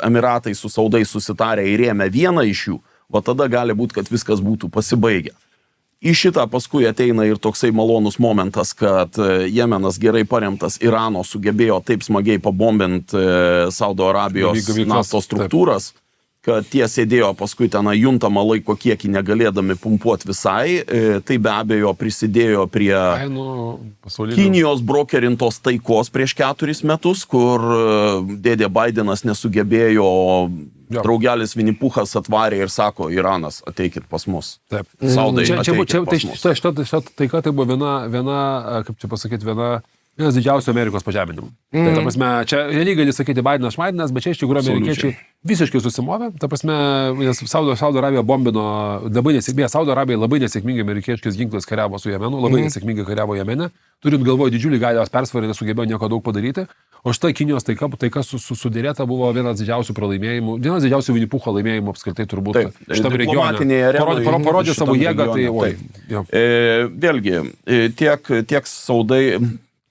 Emiratai su Saudais susitarę ir rėmę vieną iš jų, tada gali būti, kad viskas būtų pasibaigę. Į šitą paskui ateina ir toksai malonus momentas, kad Jemenas gerai paremtas Irano sugebėjo taip smagiai pabombinti Saudo Arabijos naftos struktūras, kad tie sėdėjo paskui ten juntamą laiko kiekį negalėdami pumpuoti visai, tai be abejo prisidėjo prie Kinijos brokerintos taikos prieš 4 metus, kur dėdė Bidenas nesugebėjo, draugelis Vinipuchas atvarė ir sako, Iranas, ateikit pas mus. Taip. Saudai, ateikit pas mus. Šita taika tai buvo viena, kaip čia pasakyti, vienas didžiausių Amerikos pažeminimų. Tai, ta prasme, čia realiai gali sakyti Bidenas, bet čia iš tikrųjų amerikiečiai visiškai susimovė. Ta prasme, nes Saudo Arabija bombino, Saudo Arabija labai nesėkmingai amerikiečiais ginklais kariavo su Jemenu, labai nesėkmingai kariavo Jemene, turint galvoje didžiulį galios persvarą, nesugebėjo nieko daug padaryti. O štai Kinijos taika sudėrėta buvo vienas didžiausių pralaimėjimų, vienas didžiausių Vinipucho laimėjimų apskritai turbūt šitam regione. Parodė savo jėgą, vėlgi, tiek Saudai,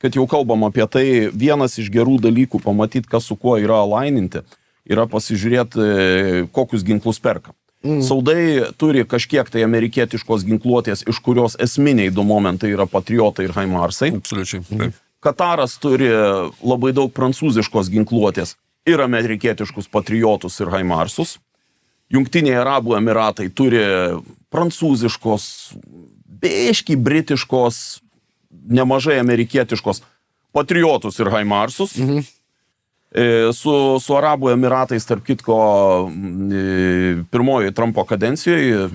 kad jau kalbam apie tai, vienas iš gerų dalykų pamatyti, kas su kuo yra alaininti, yra pasižiūrėti, kokius ginklus perka. Saudai turi kažkiek tai amerikietiškos ginkluotės, iš kurios esminiai 2 momentai yra Patriotai ir Haimarsai. Absoliučiai. Kataras turi labai daug prancūziškos ginkluotės ir amerikietiškus Patriotus ir Haimarsus. Jungtiniai Arabų Emiratai turi prancūziškos, biškį britiškos, nemažai amerikietiškos Patriotus ir Haimarsus. Su Arabų Emiratais, tarp kitko, pirmojoje Trumpo kadencijoje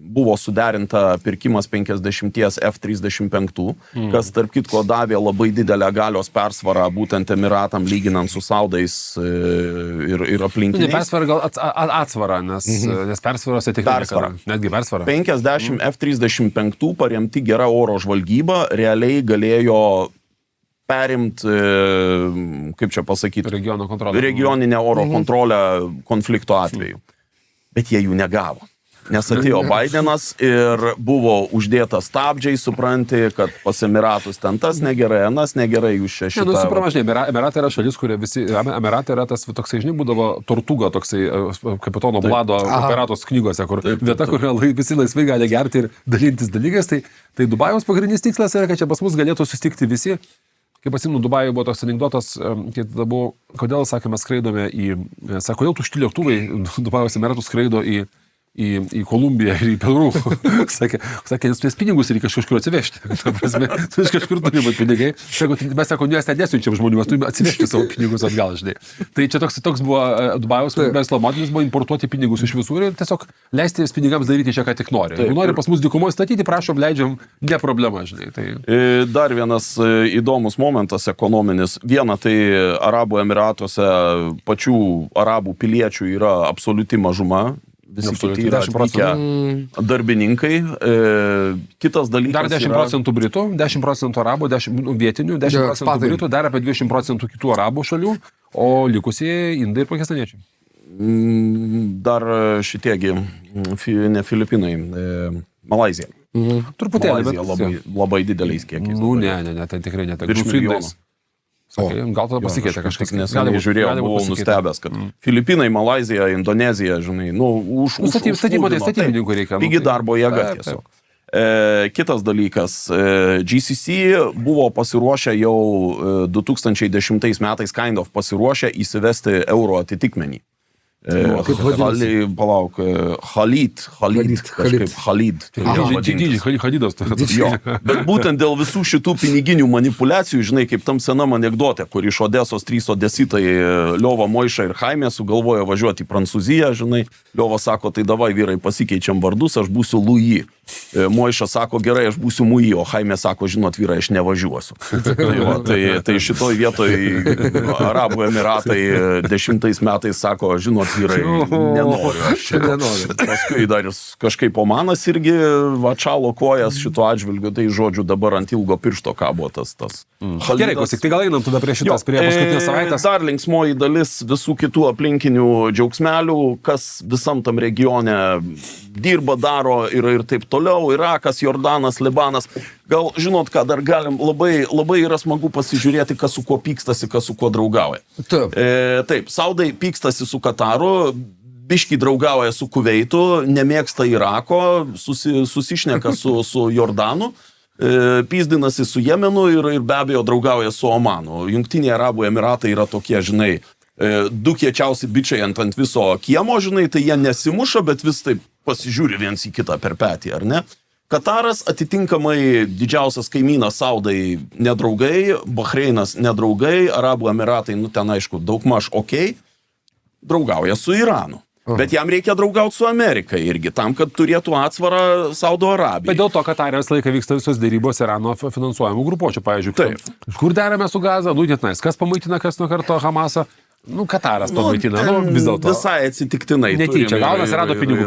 buvo suderinta pirkimas 50 F-35, kas, tarp kitko, davė labai didelę galios persvarą būtent Emiratam lyginant su Saudais ir aplinkiniais. Ne persvara, gal atsvara, nes persvarose tikrai netgi persvara. 50 F-35 paremti gera oro žvalgyba realiai galėjo perimti, kaip čia pasakyti, regioninę oro kontrolę konflikto atveju. Bet jie jų negavo. Nes atėjo Bidenas ir buvo uždėtas stabdžiai, supranti, kad pas Emiratus ten tas negerai, anas negerai, jūs čia šitą... Suprama, žinai, Emiratai yra šalis, kurie visi... Emiratai yra tas, toksai, žinai, būdavo Tortuga, toksai kapitono Blado operatos knygose, kur vieta, kur visi laisvai gali gerti ir dalintis dalykais, tai Dubajaus pagrindinis tikslas yra, kad čia pas mus galėtų susitikti visi. Kaip atsimenu, Dubajuje buvo toks anekdotas, kodėl, sakėme, skraidome kodėl tušti lėktuvai Dubajaus Emiratų skraido į Kolumbiją ir į Peru. Sakė, nes tuos pinigus reikia kažkur atsivežti. Ta prasme, tu iš kažkur turi būti pinigai. Mes sako, mes nesiunčiam žmonių, mes turime atsivežti savo pinigus atgal, žinai. Tai čia toks buvo Dubajaus verslo modelis, buvo importuoti pinigus iš visur ir tiesiog leisti pinigams daryti čia, ką tik nori. Jeigu nori pas mus dykumoje statyti, prašom, leidžiam, ne problema, žinai. Tai... Dar vienas įdomus momentas ekonominis. Viena, tai Arabų Emiratuose pačių arabų piliečių yra absoliuti mažuma. Visi kiti yra atvykę darbininkai. Kitas dalykas dar 10% Britų, 10% Arabų, 10 vietinių, 10% Britų, dar apie 20% kitų Arabų šalių, o likusieji Indai ir Pakistaniečiai. Dar šitiegi, ne Filipinai, Malaizija. Truputėlį, bet labai dideliais kiekiais. Ne, ten tikrai ne. Su Indais. Gal tada pasikeitė kažkas. Neseniai žiūrėjau, buvau nustebęs, kad Filipinai, Malaizija, Indonezija, žinai, statybininkų reikia. Pigi darbo jėga tiesiog. Kitas dalykas, GCC buvo pasiruošę jau 2010 metais pasiruošę įsivesti euro atitikmenį. Palauk, Khalid. Halidas. Bet būtent dėl visų šitų piniginių manipulacijų, žinai, kaip tam senam anekdote, kur iš Odesos 3 odesitai Liova, Moiša ir Chaimė sugalvojo važiuoti į Prancūziją, žinai, Liova sako, tai davai vyrai pasikeičiam vardus, aš būsiu Louis. Moiša sako, gerai, aš būsiu Mui, o Chaimė sako, žinot, vyrai, aš nevažiuosiu. Tai šitoj vietoj Arabų Emiratai 10 metais sako, žinot, vyrai, nenoriu aš čia. Paskui dar kažkaip Omanas irgi atšalo kojas šito atžvilgiu, tai žodžiu dabar ant ilgo piršto kabo tas. Gerai, klausyk, tai gal einam tada prie šitos, prie paskutinės savaitės. Dar linksmoji dalis visų kitų aplinkinių džiaugsmelių, kas visam tam regione dirba, daro ir taip toliau, Irakas, Jordanas, Libanas. Gal, žinot ką, dar galim, labai yra smagu pasižiūrėti, kas su kuo pykstasi, kas su kuo draugauja. Taip, Saudai pykstasi su Kataru, biškiai draugauja su Kuveitu, nemėgsta Irako, susišneka su Jordanu, pyzdinasi su Jemenu ir be abejo draugauja su Omanu. Jungtiniai Arabų Emiratai yra tokie, žinai, du kiečiausi bičiai ant viso kiemo, žinai, tai jie nesimuša, bet vis taip pasižiūri viens į kitą per petį, ar ne? Kataras atitinkamai didžiausias kaimynas Saudai nedraugai, Bahreinas nedraugai, Arabų Emiratai, ten aišku, daugmaž okei, draugauja su Iranu. Bet jam reikia draugauti su Amerika irgi, tam, kad turėtų atsvarą Saudo Arabijai. Bet dėl to, kad visą laiką vyksta visos dėrybos Irano finansuojamų grupuočių, pavyzdžiui. Taip. Kur derame su Gaza, netinais, kas pamaitina, kas nuo karto Hamasą. Kataras pamaitina, vis dėlto. Visai atsitiktinai. Netyčia, gaunas rado pinigų.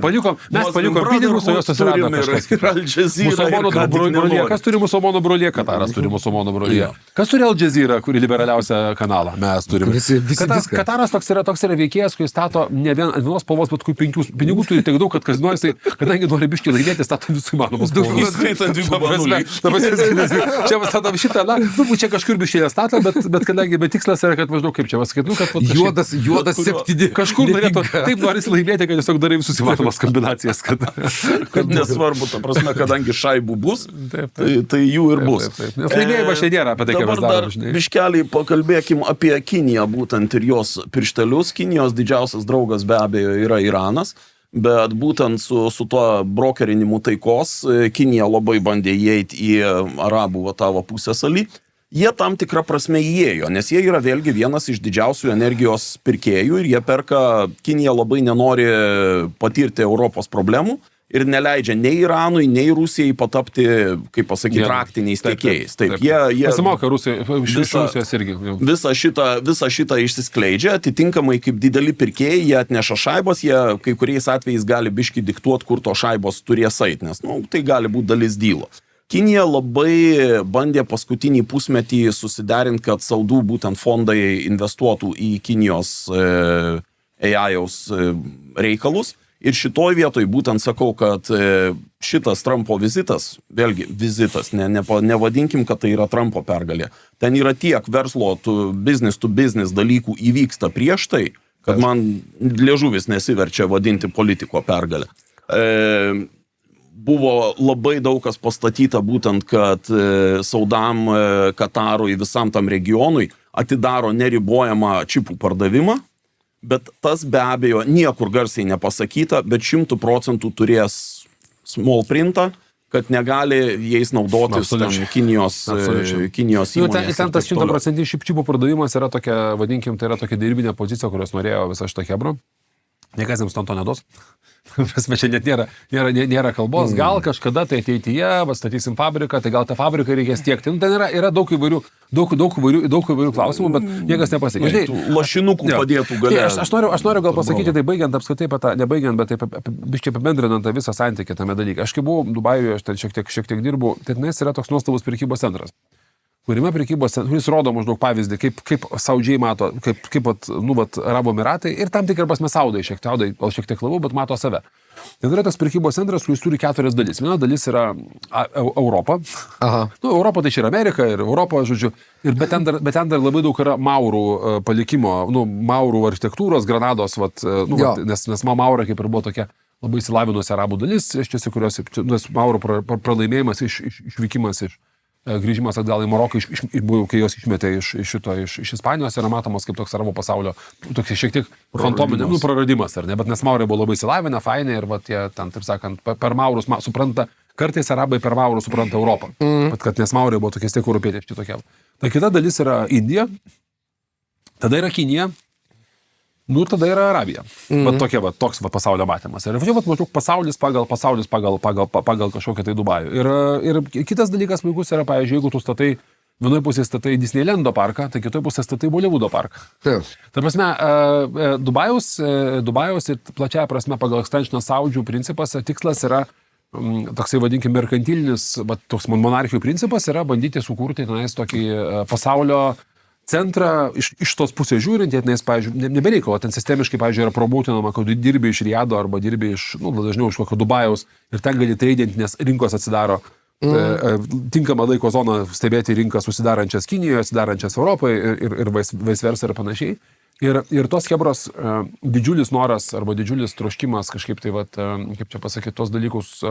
Mes palikom pinigus, o jos susirado kažkas. Musulmonų brolija. Kas turi musulmonų brolija? Kataras turi musulmonų brolija. Kas turi Al Jazeera, kuri liberaliausią kanalą? Mes turime. Kataras toks yra veikėjas, kuris stato ne vienos spalvos, bet kur pinigų turi tiek daug, kad kazinojas, kadangi nori biškį laimėti, stato visų įmanomus spalvos. Čia kažkur biškį stato, bet kadangi tikslas yra, kad maždaug kaip čia pasakyti, kad juodas 7. Kažkur norėtų, taip norisi laimėti, kad tiesiog darai visus įmanomas kombinacijas, kad nesvarbu, ta prasme, kadangi šaibų bus, tai jų ir bus. Nes laimėjimą šiandien nėra apie tai, ką mes darome. Dabar dar biškelį pakalbėkim apie Kiniją, būtent ir jos pirštelius. Kinijos didžiausias draugas be abejo yra Iranas, bet būtent su tuo brokerinimu taikos Kinija labai bandė įeiti į arabų tavo pusėsalį. Jie tam tikrą prasme įėjo, nes jie yra vėlgi vienas iš didžiausių energijos pirkėjų ir jie perka, Kinija labai nenori patirti Europos problemų ir neleidžia nei Iranui, nei Rusijai patapti, kaip pasakyti, raktiniais tiekėjais. Taip, jie pasimoka Rusijos irgi. Visą šitą išsiskleidžia, atitinkamai kaip dideli pirkėjai, jie atneša šaibas, jie kai kuriais atvejais gali biški diktuoti, kur to šaibos turės eit, nes tai gali būti dalis dylo. Kinija labai bandė paskutinį pusmetį susiderinti, kad saudų būtent fondai investuotų į Kinijos AI-aus reikalus. Ir šitoj vietoj būtent sakau, kad šitas Trumpo vizitas, vėlgi vizitas, nevadinkim, kad tai yra Trumpo pergalė. Ten yra tiek verslo business to business dalykų įvyksta prieš tai, kad man liežuvis nesiverčia vadinti politiko pergalę. Buvo labai daug kas pastatyta būtent, kad Saudam, Katarui, visam tam regionui atidaro neribojamą čipų pardavimą, bet tas be abejo niekur garsiai nepasakyta, bet 100% turės small printą, kad negali jais naudotis Kinijos įmonės. Ten tas 100% čipų pardavimas yra tokia, vadinkim, tai yra tokia dirbinė pozicija, kurios norėjo visą šitą Hebrą. Niekas jiems to neduos. Prasme, čia net nėra kalbos. Gal kažkada tai ateityje statysim fabriką, tai gal tą fabriką reikės tiekti. Ten yra daug įvairių klausimų, bet niekas nepasakė. Lašinukų padėtų galė. Aš noriu gal pasakyti, tai baigiant apskritai, nebaigiant, bet taip biškai apibendrinant tą visą santykį tame dalyke. Aš kai buvau Dubajuje, aš ten šiek tiek dirbu, tenais yra toks nuostabus prekybos centras. Kuriame prekybos centras, kuris rodo maždaug pavyzdį, kaip saudžiai mato, kaip Arabų Emiratai ir tam tikrą prasme saudai, šiek tiek labiau, bet mato save. Ten yra tas prekybos centras, kuris turi 4 dalis. Viena dalis yra Europa. Aha. Europa tai čia yra Amerika ir Europa, žodžiu. Bet ten dar labai daug yra maurų palikimo, maurų architektūros, Granados, nes maura kaip ir buvo tokia labai įsilavinusi arabų dalis, kurios maurų pralaimėjimas, išvykimas iš grįžimas atgal į Maroką, kai jos išmetė iš Ispanijos, yra matomas kaip toks arabų pasaulio, toks šiek tiek fantominė, praradimas, ar ne, bet nes maurai buvo labai įsilavinę, fainai, ir vat, jie ten, taip sakant, per maurus supranta, kartais arabai per maurus supranta Europą, bet kad nes maurai buvo tokie tiek europietiški tokie. Ta kita dalis yra Indija, tada yra Kinija, nu ir tada yra Arabija. Toks pasaulio matymas. Ir maždaug pasaulis pagal kažkokią tai Dubajų. Ir kitas dalykas puikus yra, pavyzdžiui, jeigu tu statai, vienoje pusėje statai Disneylando parką, tai kitoje pusėje statai Bollywoodo parką. Ta prasme, Dubajaus ir plačiaja prasme pagal extension saudžių principas, tikslas yra toksai, vadinkime, merkantilinis, toks monarchijų principas yra bandyti sukurti tenais tokį pasaulio centrą iš tos pusės žiūrint, tenais, pavyzdžiui, nebereikalo, ten sistemiškai, pavyzdžiui, yra promautinama, kad dirbi iš Riado arba dirbi iš, dažniau iš kokio Dubajaus ir ten gali treidinti, nes rinkos atsidaro tinkamą laiko zoną stebėti rinkas susidarančias Kinijoje, susidarančias Europoje ir vice versa ir panašiai. Ir tos chebros didžiulis noras arba didžiulis troškimas kažkaip tai, kaip čia pasakyti, tos dalykus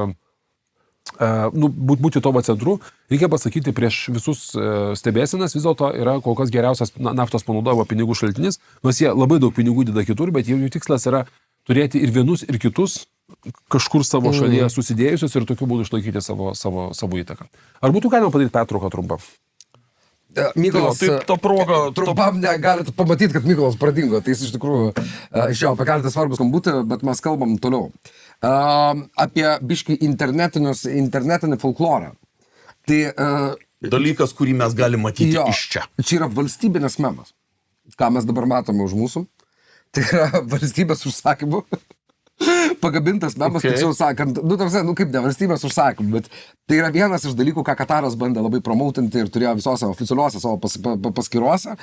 būti to centru, reikia pasakyti prieš visus stebėsenas, vis dėlto yra kol kas geriausias naftos panaudojimo pinigų šaltinis, nors jie labai daug pinigų deda kitur, bet jų tikslas yra turėti ir vienus, ir kitus kažkur savo šalyje susidėjusius ir tokiu būdu išlaikyti savo įtaką. Ar būtų galima padaryti pertrauką trumpą? Mykolas, ta proga, trumpam galite pamatyti, kad Mykolas pradingo, tai jis iš tikrųjų išėjo apie keletą svarbus skambutį, bet mes kalbam toliau. Apie biškį internetinį folklorą. Tai dalykas, kurį mes galime matyti iš čia. Čia yra valstybinės memas. Ką mes dabar matome už mūsų? Tai yra valstybės užsakymų. Pagabintas memas, tiksliau sakant, kaip ne valstybės užsakymų, bet tai yra vienas iš dalykų, ką Kataras bandė labai promautinti ir turėjo visose oficialiuose savo paskiruose.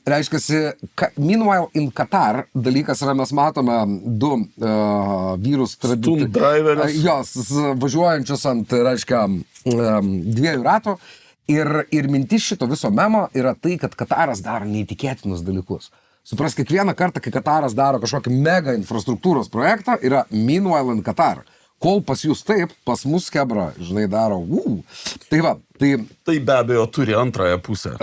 Reiškiasi, meanwhile in Qatar dalykas yra, mes matome du vyrus jos važiuojančius ant, reiškia, dviejų ratų ir mintis šito viso memo yra tai, kad Kataras daro neįtikėtinus dalykus. Supras, kiekvieną kartą, kai Kataras daro kažkokį mega infrastruktūros projektą, yra meanwhile in Qatar. Kol pas jūs taip, pas mus kebra, žinai, daro. Tai be abejo turi antrąją pusę.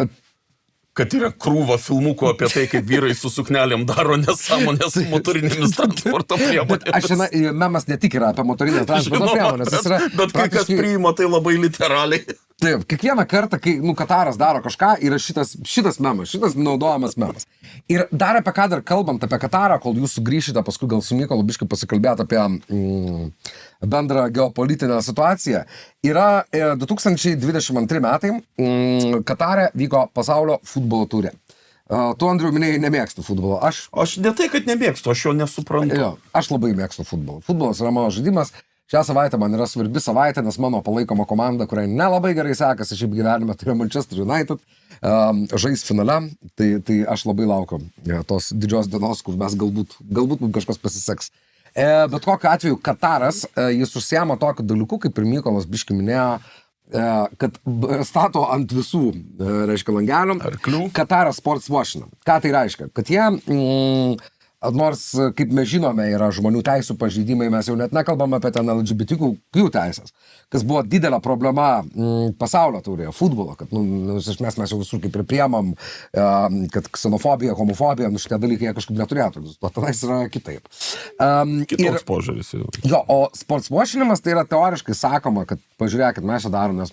Kad yra krūva filmukų apie tai, kaip vyrai su suknelėm daro nesąmonės su motorinėmis transporto priemonėmis. Memas ne tik yra apie motorinės transporto priemonės. Bet kai kas priima tai labai literaliai. Taip, kiekvieną kartą, kai Kataras daro kažką, yra šitas memas, šitas naudojamas memas. Ir dar apie ką dar kalbant apie Katarą, kol jūs sugrįšite, paskui gal su Mykolu biškai pasikalbėti apie bendrą geopolitinę situaciją, yra 2022 metai, Katare vyko pasaulio futbolo turė. Tu, Andriu, minėjai, nemėgstu futbolo. Aš ne tai, kad nemėgstu, aš jo nesuprantu. Jo, aš labai mėgstu futbolą. Futbolas yra mano žaidimas. Šią savaitę man yra svarbi savaitė, nes mano palaikoma komanda, kuriai nelabai gerai sekasi šiaip gyvenime, tai yra Manchester United, žais finale, tai aš labai laukiu tos didžios dienos, kur mes galbūt mums kažkas pasiseks. Bet kokiu atveju Kataras, jis užsiema tokiu dalyku, kaip ir Mykolas biški minėjo, kad stato ant visų, reiškia, langelių, Kataras sports washing. Ką tai reiškia? Kad jie... Nors, kaip mes žinome, yra žmonių teisų pažeidimai, mes jau net nekalbame apie ten LGBTQ teisės, kas buvo didelė problema pasaulio taurėje, futbolo, kad mes jau visur kaip ir priemam, kad ksenofobija, homofobija, šitie dalykai kažkaip neturėtų, o tenais yra kitaip. Kitoks požiūris. Jo, o sports washinimas tai yra teoriškai sakoma, kad pažiūrėkit, mes čia darom, nes,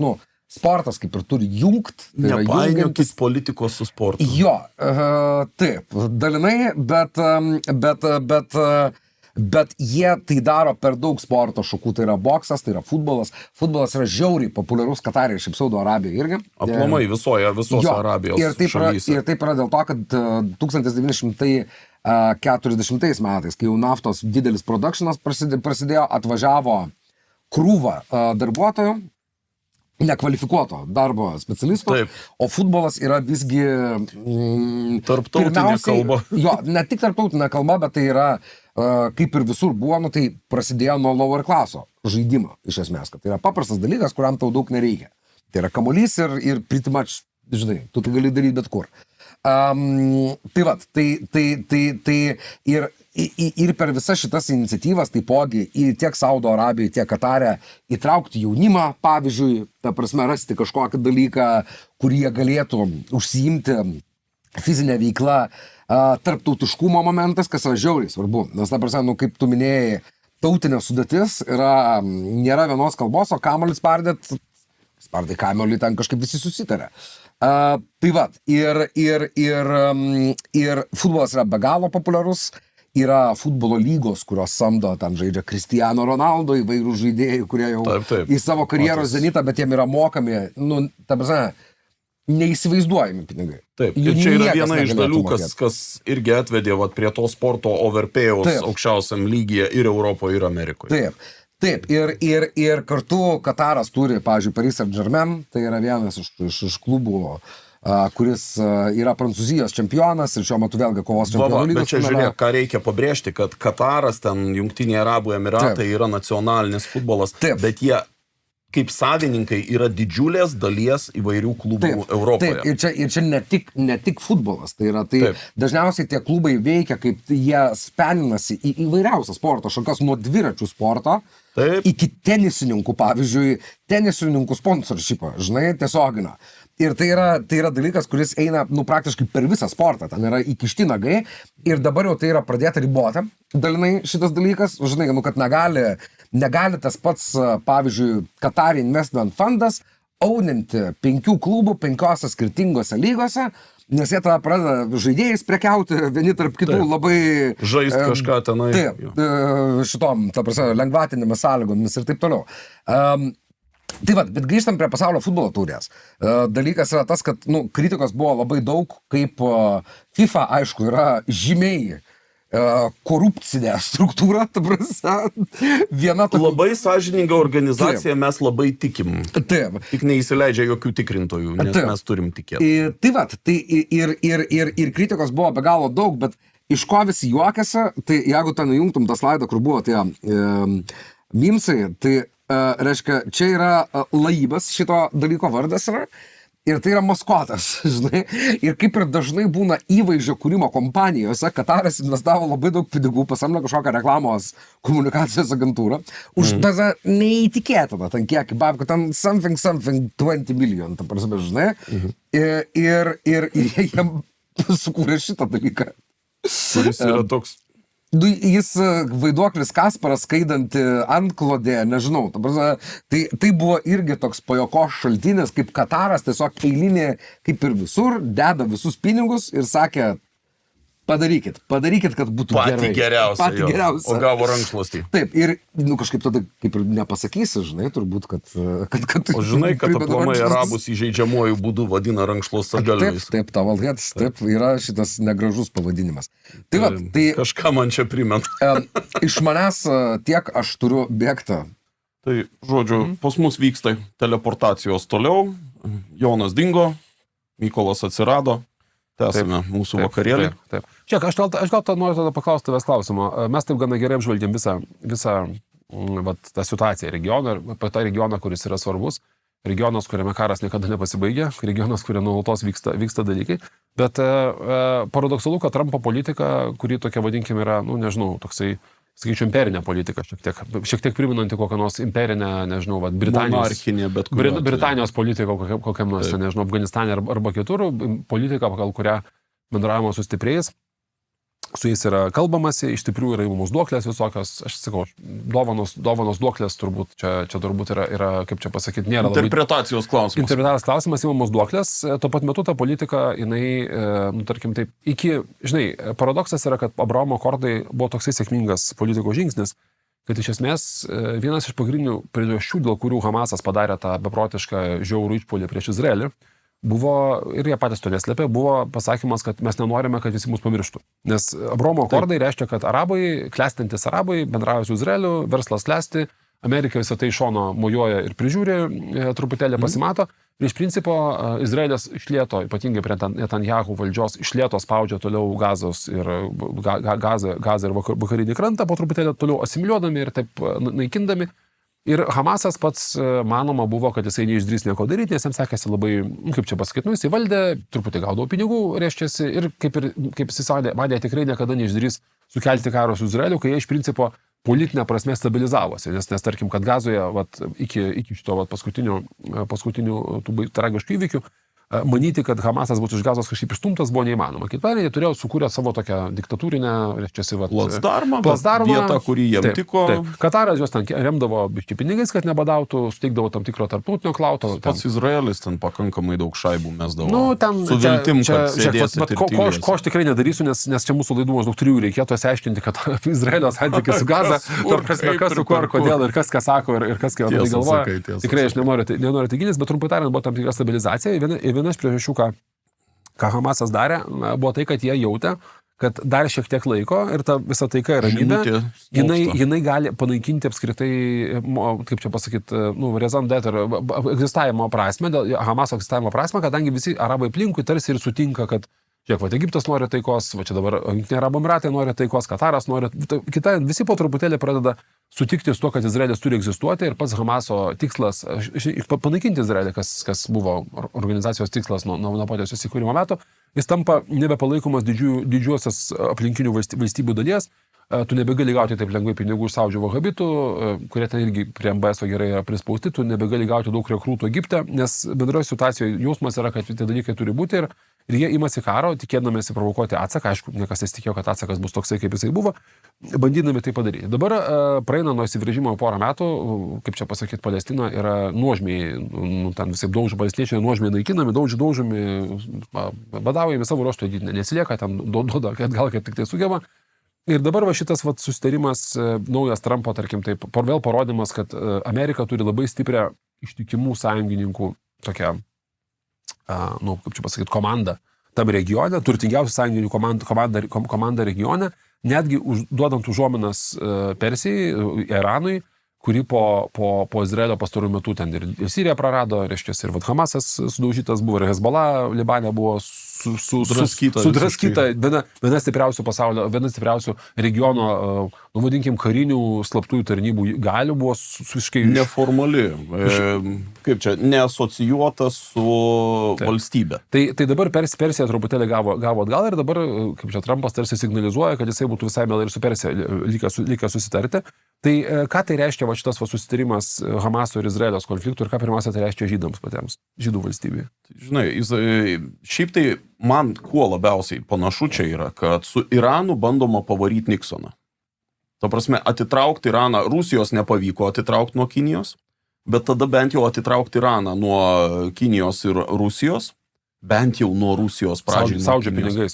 sportas kaip ir turi jungt. Nepainiokit politikos su sportu. Jo, taip, dalinai, bet jie tai daro per daug sporto šakų. Tai yra boksas, tai yra futbolas. Futbolas yra žiauriai populiarus Katarėje, šiaip Saudo Arabijoje irgi. Aplamai visose Arabijos šalyse. Ir taip yra dėl to, kad 1940 metais, kai jau naftos didelis productionas prasidėjo, atvažiavo krūva darbuotojų, nekvalifikuoto darbo specialisto, o futbolas yra visgi tarptautinė kalba. Jo, ne tik tarptautinė kalba, bet tai yra, kaip ir visur buvo, tai prasidėjo nuo lower klaso žaidimo, iš esmės, kad tai yra paprastas dalykas, kuriam tau daug nereikia. Tai yra kamuolys ir pretty much, žinai, tu gali daryti bet kur. Tai vat, tai ir per visas šitas iniciatyvas, taipogi tiek Saudo Arabijoje, tiek Katare įtraukti jaunimą, pavyzdžiui, ta prasme, rasti kažkokį dalyką, kurį jie galėtų užsiimti fizinę veiklą, tarptautiškumo momentas, kas yra žiauriai svarbu. Nes, ta prasme, kaip tu minėjai, tautinė sudėtis nėra vienos kalbos, o kamuolį spardai kamuolį, ten kažkaip visi susitarė. Tai vat, ir futbolas yra be galo populiarus, yra futbolo lygos, kurios samdo, ten žaidžia Cristiano Ronaldo, įvairių žaidėjų, kurie jau taip. Į savo karjeros zenitą, bet jiem yra mokami, ta prasme, neįsivaizduojami pinigai. Taip, ir čia yra viena iš dalių, kas irgi atvedė prie to sporto overpėjaus aukščiausiam lygyje ir Europoje, ir Amerikoje. Taip, ir kartu Kataras turi, pavyzdžiui, Paris Saint-Germain, tai yra vienas iš klubų, kuris yra Prancūzijos čempionas ir šiuo metu vėlgi kovos čempionų lygos. Bet čia žiūrėk, ką reikia pabrėžti, kad Kataras, ten Jungtiniai Arabų Emiratai yra nacionalinis futbolas, bet jie kaip savininkai yra didžiulės dalies įvairių klubų Europoje. Taip, ir čia ne tik futbolas, dažniausiai tie klubai veikia, kaip jie speninasi į įvairiausią sporto šakas, nuo dviračių sporto iki tenisininkų, pavyzdžiui, tenisininkų sponsorshipą, žinai, tiesioginę. Ir tai yra dalykas, kuris eina, praktiškai per visą sportą, ten yra įkišti nagai ir dabar jau tai yra pradėta riboti, dalinai šitas dalykas, žinai, kad negali tas pats, pavyzdžiui, Qatar Investment Fundas auninti 5 klubų 5 skirtingose lygose, nes jie tada pradeda žaidėjais prekiauti vieni tarp kitų labai... Žaisti kažką tenai. Šitom, ta prasme, lengvatinėmis sąlygomis ir taip toliau. Tai va, bet grįžtam prie pasaulio futbolo taurės. Dalykas yra tas, kad kritikos buvo labai daug, kaip FIFA, aišku, yra žymiai korupcinė struktūra, ta prasme, viena tokia... Labai sąžininga organizacija, mes labai tikim. Taip. Tik neįsileidžia jokių tikrintojų, nes mes turim tikėti. Tai va, ir kritikos buvo be galo daug, bet iš ko visi juokiasi, tai jeigu ten nujungtum tą slaidą, kur buvo tie mimsai, tai reiškia, čia yra laivas, šito dalyko vardas yra, ir tai yra maskotas, žinai, ir kaip ir dažnai būna įvaizdžio kūrimo kompanijose, Kataras investavo labai daug pinigų, pasamlė kažkokią reklamos komunikacijos agentūrą, už tą neįtikėtiną, ten kiek, babka, ten something 20 million, ta prasme, žinai, ir jie sukūrė šitą dalyką. Kuris yra toks... Jis vaiduoklis Kasparas skaidanti antklodė, nežinau, tai buvo irgi toks pajokos šaltinis, kaip Kataras tiesiog eilinė, kaip ir visur, deda visus pinigus ir sakė, padarykit, kad būtų gerai. Patį geriausią. O gavo rankšluostį. Taip, ir kažkaip tada kaip ir nepasakysi, žinai, turbūt, kad o žinai, kad aplamai arabus įžeidžiamuoju būdu vadina rankšluostagalviais. Taip, tavalhėtis, taip, yra šitas negražus pavadinimas. Tai kažką man čia primena. Iš manęs tiek aš turiu bėgti. Tai, žodžiu, pas mus vyksta teleportacijos toliau, Jonas dingo, Mykolas atsirado. Tęsime mūsų vakarėlį. Taip. Čiak, aš gal noriu tada paklausti tavęs klausimo. Mes taip gana gerai apžvelgėm visą tą situaciją regioną, apie tą regioną, kuris yra svarbus. Regionas, kuriame karas niekada nepasibaigia, regionas, kuriame nuolatos vyksta dalykai. Bet paradoksalu, kad Trumpo politika, kuri tokia vadinkime yra, nežinau, toksai, sakyčiau, imperinė politika, šiek tiek priminanti kokią nors imperinę, nežinau, Britanijos politiką, kokiam nors, nežinau, Afganistane arba kitur, politika, pagal kurią bendravimo su stipriais, su jais yra kalbamasi, iš stiprių yra įmamos duoklės visokios, aš sakau, dovanos duoklės turbūt, čia turbūt yra, kaip čia pasakyti, nėra labai... Interpretacijos klausimas, įmamos duoklės, tuo pat metu ta politika, jinai, tarkim taip, žinai, paradoksas yra, kad Abraomo akordai buvo toksai sėkmingas politikos žingsnis, kad iš esmės vienas iš pagrindinių priežasčių, dėl kurių Hamasas padarė tą beprotišką žiaurų išpuolį prieš Izraelį, buvo, ir jie patys to neslėpė, buvo pasakymas, kad mes nenorime, kad visi mus pamirštų. Nes Abraomo akordai reiškia, kad klestintis arabai bendrauja su Izraeliu, verslas klesti, Amerika visą tai iš šono mojuoja ir prižiūri, truputėlį pasimato. Ir iš principo Izraelis išlieto, ypatingai prie Netanjahu valdžios, išlieto spaudžia toliau Gazą ir vakarinį krantą, po truputėlį toliau asimiliuodami ir taip naikindami. Ir Hamasas pats manoma buvo, kad jisai neišdrys nieko daryti, nes jam sekėsi labai, kaip čia pasakyti, jisai valdė, truputį gaudavo pinigų, reiškiasi, ir kaip jisai vadė, tikrai niekada neišdrys sukelti karo su Izraeliu, kai jie iš principo politinė prasme stabilizavosi, nes tarkim, kad Gazoje iki šito paskutinių tų tragiškų įvykių, manyti, kad Hamasas bus iš Gazos kažkaip išstumtas, buvo neįmanoma. Kitą jie turėjo sukūrę savo tokią diktatūrinę, reiškiasi, Platsdarmą, vietą, kurį jiem tiko. Taip. Kataras juos ten remdavo biški pinigais, kad nebadautų, suteikdavo tam tikro tarptautinio klauto. Pats Izraelis ten pakankamai daug šaibų mesdavo. Nu, ten, su viltim, kad sėdėsit ir tylėsit. Ko aš tikrai nedarysiu, nes čia mūsų laidų maždaug 3 reikėtų aiškinti, kad Izraelio santykis su Gaza, kas su kuo ir kodėl, ir kas ką sako, ir kas ką galvoja. Tikrai aš nenoriu tai gilintis, bet trumpai tariant, buvo tam tikra stabilizacija. Viena iš priežasčių, ką Hamasas darė, buvo tai, kad jie jautė, kad dar šiek tiek laiko ir ta visa taika ir ramybė, jinai gali panaikinti apskritai, kaip čia pasakyti, raison d'être, egzistavimo prasme, Hamaso egzistavimo prasme, kadangi visi arabai aplinkui tarsi ir sutinka, kad žiūrėk, Egiptas nori taikos, čia dabar Jungtiniai Arabų Emyratai nori taikos, Kataras nori, visi po truputėlį pradeda sutikti su to, kad Izraelis turi egzistuoti ir pats Hamaso tikslas, panaikinti Izraelį, kas buvo organizacijos tikslas nuo pat jos įsikūrimo metų, jis tampa nebepalaikomas didžiosios aplinkinių valstybių dalies, tu nebegali gauti taip lengvai pinigų iš Saudžių vahabitų, kurie ten irgi prie MBS gerai yra prispausti, tu nebegali gauti daug rekrūtų Egipte, nes bendroje situacijoje jausmas yra, kad tie dalykai turi būti ir jie imasi karo, tikėdamėsi provokuoti atsaką, aišku, niekas nesitikėjo, kad atsakas bus toksai, kaip jisai buvo, bandydami tai padaryti. Dabar praeina nuo įsiveržimo porą metų, kaip čia pasakyti, Palestina yra nuožmiai, ten visi daužo palestiniečiai, nuožmiai naikinami, daužomi, badaujami savo ruoštų, nesilieka, ten duoda, kad gal kaip tik tai sugeba. Ir dabar šitas susitarimas, naujas Trumpo, tarkim, taip, vėl parodimas, kad Amerika turi labai stiprią ištikimų sąjungininkų tokią, kaip čia pasakyti, komandą tam regione, turtingiausių sąjungininkų komanda regione, netgi duodant užuominas Persijai, Iranui, kuri po Izraelio pastarųjų metų ten ir Sirija prarado, reiškia, ir Hamasas sudaužytas buvo, ir Hezbollah Libane buvo sudraskyta, viena stipriausių pasaulio, viena stipriausių regiono, vadinkim, karinių slaptųjų tarnybų galių buvo visiškai neformali, kaip čia, neasocijuota su valstybė. Tai dabar Persija truputėlį gavo atgal ir dabar, kaip čia, Trumpas tarsi signalizuoja, kad jisai būtų visai mielai ir su Persija likę susitarti. Tai ką tai reiškia šitas susitarimas Hamaso ir Izraelios konfliktų ir ką pirmiausia tai reiškia žydams patiems, žydų valstybėje? Žinai, šiaip tai man kuo labiausiai panašu čia yra, kad su Iranu bandoma pavaryti Niksoną. Ta prasme, atitraukti Iraną, Rusijos nepavyko atitraukti nuo Kinijos, bet tada bent jau atitraukti Iraną nuo Kinijos ir Rusijos, bent jau nuo Rusijos pradžiai. Saudžių pinigais.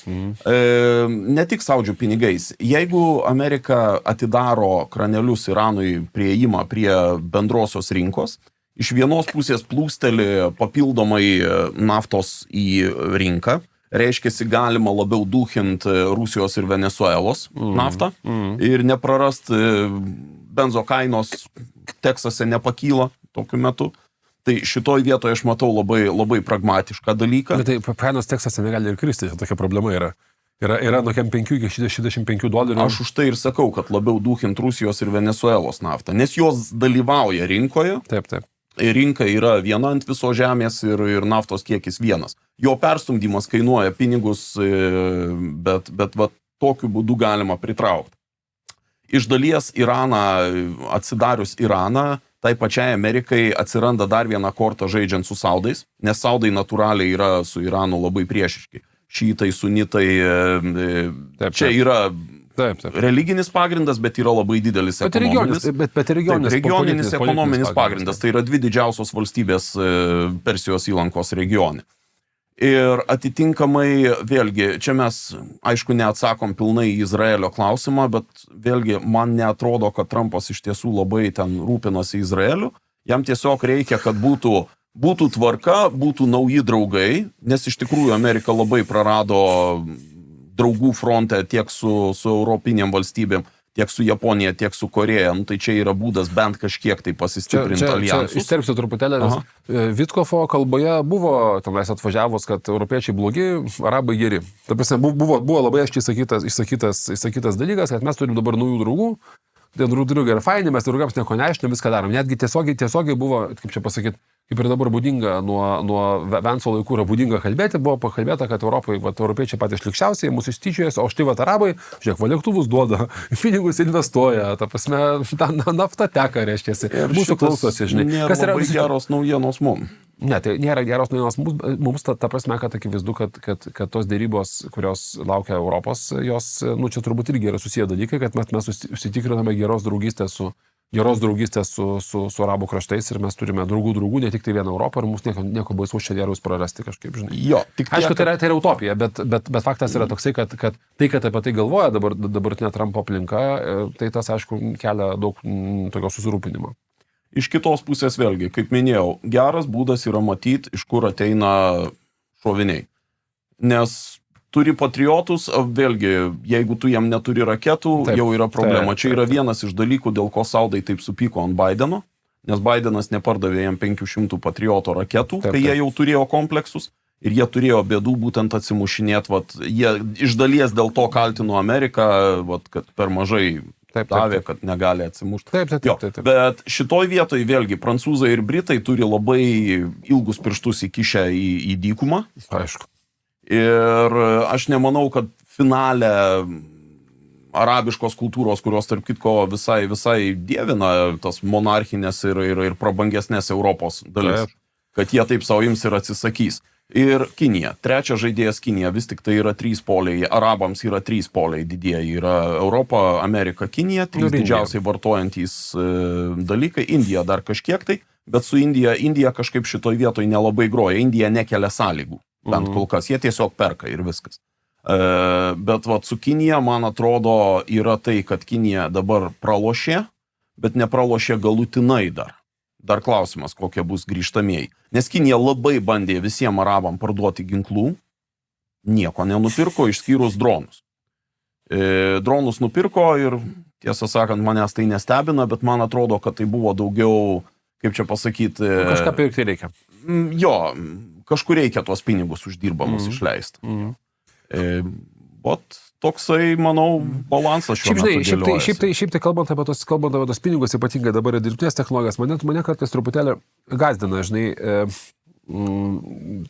Ne tik saudžių pinigais. Jeigu Amerika atidaro kranelius Iranui prieimą prie bendrosios rinkos, iš vienos pusės plūsteli papildomai naftos į rinką, reiškiasi galima labiau duhinti Rusijos ir Venesuelos naftą ir neprarast benzo kainos Teksase nepakyla tokiu metu. Tai šitoj vietoje aš matau labai pragmatišką dalyką. Bet tai kainos Teksase negali ir kristi, tokia problema yra. Yra nuo 5 iki $65. Aš už tai ir sakau, kad labiau duhint Rusijos ir Venesuelos naftą, nes jos dalyvauja rinkoje. Taip. Rinka yra viena ant viso žemės ir naftos kiekis vienas. Jo perstumdymas kainuoja pinigus, bet tokiu būdu galima pritraukti. Iš dalies atsidarius Iraną, tai pačiai Amerikai atsiranda dar vieną kortą žaidžiant su saudais, nes saudai natūraliai yra su Iranu labai priešiški. Šitai, sunitai, čia yra religinis pagrindas, bet yra labai didelis regioninis ekonominis pagrindas. Tai yra 2 didžiausios valstybės Persijos įlankos regione. Ir atitinkamai, vėlgi, čia mes, aišku, neatsakom pilnai į Izraelio klausimą, bet vėlgi, man neatrodo, kad Trumpas iš tiesų labai ten rūpinosi Izraeliu. Jam tiesiog reikia, kad būtų tvarka, būtų nauji draugai, nes iš tikrųjų Amerika labai prarado draugų fronte tiek su europinėm valstybėm, tiek su Japonija, tiek su Koreja. Tai čia yra būdas bent kažkiek tai pasistiprinti alijansus. Čia įsterpsiu truputėlį, nes Vitkofo kalboje buvo tenais atvažiavus, kad europiečiai blogi, arabai geri. Ta prasme, buvo labai aiškiai išsakytas dalykas, kad mes turim dabar naujų draugų, draugai yra faini, mes draugams nieko neaiškinam, viską darom. Netgi tiesiogiai buvo, kaip čia pasakyti, kaip ir dabar būdinga, nuo Venso laikų yra būdinga kalbėti, buvo pakalbėta, kad europiečiai patys šlikščiausiai, mūsų įstyčiojasi, o štai arabai, žiūrėk, lėktuvus duoda, pinigus investuoja, ta prasme, nafta teka, reiškia, mūsų klausosi, žinai. Kas yra geros naujienos mums? Ne, tai nėra geros naujienos mums, ta prasme, kad akivaizdu, kad tos dėrybos, kurios laukia Europos, jos, čia turbūt irgi yra susiję dalykai, kad mes užsitikriname geros draugystės su arabų kraštais ir mes turime draugų, ne tik tai vieną Europą ir mums nieko baisaus čia gerus prarasti kažkaip, žinai. Jo, aišku, tai yra utopija, bet faktas yra toksai, kad apie tai galvoja dabartinė Trumpo aplinka, tai tas, aišku, kelia daug tokio susirūpinimo. Iš kitos pusės vėlgi, kaip minėjau, geras būdas yra matyti, iš kur ateina šoviniai. Nes turi patriotus, vėlgi, jeigu tu jam neturi raketų, taip, jau yra problema. Čia yra vienas iš dalykų, dėl ko saudai taip supyko ant Bideno, nes Bidenas nepardavė jam 500 patrioto raketų, kai jie jau turėjo kompleksus ir jie turėjo bėdų būtent atsimušinėti. Jie iš dalies dėl to kaltino Ameriką, kad per mažai davė, kad negali atsimušti. Taip. Bet šitoj vietoj vėlgi prancūzai ir britai turi labai ilgus pirštus įkišę į dykumą. Aišku. Ir aš nemanau, kad finale arabiškos kultūros, kurios tarp kitko visai dievina tas monarchinės ir prabangesnės Europos dalis, kad jie taip savo ims ir atsisakys. Ir Kinija. Trečias žaidėjas Kinija. Vis tik tai yra 3 poliai. Arabams yra 3 poliai didieji. Yra Europa, Amerika, Kinija. 3 didžiausiai vartojantys dalykai. Indija dar kažkiek tai. Bet su Indija kažkaip šitoj vietoj nelabai groja. Indija nekelia sąlygų. Bent kol kas. Jie tiesiog perka ir viskas. Bet su Kinija, man atrodo, yra tai, kad Kinija dabar pralošė, bet nepralošė galutinai dar. Dar klausimas, kokie bus grįžtamieji. Nes Kinija labai bandė visiems arabam parduoti ginklų, nieko nenupirko, išskyrus dronus. Dronus nupirko ir, tiesą sakant, manęs tai nestebina, bet man atrodo, kad tai buvo daugiau, kaip čia pasakyti... Kažką pirkti reikia. Jo, kažkur reikia tuos pinigus uždirbamus išleisti. Toksai, manau, balansas šiuo metu dėliojasi. Šiaip tai kalbant apie tos pinigus, ypatingai dabar ir dirbtinės technologijas, mane kartais truputėlį gazdina, žinai,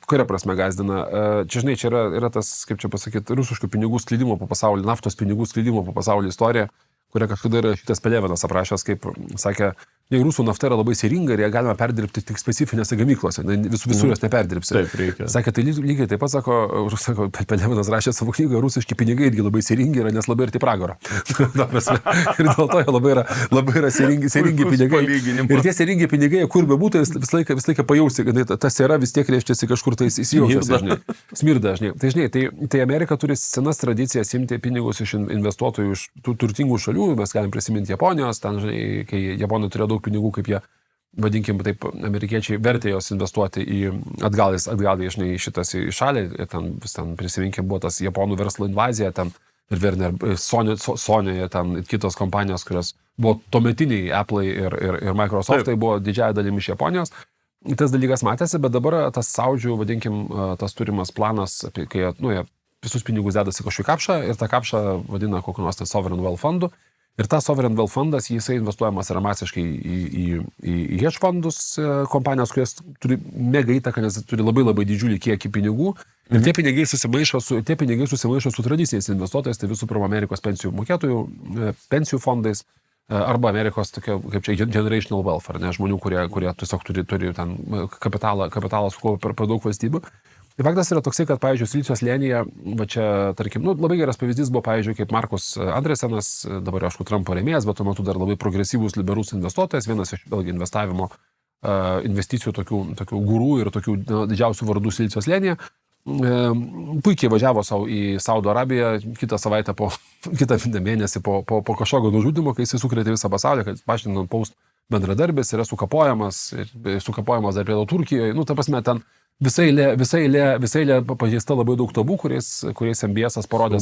kuria prasme gazdina. Čia, žinai, čia yra tas, kaip čia pasakyti, rusiškų pinigų sklidimo po pasaulį, naftos pinigų sklidimo po pasaulį istorija, kurią kažkada yra šitas Pelevinas aprašęs, kaip sakė, rusų nafta yra labai sėringa ir ją galima perdirbti tik specifinėse gamyklose, visur jos neperdirbsi. Taip, reikia. Sakė, tai lygiai taip pat sako Pelevinas rašė savo knygą, rusiški pinigai irgi labai sėringi yra, nes labai arti pragaro. Ir dėl to jie labai yra sėringi pinigai. Ir tie sėringi pinigai, kur bebūtų, visą laiką pajausi, kad tas yra vis tiek reiškiasi kažkur tai įsijaučiasi. Smirda, žinai. Tai, žinai, tai Amerika turi senas tradicijas imti pinigus iš investuotojų iš tų turtingų šalių. Mes galim prisiminti Japonijos, ten, žinai, kai Japonai turėjo daug pinigų, kaip jie, vadinkim, taip, amerikiečiai vertė jos investuoti atgal, žinai, šitas į šalį, ten prisiminkim, buvo tas Japonų verslo invazija, ten ir Werner, Sony, ten kitos kompanijos, kurios buvo tuometiniai Apple ir Microsoft, tai buvo didžiąją dalimi iš Japonijos. Tas dalykas matėsi, bet dabar tas saudžių, vadinkim, tas turimas planas, kai jie visus pinigus dedasi kažkokį kapšą ir tą kapšą vadina kokiu nors Sovereign Wealth fondu. Ir tas Sovereign Wealth fondas, jisai investuojamas yra masiškai į hedge fondus kompanijos, kurios turi mega įtaką, nes turi labai didžiulį kiekį pinigų. Ir tie pinigai susimaišo su tradiciniais investuotojais, tai visų pirma Amerikos pensijų mokėtojų, pensijų fondais, arba Amerikos tokia, kaip čia, generational wealth, ar ne, žmonių, kurie tiesiog turi ten kapitalą sukaupę per daug valstybių. Ir faktas yra toksai, kad, pavyzdžiui, Silicijos slėnyje, va čia, tarkim, labai geras pavyzdys buvo, pavyzdžiui, kaip Markus Andresenas, dabar, aišku, Trumpo rėmėjas, bet tuo metu dar labai progresyvus liberus investuotojas, vienas iš, vėlgi, investicijų tokių gurų ir tokių didžiausių vardų Silicijos slėnyje, puikiai važiavo savo į Saudo Arabiją kitą mėnesį po Kašogo nužudymo, kai jis sukrėtė visą pasaulį, kad Washington Post bendradarbis yra sukapojamas dar prie Turkijoje, ta prasme, ten visai eilė pažeista labai daug tabų, kuriais MBS parodė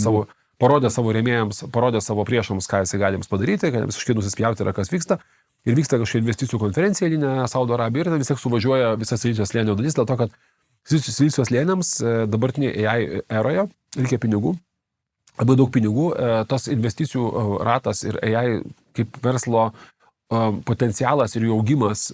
savo rėmėjams, parodė savo priešams, ką jisai gali jiems padaryti, kad visiškai nusispjauti yra, kas vyksta. Ir vyksta kažkokia investicijų konferencija eilinė Saudo Arabija ir vis tiek suvažiuoja visas Silicijos slėnio dalis, dėl to, kad Silicijos slėniams dabartinėje AI eroje reikia pinigų, labai daug pinigų, tas investicijų ratas ir AI kaip verslo potencialas ir jų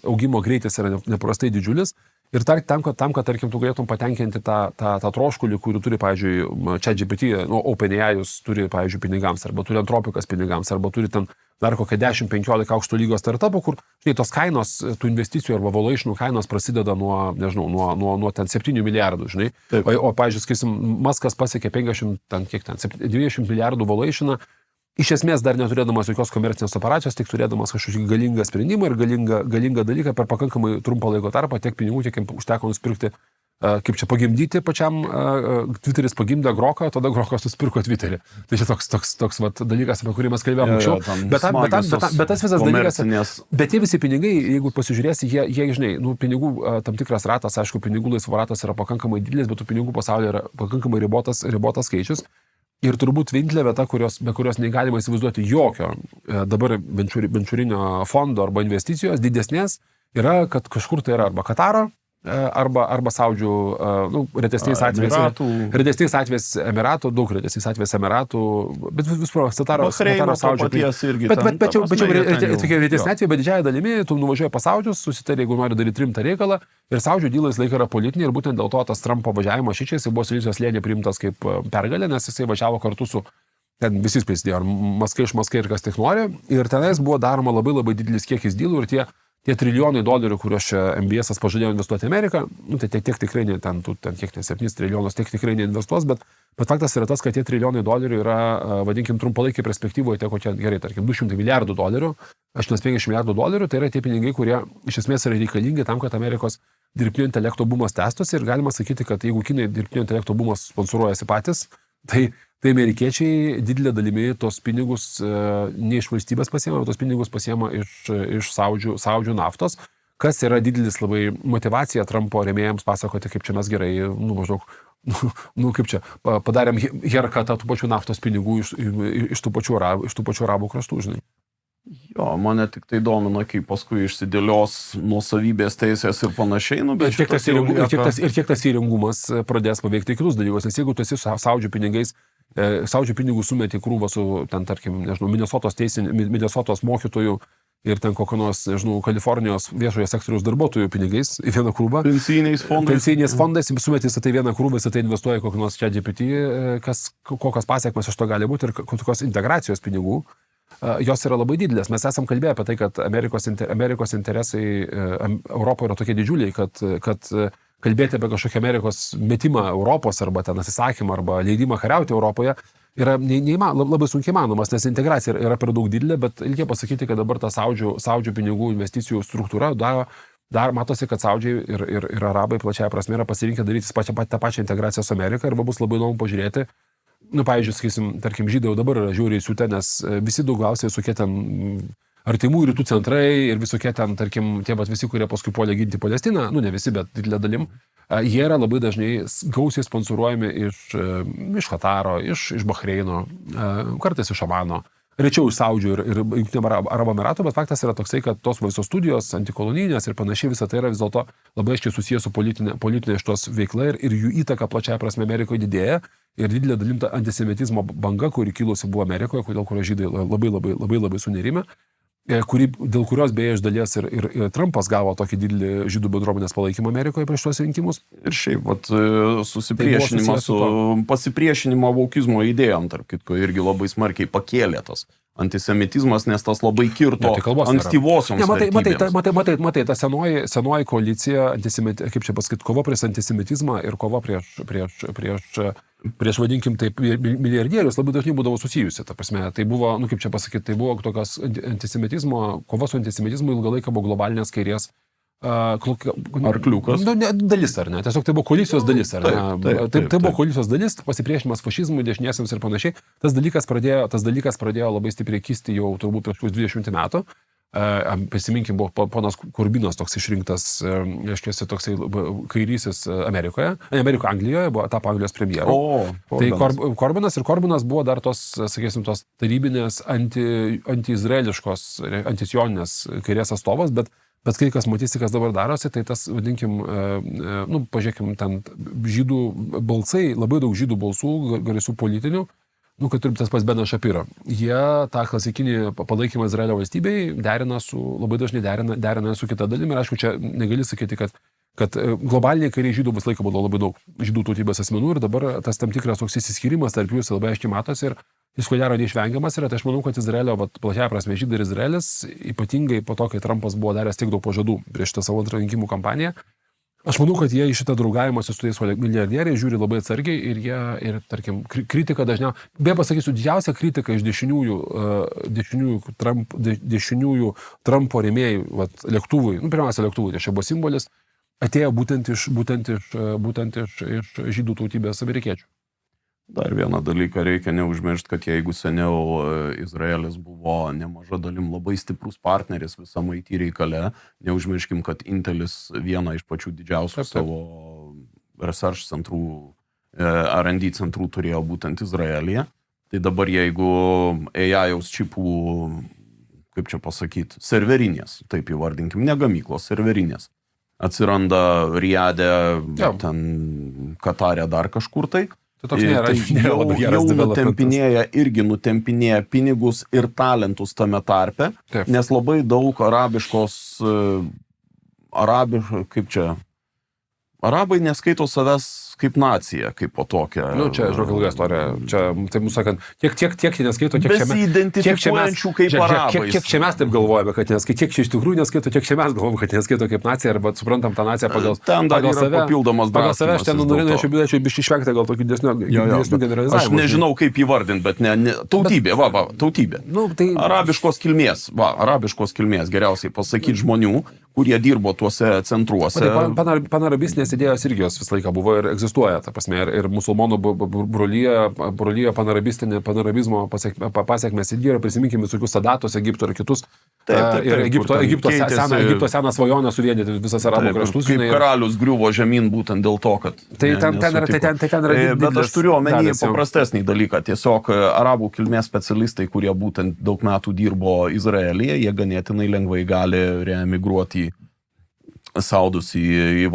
augimo greitis yra neprastai didžiulis. Ir tam, kad tarkim, tu galėtum patenkinti tą troškulį, kurį turi, pavyzdžiui, ChatGPT, OpenAI turi, pavyzdžiui, pinigams, arba turi Anthropicas pinigams, arba turi ten dar kokią 10-15 aukšto lygio startupų, kur, žinai, tos kainos, tų investicijų arba valuationų kainos prasideda nuo, nežinau, nuo ten 7 milijardų, žinai. O pavyzdžiui, skaisim, Muskas pasiekė 20 milijardų valuationą, iš esmės dar neturėdamas jokios komercinės operacijos, tik turėdamas kažkokį galingą sprendimą ir galingą dalyką per pakankamai trumpą laiko tarpą, tiek pinigų, tiek užteko nusipirkti, kaip čia pagimdyti pačiam, Twitteris pagimdė Groką, tada Grokas nusipirko Twitterį. Tai čia toks vat, dalykas, apie kurį mes kalbėjome anksčiau. Bet tas visas dalykas, bet tie visi pinigai, jeigu pasižiūrėsi, jie žinai, pinigų tam tikras ratas, aišku, pinigų laisvo ratas yra pakankamai didelis, bet tų pinigų pasaulyje yra pakankamai ribotas skaičius. Ir turbūt vienintelė vieta, be kurios negalima įsivaizduoti jokio dabar venčurinio fondo arba investicijos didesnės, yra, kad kažkur tai yra arba Kataro, arba Saudžių, retesniais atvejais Emiratų, daug retesniais atvejais Emiratų, bet vis pro Kataro Saudžių. Bet retesni atvejai, bet didžiąją dalimi, tu nuvažiuoji pas Saudžius, susitarė, jeigu nori daryti rimtą reikalą, ir Saudžių dylas laiką yra politiniai, ir būtent dėl to tas Trumpo važiavimas šičiais buvo Silicijos slėnyje priimtas kaip pergalė, nes jisai važiavo kartu su, ten visi prisidėjo, Maskai ir kas tik nori, ir tenais buvo daroma labai labai didelis kiekis dylų, ir tie trilijonai dolerių, kuriuos MBS pažadėjo investuoti Ameriką, tai tiek tikrai ne, ten kiek 7 trilijonus, tiek tikrai neinvestuos, bet faktas yra tas, kad tie trilijonai dolerių yra, vadinkim, trumpalaikiai perspektyvoje, tie kokie, gerai, tarkim, 200 milijardų dolerių, 850 milijardų dolerių, tai yra tie pinigai, kurie iš esmės yra reikalingi tam, kad Amerikos dirbtinio intelekto bumas tęstųsi, ir galima sakyti, kad jeigu Kinai dirbtinio intelekto bumas sponsoruojasi patys, tai amerikiečiai didelė dalimi tos pinigus ne iš valstybės pasiema, tos pinigus pasiema iš Saudžių naftos, kas yra didelis labai motivacija Trumpo rėmėjams pasakoti, kaip čia mes gerai, maždaug, kaip čia, padarėm herkatą tų pačių naftos pinigų iš tų pačių arabų krastų, žinai. Jo, mane tik tai domina, kaip paskui išsidėlios nuosavybės teisės ir panašiai. Bet kiek tas įrengumas pradės paveikti kitus dalykus, nes jeigu tu esi su Saudžių pinigais, Saudžių pinigų sumeti krūvą su, ten, tarkim, nežinau, Minnesotos mokytojų ir ten kokio nors, nežinau, Kalifornijos viešojo sektoriaus darbuotojų pinigais į vieną krūvą. Pensiniais fondais sumeti į tai vieną krūvą, į tai investuoja kokio nors ChatGPT, kokios pasiekmes iš to gali būti ir kokios integracijos pinigų. Jos yra labai didelės. Mes esam kalbėję apie tai, kad Amerikos interesai Europoje yra tokie didžiuliai, kad kalbėti apie kažkokią Amerikos metimą Europos arba ten atsisakymą arba leidimą kariauti Europoje yra labai sunkiai manomas, nes integracija yra per daug didelė, bet reikia pasakyti, kad dabar ta Saudžių pinigų investicijų struktūra dar matosi, kad Saudžiai ir arabai plačiaja prasme yra pasirinkę daryti tą pačią integraciją su Amerika, ir bus labai įdomu pažiūrėti. Pavyzdžiui, sakysim, tarkim, žydai jau dabar yra žiauriai siūtę, nes visi daugiausiai visokie ten artimų rytų centrai ir visokie ten, tarkim, tie visi, kurie paskui puolė ginti Palestiną, ne visi, bet didelė dalim, jie yra labai dažnai gausiai sponsoruojami iš Kataro, iš Bahreino, kartais iš Omano, rečiau iš Saudžių ir Jungtinių Arabų Emiratų, bet faktas yra toksai, kad tos visos studijos, antikolonijinės ir panašiai, visą tai yra vis dėlto labai aiškiai susijęs su politinė šitos veikla ir jų įtaka plačiaja prasme Amerikoje didėja. Ir didelė dalim ta antisemitizmo banga, kuri kilusi buvo Amerikoje, dėl kurios žydai labai sunerime, dėl kurios beje iš dalies ir Trumpas gavo tokį didelį žydų bendruomenės palaikymą Amerikoje prieš tuos rinkimus. Ir šiaip, susipriešinimas su pasipriešinimo vokizmo idėjom, tarp kitko, irgi labai smarkiai pakėlė tas antisemitizmas, nes tas labai kirto ankstyvosioms vertybėms. Matai, ta senoji koalicija, kaip čia pasakyti, kova prieš antisemitizmą ir kova prieš vadinkim taip, milijardierius labai dažnai būdavo susijusi. Ta prasme, tai buvo, kaip čia pasakyti, tai buvo tokios antisemitizmo, kova su antisemitizmu ilgą laiką buvo globalinės kairės arkliukas. Dalis, ar ne? Tiesiog tai buvo koalicijos dalis, ar ne? Tai buvo koalicijos dalis, pasipriešinimas fašizmui, dešiniesiams ir panašiai. Tas dalykas pradėjo labai stipriai kisti jau turbūt prieš 20 metų. Prisiminkim, buvo ponas Korbinas toks išrinktas, aiškiai, toksai kairysis Anglijoje, buvo tapo Anglijos premjeru. Tai Korbinas buvo dar tos, sakysim, tos tarybinės anti-izraeliškos, antisioninės kairės atstovas, bet kai kas matysi, kas dabar darosi, tai tas, vadinkim, pažiūrėkim, ten žydų balsai, labai daug žydų balsų, garsių politinių, kad turim tas pats Benas Šapiro. Jie tą klasikinį palaikymą Izraelio valstybei labai dažnai derina su kita dalimi. Ir aišku, čia negali sakyti, kad globaliniai kariai žydų vis laiko buvo labai daug žydų tautybės asmenų ir dabar tas tam tikras toks įsiskyrimas tarp jų labai aiškiai matosi ir jis ko gero neišvengiamas yra. Tai aš manau, kad Izraelio, plačiaja prasme, žydai ir Izraelis, ypatingai po to, kai Trumpas buvo daręs tiek daug pažadų prieš šitą savo rinkimų kampaniją, aš manau, kad jie į šitą draugavimąsi su tais milijardieriais žiūri labai atsargiai ir tarkim, kritika dažniausiai, beje pasakysiu, didžiausia kritika iš dešiniųjų Trumpo rėmėjų, lėktuvui, pirmiausia lėktuvui, tai čia buvo simbolis, atėjo būtent iš žydų tautybės amerikiečių. Dar vieną dalyką reikia neužmiršti, kad jeigu seniau Izraelis buvo nemaža dalim labai stiprus partneris visam IT reikale, neužmirškim, kad Intelis vieną iš pačių didžiausių savo research centrų, R&D centrų turėjo būtent Izraelyje. Tai dabar jeigu AI-jaus čipų, kaip čia pasakyti, serverinės, taip įvardinkim, ne gamyklos, serverinės, atsiranda Riade, ten Katare, dar kažkur tai. Tai jau nutempinėja pinigus ir talentus tame tarpe, taip. Nes labai daug arabai neskaito savęs kaip nacija, kaip po tokią. Čia, žinok, ilga istorija. Čia, taip mūsų sakant, tiek jie neskaito, besiidentifikuojančių kaip arabais. Kiek čia mes taip galvojame, kad neskaito, kiek čia iš tikrųjų neskaito, kiek čia mes galvojame, kad neskaito kaip nacija, arba suprantam tą naciją pagal save. Pagal save aš ten norėčiau biškį išvengti gal tokių didesnių generalizavimų. Aš nežinau, kaip įvardinti, bet tautybė, tautybė. Arabiškos kilmės, geriausiai pasakyti žmonių, kurie dirbo tuose centruose. Panarabistinės idėjos irgi jos visą laiką buvo ir egzistuoja, ta prasme, ir musulmonų brolyje panarabizmo pasiekmes irgi yra, prisiminkim visokius Sadatos, Egipto ir kitus. Ir Egipto seną svajonę suvienyti visas arabų kraštus. Kaip karalius griuvo žemyn būtent dėl to, kad... Bet aš turiu omeny paprastesnį dalyką. Tiesiog arabų kilmės specialistai, kurie būtent daug metų dirbo Izraelyje, jie ganėtinai lengvai gali reemigruoti Saudus į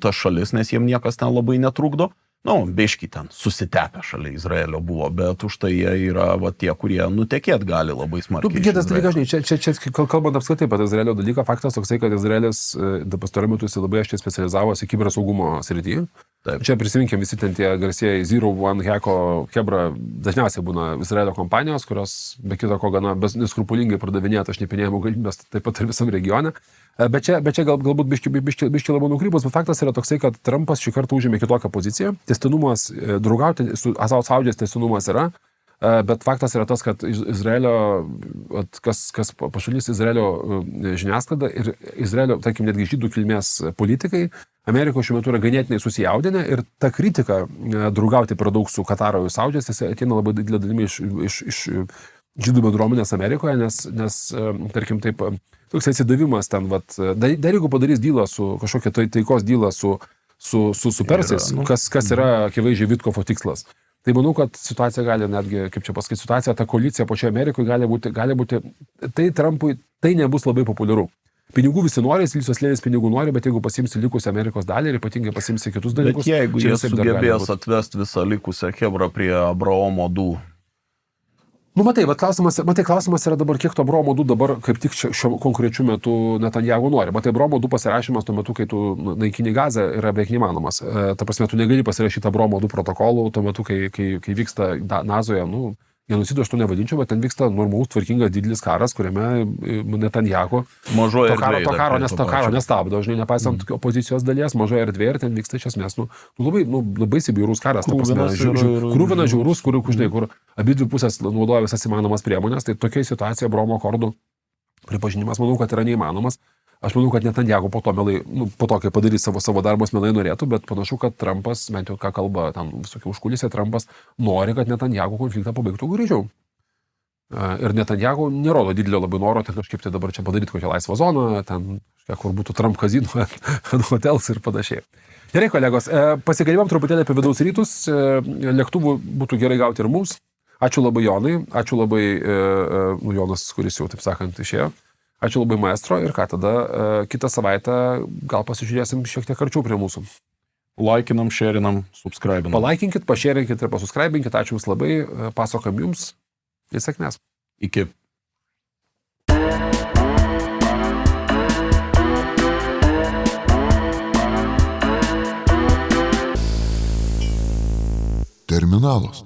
tas šalis, nes jiem niekas ten labai netrukdo. Beiški ten susitepę šalia Izraelio buvo, bet už tai jie yra tie, kurie nutekėt gali labai smarkiai. Kitas dalykas, čia kalbant apskritai apie Izraelio dalyką, faktas toksai, kad Izraelis pastaruoju metu labai aiškiai specializavosi kibersaugumo srityje. Čia prisiminkim visi ten tie garsieji Zero One Hacko Hebra, dažniausiai būna Izraelio kompanijos, kurios be kito ko gana neskrupulingai pardavinėja šnipinėjimo galimybės taip pat ir visam regione. Bet čia galbūt biški labiau nukrypus, bet faktas yra toksai, kad Trumpas šį kartą užėmė kitokią poziciją. Tęstinumas, draugauti su Saudijos tęstinumas yra, bet faktas yra tas, kad Izraelio, kas pašalys Izraelio žiniasklaida ir Izraelio, tarkim, netgi žydų kilmės politikai, Amerikoje šiuo metu yra ganėtinai susijaudinę ir ta kritika draugauti per daug su Kataro ir Saudijos, jis ateina labai didelė dalimi iš žydų bendruomenės Amerikoje, nes tarkim, taip, toks atsidavimas ten, dar jeigu padarys dylą su kažkokia taikos dylą su persais, kas yra akivaizdžiai Vitkofo tikslas. Tai manau, kad situacija gali netgi, kaip čia pasakyti, situacija, ta koalicija pačioje Amerikoje gali būti, tai Trumpui tai nebus labai populiaru. Pinigų visi nori, Silicijos slėnis pinigų nori, bet jeigu pasimsi likusią Amerikos dalį ir ypatingai pasimsi kitus dalykus... Bet jeigu jie sugebės atvesti visą likusią Hebrą prie Abraomo 2. Matai, klausimas yra dabar, kiek to Abraomo 2 dabar kaip tik šiuo konkrečiu metu Netanjahu nori. Matai, Abraomo 2 pasirašymas tuo metu, kai tu naikini Gazą, yra beveik neįmanomas. Ta prasme, tu negali pasirašyti Abraomo 2 protokolų tuo metu, kai vyksta Nazoje, genocido aš to nevadinčiau, bet ten vyksta normalus, tvarkingas, didelis karas, kuriame Netanjahu to karo nestabdo, žinai, nepaisant opozicijos dalies, mažoje erdvėje ir ten vyksta iš esmės, labai sibirus karas, krūvinas, žiaurus, kur abi dvi pusės naudoja visas įmanomas priemonės, tai tokia situacija Abraomo akordų pripažinimas, manau, kad yra neįmanomas. Aš manau, kad Netanjahu po to, kai padarys savo darbus, mielai norėtų, bet panašu, kad Trumpas, bent jau ką kalba ten visokie užkulisė, Trumpas nori, kad Netanjahu konfliktą pabaigtų greičiau. Ir Netanjahu nerodo didelio labai noro, ten kažkaip tai dabar čia padaryti kokią laisvą zoną, ten kur būtų Trump kazino, hotels ir panašiai. Gerai, kolegos, pasikalbėjom truputėlį apie vidaus rytus, lėktuvų būtų gerai gauti ir mums. Ačiū labai Jonai, ačiū labai Jonas, kuris jau, taip sakant, išėjo. Ačiū labai maestro ir ką tada kitą savaitę gal pasižiūrėsim šiek tiek arčiau prie mūsų. Laikinam, sharinam, subscribinam. Palaikinkit, pašėrinkit ir pasuscribinkit. Ačiū Jums labai. Pasakam Jums. Ir sėkmės. Iki. Terminalas.